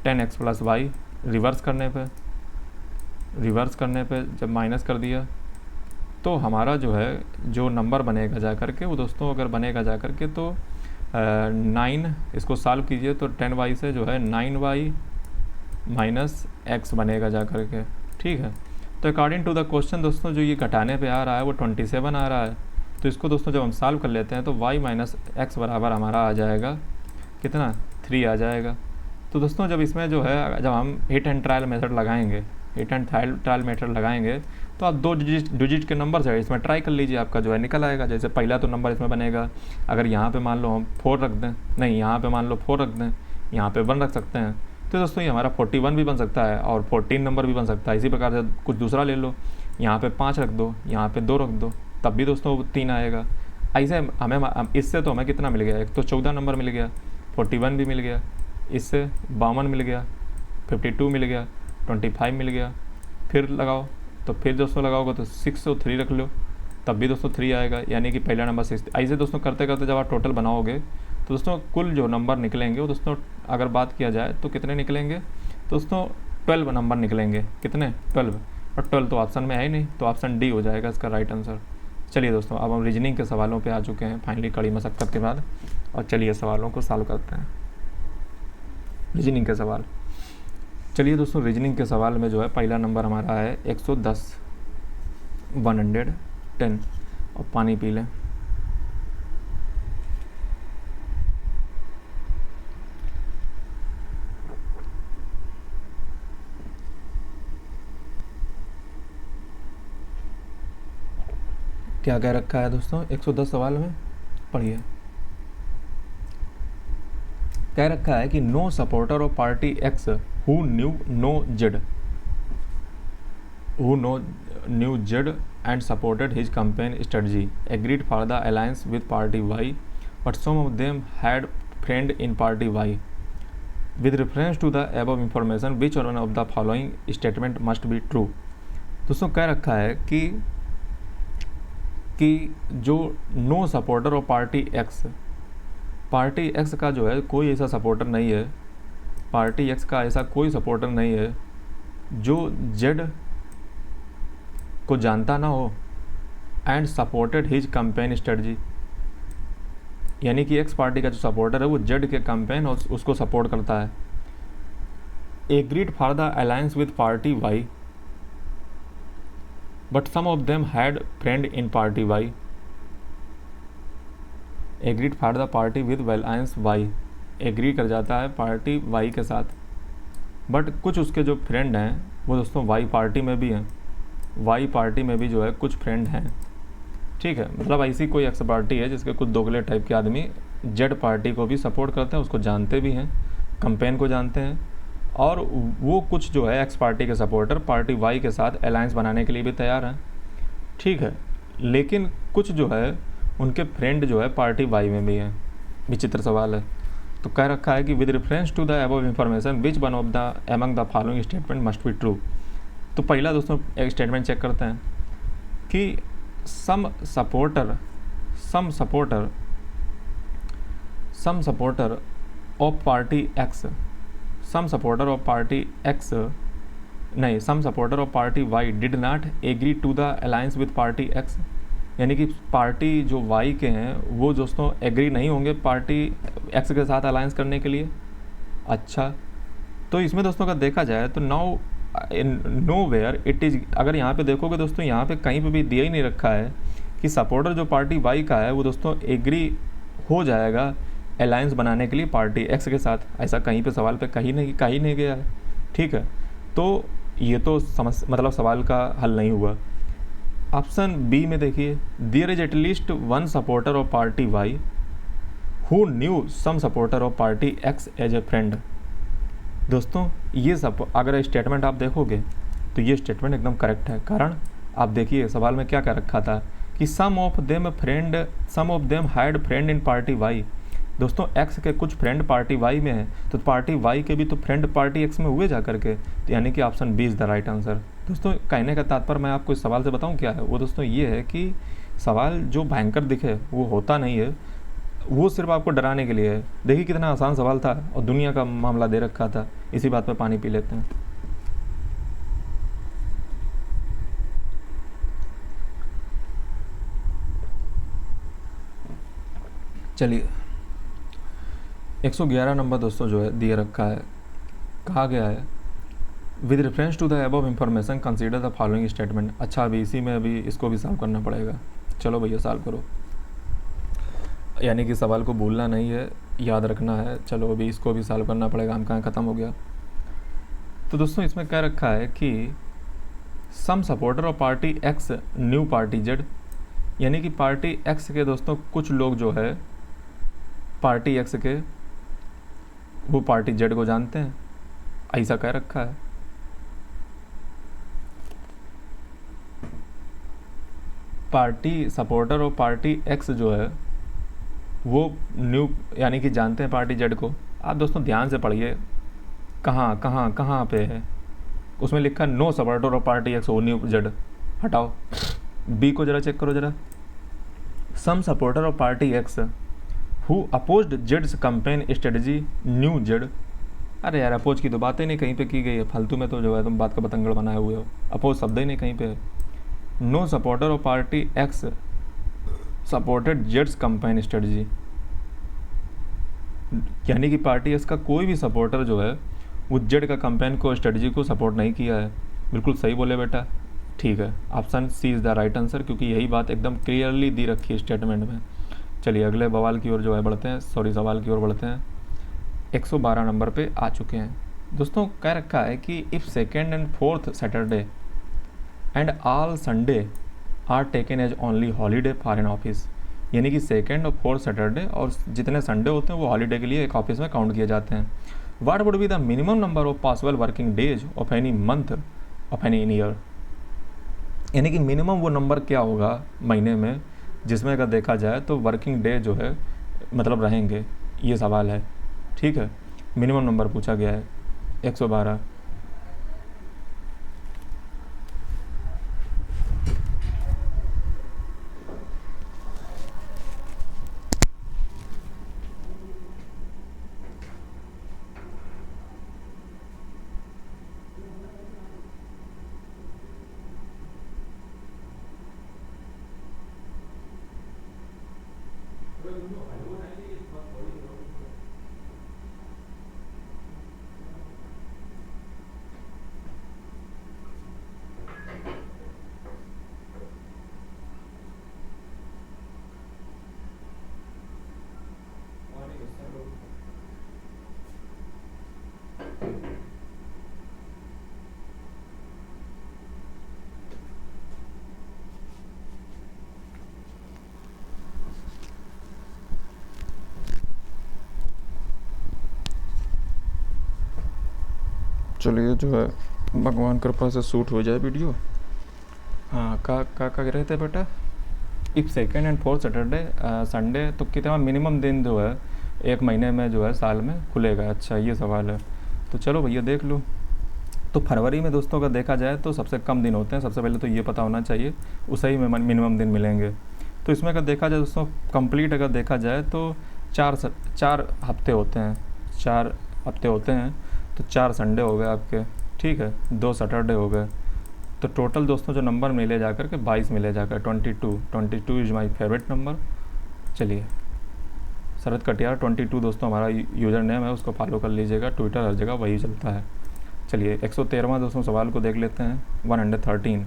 10x प्लस y, रिवर्स करने पे जब माइनस कर दिया तो हमारा जो है जो नंबर बनेगा जा करके वो दोस्तों अगर बनेगा जा करके तो 9, इसको सॉल्व कीजिए तो 10y से जो है 9y माइनस x बनेगा जा करके, ठीक है। तो अकॉर्डिंग टू द क्वेश्चन दोस्तों जो ये घटाने पे आ रहा है वो 27 आ रहा है, तो इसको दोस्तों जब हम सॉल्व कर लेते हैं तो y माइनस x बराबर हमारा आ जाएगा कितना, 3 आ जाएगा। तो दोस्तों जब इसमें जो है जब हम हिट एंड ट्रायल मेथड लगाएंगे, तो आप 2 डिजिट के नंबर से इसमें ट्राई कर लीजिए, आपका जो है निकल आएगा। जैसे पहला तो नंबर इसमें बनेगा, अगर यहाँ पे मान लो हम 4 रख दें, नहीं यहाँ पे मान लो 4 रख दें, यहाँ पे 1 रख सकते हैं, तो दोस्तों ये हमारा 41 भी बन सकता है और 14 नंबर भी बन सकता है। इसी प्रकार से कुछ दूसरा ले लो, यहाँ पे 5 रख दो, यहाँ पे 2 रख दो, तब भी दोस्तों 3 आएगा। ऐसे हमें इससे तो हमें कितना मिल गया, एक तो 14 नंबर मिल गया, 41 भी मिल गया, इससे 52 मिल गया, 52 मिल गया, 25 मिल गया, फिर लगाओ तो फिर दोस्तों लगाओगे तो 6 और 3 रख लो, तब भी दोस्तों 3 आएगा, यानी कि पहला नंबर 6। ऐसे दोस्तों करते करते जब आप टोटल बनाओगे तो दोस्तों कुल जो नंबर निकलेंगे वो दोस्तों अगर बात किया जाए तो कितने निकलेंगे दोस्तों, 12 नंबर निकलेंगे। कितने, 12, और 12 तो ऑप्शन में है ही नहीं, तो ऑप्शन डी हो जाएगा इसका राइट आंसर। चलिए दोस्तों अब हम रीजनिंग के सवालों पे आ चुके हैं फाइनली कड़ी मशक्क़त के बाद, और चलिए सवालों को सॉल्व करते हैं। रीजनिंग के सवाल, चलिए दोस्तों रीजनिंग के सवाल में जो है पहला नंबर हमारा है 110, 110, और पानी पी लें। क्या कह रखा है दोस्तों 110 सवाल में, पढ़िए। कह रखा है कि no supporter of party X who knew नो जेड, who knew Jed and supported his campaign strategy agreed for the alliance with party Y, but some of them had friend in party Y. With reference to the above information, which one of the following statement must be true? दोस्तों कह रखा है कि जो no supporter of party X का जो है कोई ऐसा सपोर्टर नहीं है, पार्टी एक्स का ऐसा कोई सपोर्टर नहीं है जो जेड को जानता ना हो and supported his campaign strategy, यानी कि एक्स पार्टी का जो सपोर्टर है वो जेड के कैंपेन और उसको सपोर्ट करता है। Agreed for the alliance with party Y, but some of them had friend in party Y. Agreed for the party with alliance Y, agree कर जाता है पार्टी वाई के साथ, बट कुछ उसके जो फ्रेंड हैं वो दोस्तों वाई पार्टी में भी हैं, वाई पार्टी में भी जो है कुछ फ्रेंड हैं। ठीक है, मतलब ऐसी कोई एक्स पार्टी है जिसके कुछ दोगले टाइप के आदमी जेड पार्टी को भी सपोर्ट करते हैं, उसको जानते भी हैं, कैंपेन को जानते हैं, और वो कुछ जो है एक्स पार्टी के सपोर्टर पार्टी वाई के साथ अलायंस बनाने के लिए भी तैयार हैं। ठीक है, लेकिन कुछ जो है उनके फ्रेंड जो है पार्टी वाई में भी हैं। विचित्र सवाल है। तो कह रखा है कि with reference to the above information which one of the among the following statement must be true. तो पहला दोस्तों एक स्टेटमेंट चेक करते हैं कि some supporter of party X, some supporter of party Y did not agree to the alliance with party X, यानी कि पार्टी जो वाई के हैं वो दोस्तों एग्री नहीं होंगे पार्टी एक्स के साथ अलायंस करने के लिए। अच्छा, तो इसमें दोस्तों अगर देखा जाए तो now no where it is, अगर यहाँ पे देखोगे दोस्तों यहाँ पे कहीं पे भी दिया ही नहीं रखा है कि सपोर्टर जो पार्टी वाई का है वो दोस्तों एग्री हो जाएगा अलायंस बनाने के लिए पार्टी एक्स के साथ। ऐसा कहीं पे सवाल पे कहीं नहीं गया है। ठीक है, तो ये तो मतलब सवाल का हल नहीं हुआ। ऑप्शन बी में देखिए, there is at least one supporter of party Y who knew some supporter of party X as a friend. दोस्तों ये सब अगर स्टेटमेंट आप देखोगे तो ये स्टेटमेंट एकदम करेक्ट है। कारण आप देखिए सवाल में क्या रखा था कि सम of them had friend in party Y. दोस्तों एक्स के कुछ फ्रेंड पार्टी वाई में है, तो पार्टी वाई के भी तो फ्रेंड पार्टी एक्स में हुए जा करके, तो यानी कि option B is the right answer. दोस्तों कहने का तात्पर्य मैं आपको इस सवाल से बताऊं क्या है, वो दोस्तों ये है कि सवाल जो भयंकर दिखे वो होता नहीं है, वो सिर्फ आपको डराने के लिए है। देखिए कितना आसान सवाल था और दुनिया का मामला दे रखा था। इसी बात पे पानी पी लेते हैं। चलिए 111 नंबर दोस्तों जो है दिए रखा है, कहा गया है with reference to the above information consider the following statement. अच्छा, अभी इसी में अभी इसको भी सॉल्व करना पड़ेगा। चलो भैया सॉल्व करो, यानी कि सवाल को भूलना नहीं है, याद रखना है। चलो अभी इसको भी सॉल्व करना पड़ेगा, हम कहाँ ख़त्म हो गया। तो दोस्तों इसमें क्या रखा है कि some supporter of party X knew party Z, यानी कि पार्टी एक्स के दोस्तों कुछ लोग जो है पार्टी एक्स के वो पार्टी जेड को जानते हैं, ऐसा कह रखा है। पार्टी सपोर्टर और पार्टी एक्स जो है वो न्यू यानी कि जानते हैं पार्टी जेड को। आप दोस्तों ध्यान से पढ़िए कहाँ पे है, उसमें लिखा no supporter of party X ओ न्यू जेड, हटाओ। बी को जरा चेक करो जरा, some supporter of party X who opposed जेड्स कैंपेन स्ट्रेटजी न्यू जेड। अरे यार अपोज की तो बातें नहीं कहीं पे की गई है, फालतू में तो जो है तुम बात का पतंगड़ बनाए हुए हो, अपोज शब्द ही नहीं कहीं पे। No supporter of party X supported जेड्स कैंपेन स्ट्रेटजी, यानी कि पार्टी एक्स का कोई भी सपोर्टर जो है वो जेड का कैंपेन को स्ट्रेटजी को सपोर्ट नहीं किया है। बिल्कुल सही बोले बेटा, ठीक है, option C is the right answer, क्योंकि यही बात एकदम क्लियरली दी रखी है स्टेटमेंट में। चलिए अगले सवाल की ओर जो है सवाल की ओर बढ़ते हैं। 112 नंबर पे आ चुके हैं। दोस्तों कह रखा है कि if second and fourth Saturday and all Sunday are taken as only holiday for an office, यानी कि सेकेंड और फोर्थ सैटरडे और जितने संडे होते हैं वो हॉलीडे के लिए एक ऑफिस में काउंट किए जाते हैं। What would be the minimum number of possible working days of any month of any year. यानी कि मिनिमम वो नंबर क्या होगा महीने में जिसमें अगर देखा जाए तो वर्किंग डे जो है मतलब रहेंगे, ये सवाल है। ठीक है, मिनिमम नंबर पूछा गया है 112। चलिए जो है भगवान कृपा से शूट हो जाए वीडियो। हाँ, का कह रहे थे बेटा, if second and fourth Saturday Sunday तो कितना मिनिमम दिन जो है एक महीने में जो है साल में खुलेगा। अच्छा, ये सवाल है, तो चलो भैया देख लो। तो फरवरी में दोस्तों अगर देखा जाए तो सबसे कम दिन होते हैं, सबसे पहले तो ये पता होना चाहिए, उसे ही में मिनिमम दिन मिलेंगे। तो इसमें अगर देखा जाए दोस्तों कंप्लीट अगर देखा जाए तो चार हफ्ते होते हैं, 4 हफ्ते होते हैं, तो 4 संडे हो गए आपके। ठीक है, 2 सैटरडे हो गए, तो टोटल दोस्तों जो नंबर मिले जाकर के 22 मिले जाकर 22 इज़ माई फेवरेट नंबर। चलिए, शरद कटियार 22 दोस्तों हमारा यूज़र नेम है, उसको फॉलो कर लीजिएगा, ट्विटर हर जगह वही चलता है। चलिए 113वां दोस्तों सवाल को देख लेते हैं। 113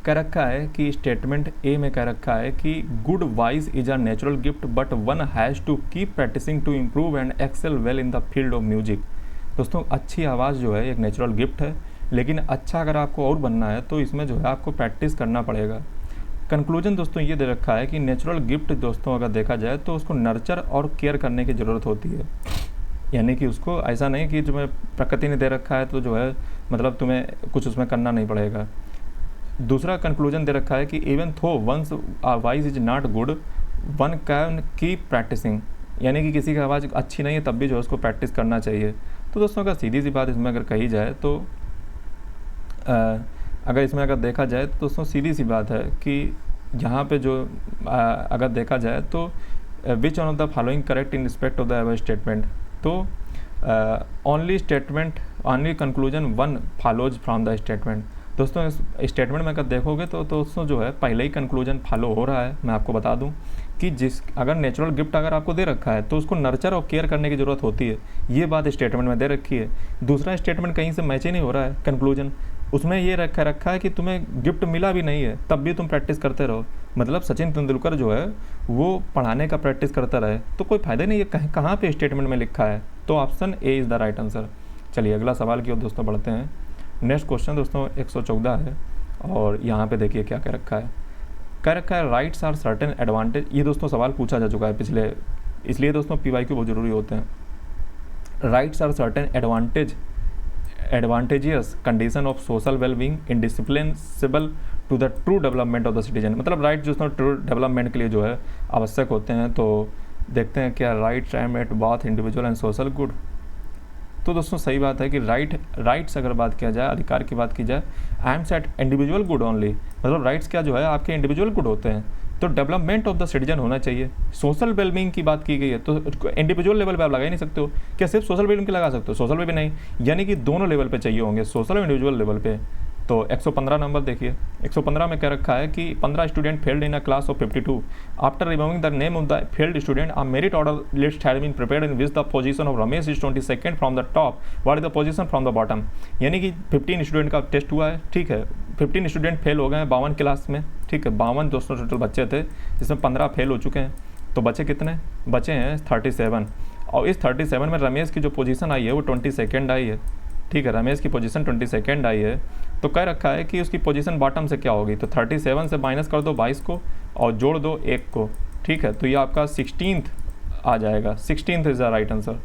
कह रखा है कि स्टेटमेंट ए में कह रखा है कि good voice is a natural gift but one has to keep practising to improve and excel well in the field of music. दोस्तों अच्छी आवाज़ जो है एक नेचुरल गिफ्ट है, लेकिन अच्छा अगर आपको और बनना है तो इसमें जो है आपको प्रैक्टिस करना पड़ेगा। कंक्लूजन दोस्तों ये दे रखा है कि नेचुरल गिफ्ट दोस्तों अगर देखा जाए तो उसको नर्चर और केयर करने की ज़रूरत होती है। यानी कि उसको ऐसा नहीं कि जो प्रकृति ने दे रखा है तो जो है मतलब तुम्हें कुछ उसमें करना नहीं पड़ेगा। दूसरा कंक्लूजन दे रखा है कि even though one's voice is not good one can keep practising, यानी कि किसी की आवाज़ अच्छी नहीं है तब भी जो है उसको प्रैक्टिस करना चाहिए। तो दोस्तों अगर सीधी सी बात इसमें अगर कही जाए तो अगर इसमें अगर देखा जाए तो दोस्तों सीधी सी बात है कि यहाँ पे जो अगर देखा जाए तो which one of the following correct in respect of the ever statement, तो only conclusion one follows from the statement. दोस्तों इस स्टेटमेंट में अगर देखोगे तो दोस्तों जो है पहले ही कंक्लूजन फॉलो हो रहा है। मैं आपको बता दूं कि अगर नेचुरल गिफ्ट अगर आपको दे रखा है तो उसको नर्चर और केयर करने की ज़रूरत होती है, ये बात स्टेटमेंट में दे रखी है। दूसरा स्टेटमेंट कहीं से मैच ही नहीं हो रहा है कंक्लूजन, उसमें ये रखा है कि तुम्हें गिफ्ट मिला भी नहीं है तब भी तुम प्रैक्टिस करते रहो। मतलब सचिन तेंदुलकर जो है वो पढ़ाने का प्रैक्टिस करता रहे तो कोई फ़ायदा नहीं है, कहाँ पे स्टेटमेंट में लिखा है। तो option A is the right answer. चलिए अगला सवाल की ओर दोस्तों बढ़ते हैं। नेक्स्ट क्वेश्चन दोस्तों 114 है और यहाँ पे देखिए क्या कह रखा है। कह रखा है राइट्स आर सर्टेन एडवांटेज। ये दोस्तों सवाल पूछा जा चुका है पिछले, इसलिए दोस्तों PYQ बहुत ज़रूरी होते हैं। Rights are certain advantageous condition of social wellbeing indispensable to the true development of the citizen. मतलब राइट दोस्तों ट्रू डेवलपमेंट के लिए जो है आवश्यक होते हैं। तो देखते हैं क्या rights aim at both individual and social good. तो दोस्तों सही बात है कि राइट्स अगर बात किया जाए, अधिकार की बात की जाए, I am set individual good only, मतलब राइट्स क्या जो है आपके इंडिविजुअल गुड होते हैं। तो डेवलपमेंट ऑफ द सिटीजन होना चाहिए। सोशल वेलबींग की बात की गई है तो इंडिविजुअल लेवल पे आप लगा ही नहीं सकते हो, क्या सिर्फ सोशल वेलबींग के लगा सकते हो, सोशल पे भी नहीं, यानी कि दोनों लेवल पे चाहिए होंगे, सोशल और इंडिविजुअल लेवल पे। तो 115 नंबर देखिए, 115 में कह रखा है कि 15 student failed in a class of 52 after removing the name of the failed student a merit order list had been prepared in which the position of Ramesh is 22nd from the top, what is the position from the bottom. यानी कि 15 स्टूडेंट का टेस्ट हुआ है, ठीक है, 15 स्टूडेंट फेल हो गए हैं 52 क्लास में, ठीक है, 52 दोस्तों टोटल बच्चे थे जिसमें 15 फेल हो चुके हैं। तो बचे कितने, बचे हैं 37, और इस 37 में रमेश की जो पोजीशन आई है वो 22nd आई है, ठीक है, रमेश की पोजीशन 22nd आई है। तो कह रखा है कि उसकी पोजीशन बॉटम से क्या होगी, तो 37 से माइनस कर दो 22 को और जोड़ दो 1 को, ठीक है, तो ये आपका 16th आ जाएगा, 16th is the right answer.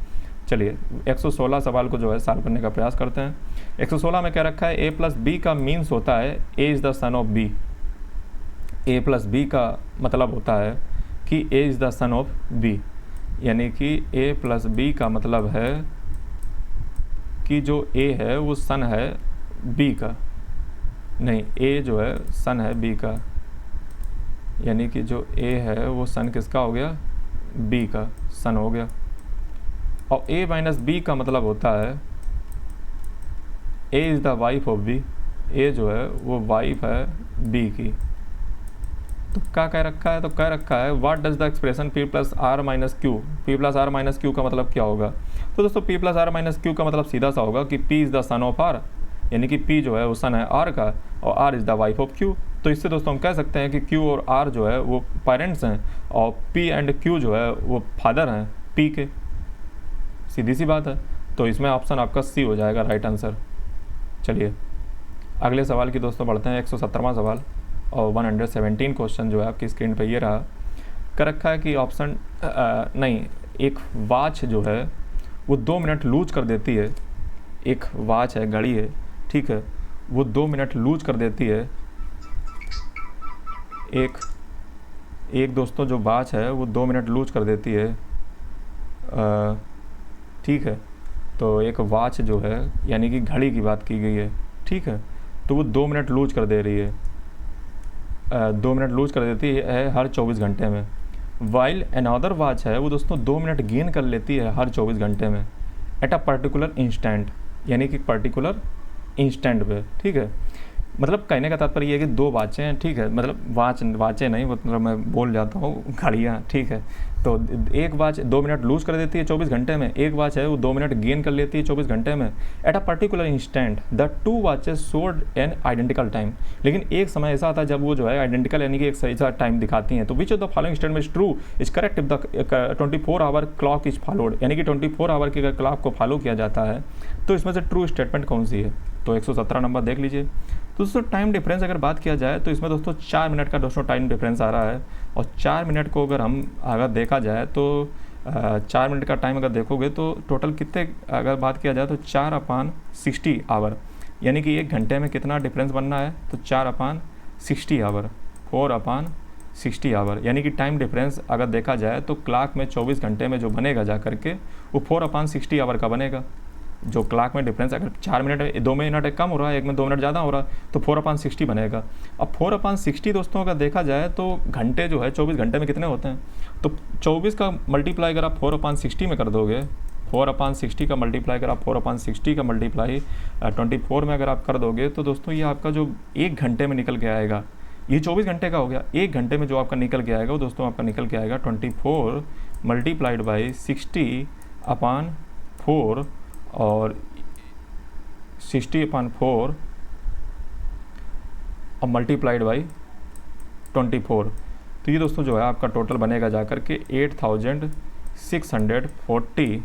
चलिए 116 सवाल को जो है सॉल्व करने का प्रयास करते हैं। 116 में क्या रखा है, ए प्लस बी का मीन्स होता है A is the son of B. A plus B का मतलब होता है कि A is the son of B, यानी कि ए प्लस बी का मतलब है कि जो ए है वो सन है बी का, नहीं ए जो है सन है बी का, यानी कि जो ए है वो सन किसका हो गया, बी का सन हो गया। और ए माइनस बी का मतलब होता है A is the wife of B, A जो है वो वाइफ है बी की। तो क्या कह रखा है, तो कह रखा है what does the expression P plus R minus Q. P plus R minus Q का मतलब क्या होगा, तो दोस्तों P plus R minus Q का मतलब सीधा सा होगा कि P is the son of R, यानी कि पी जो है वो सन है आर का और R is the wife of Q. तो इससे दोस्तों हम कह सकते हैं कि क्यू और आर जो है वो पेरेंट्स हैं और पी एंड क्यू जो है वो फादर हैं पी के। सीधी सी बात है, तो इसमें ऑप्शन आपका सी हो जाएगा राइट आंसर। चलिए अगले सवाल की दोस्तों बढ़ते हैं। 117वां सवाल और 117 क्वेश्चन जो है आपकी स्क्रीन पर ये रहा। कर रखा है कि ऑप्शन नहीं, एक वॉच जो है वो 2 मिनट लूज कर देती है। एक वॉच है, घड़ी है, ठीक है, वो 2 मिनट लूज कर देती है। एक दोस्तों जो वॉच है वो 2 मिनट लूज कर देती है, ठीक है। तो एक वॉच जो है यानी कि घड़ी की बात की गई है, ठीक है, तो वो 2 मिनट लूज कर दे रही है, 2 मिनट लूज कर देती है हर 24 घंटे में। वाइल अनदर वॉच है वो दोस्तों 2 मिनट गेन कर लेती है हर 24 घंटे में एट अ पर्टिकुलर इंस्टेंट, यानी कि पर्टिकुलर इंस्टेंट पे, ठीक है। मतलब कहने का तात्पर्य ये है कि 2 वाचें हैं, ठीक है, मतलब वाचें नहीं, मतलब मैं बोल जाता हूँ घड़ियाँ, ठीक है। तो एक वाच 2 मिनट लूज कर देती है 24 घंटे में, एक वाच है वो 2 मिनट गेन कर लेती है 24 घंटे में at a particular instant the 2 watches showed an identical time. लेकिन एक समय ऐसा आता है जब वो जो है आइडेंटिकल यानी कि एक सही सा टाइम दिखाती हैं। तो विच of the following statement is true is correct if the 24 hour clock is followed, यानी कि 24 आवर की अगर क्लॉक को फॉलो किया जाता है तो इसमें से ट्रू स्टेटमेंट कौन सी है। तो 117 नंबर देख लीजिए। तो दोस्तों टाइम डिफरेंस अगर बात किया जाए तो इसमें दोस्तों 4 मिनट का दोस्तों टाइम डिफरेंस आ रहा है। और 4 मिनट को अगर देखा जाए तो 4 मिनट का टाइम अगर देखोगे तो टोटल कितने अगर बात किया जाए तो 4/60 आवर, यानी कि 1 घंटे में कितना डिफरेंस बनना है, तो 4/60 आवर, 4/60 आवर, यानी कि टाइम डिफरेंस अगर देखा जाए तो क्लॉक में 24 घंटे में जो बनेगा जा करके वो 4/60 आवर का बनेगा। जो क्लॉक में डिफरेंस अगर 4 मिनट 2 मिनट कम हो रहा है, एक में 2 मिनट ज़्यादा हो रहा है, तो 4/60 बनेगा। अब 4/60 दोस्तों अगर देखा जाए तो घंटे जो है 24 घंटे में कितने होते हैं, तो 24 का मल्टीप्लाई अगर आप 4/60 में कर दोगे, 4/60 का मल्टीप्लाई अगर आप 4/60 का मल्टीप्लाई 24 में अगर आप कर दोगे तो दोस्तों ये आपका जो 1 घंटे में निकल के आएगा, ये 24 घंटे का हो गया, 1 घंटे में जो आपका निकल के आएगा वो दोस्तों आपका निकल के आएगा 24 मल्टीप्लाइड बाई 60/4 और 60/4 और मल्टीप्लाइड बाई 24। तो ये दोस्तों जो है आपका टोटल बनेगा जाकर के 8640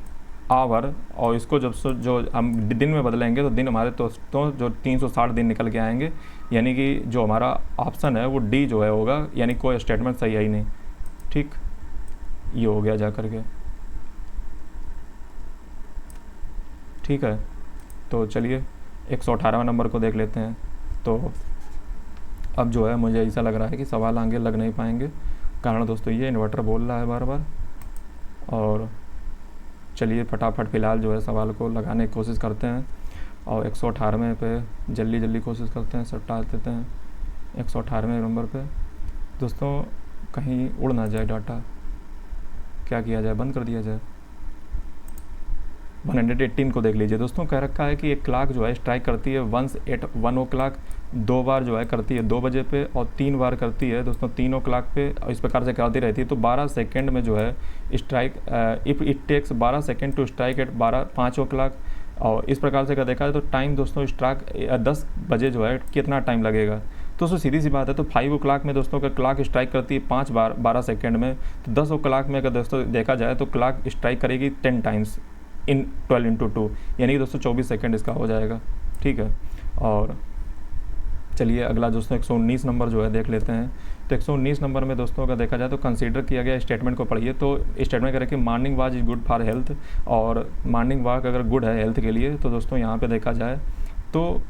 आवर। और इसको जब जो हम दिन में बदलेंगे तो दिन हमारे तो जो 360 दिन निकल के आएंगे, यानी कि जो हमारा ऑप्शन है वो डी जो है होगा, यानी कोई स्टेटमेंट सही है ही नहीं, ठीक, ये हो गया जाकर के, ठीक है। तो चलिए 118वां नंबर को देख लेते हैं। तो अब जो है मुझे ऐसा लग रहा है कि सवाल आगे लग नहीं पाएंगे, कारण दोस्तों ये इन्वर्टर बोल रहा है बार बार। और चलिए फटाफट फ़िलहाल जो है सवाल को लगाने की कोशिश करते हैं और 118वें पे जल्दी कोशिश करते हैं, सट्टा देते हैं 118वें नंबर पे। दोस्तों कहीं उड़ ना जाए डाटा, क्या किया जाए, बंद कर दिया जाए। 118 को देख लीजिए दोस्तों। कह रखा है कि एक क्लॉक जो है स्ट्राइक करती है वंस एट 1 o'clock, 2 बार जो है करती है 2 बजे पे और 3 बार करती है दोस्तों 3 o'clock पे, और इस प्रकार से करती रहती है। तो 12 सेकेंड में जो है strike, if it takes 12 second to strike at 5 o'clock, और इस प्रकार से अगर देखा जाए तो टाइम दोस्तों स्ट्राइक 10 बजे जो है कितना टाइम लगेगा। तो दोस्तों सीधी सी बात है, तो 5 o'clock में दोस्तों का क्लॉक स्ट्राइक करती है 5 बार 12 सेकेंड में, तो 10 o'clock में अगर दोस्तों देखा जाए तो क्लॉक स्ट्राइक करेगी 10 टाइम्स इन 12 into 2, यानी कि दोस्तों 24 सेकेंड इसका हो जाएगा, ठीक है। और चलिए अगला दोस्तों 119 नंबर जो है देख लेते हैं। तो 119 नंबर में दोस्तों अगर देखा जाए तो कंसीडर किया गया स्टेटमेंट को पढ़िए। तो स्टेटमेंट करें कि morning walk is good for health, और मॉर्निंग वॉक अगर गुड है हेल्थ के लिए तो दोस्तों यहाँ पे देखा जाए तो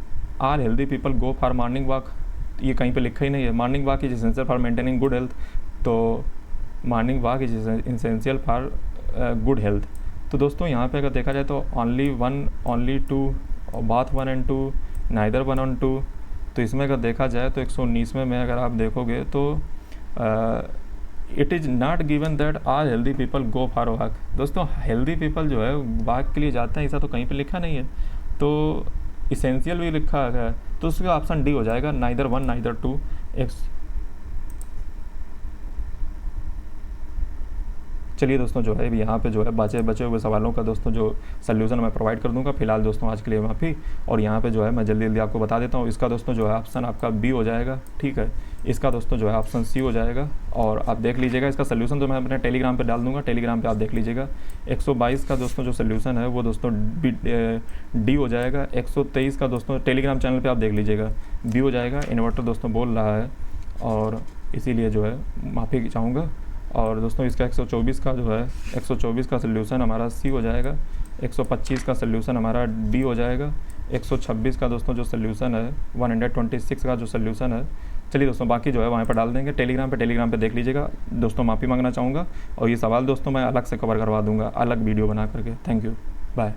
are healthy people go for morning walk, ये कहीं पे लिखा ही नहीं है। Morning walk is essential for maintaining good health, तो morning walk is essential for good health. तो दोस्तों यहाँ पे अगर देखा जाए तो only 1, only 2, both 1 and 2, neither 1 and 2। तो इसमें अगर देखा जाए तो 119 में अगर आप देखोगे तो it is not given that are healthy people go for walk. दोस्तों हेल्दी पीपल जो है वॉक के लिए जाते हैं, ऐसा तो कहीं पे लिखा नहीं है। तो इसेंशियल भी लिखा है तो उसका ऑप्शन डी हो जाएगा, नाइदर 1 नाइदर 2। चलिए दोस्तों जो है यहाँ पे जो है बचे हुए सवालों का दोस्तों जो सल्यूशन मैं प्रोवाइड कर दूंगा। फिलहाल दोस्तों आज के लिए माफ़ी। और यहाँ पे जो है मैं जल्दी जल्दी आपको बता देता हूँ। इसका दोस्तों जो है ऑप्शन आपका बी हो जाएगा, ठीक है। इसका दोस्तों जो है ऑप्शन सी हो जाएगा। और आप देख लीजिएगा इसका सल्यूशन तो मैं अपने टेलीग्राम पे डाल दूंगा, टेलीग्राम पे आप देख लीजिएगा। 122 का दोस्तों जो सल्यूशन है वो दोस्तों डी हो जाएगा। 123 का दोस्तों टेलीग्राम चैनल पे आप देख लीजिएगा बी हो जाएगा। इन्वर्टर दोस्तों बोल रहा है और इसीलिए जो है माफ़ी चाहूँगा। और दोस्तों इसका 124 का जो है 124 का सल्यूशन हमारा सी हो जाएगा। 125 का सल्यूशन हमारा डी हो जाएगा। 126 का दोस्तों जो सल्यूशन है 126 का जो सल्यूशन है, चलिए दोस्तों बाकी जो है वहाँ पर डाल देंगे टेलीग्राम पे देख लीजिएगा। दोस्तों माफ़ी मांगना चाहूँगा और ये सवाल दोस्तों मैं अलग से कवर करवा दूँगा, अलग वीडियो बना करके। Thank you, bye.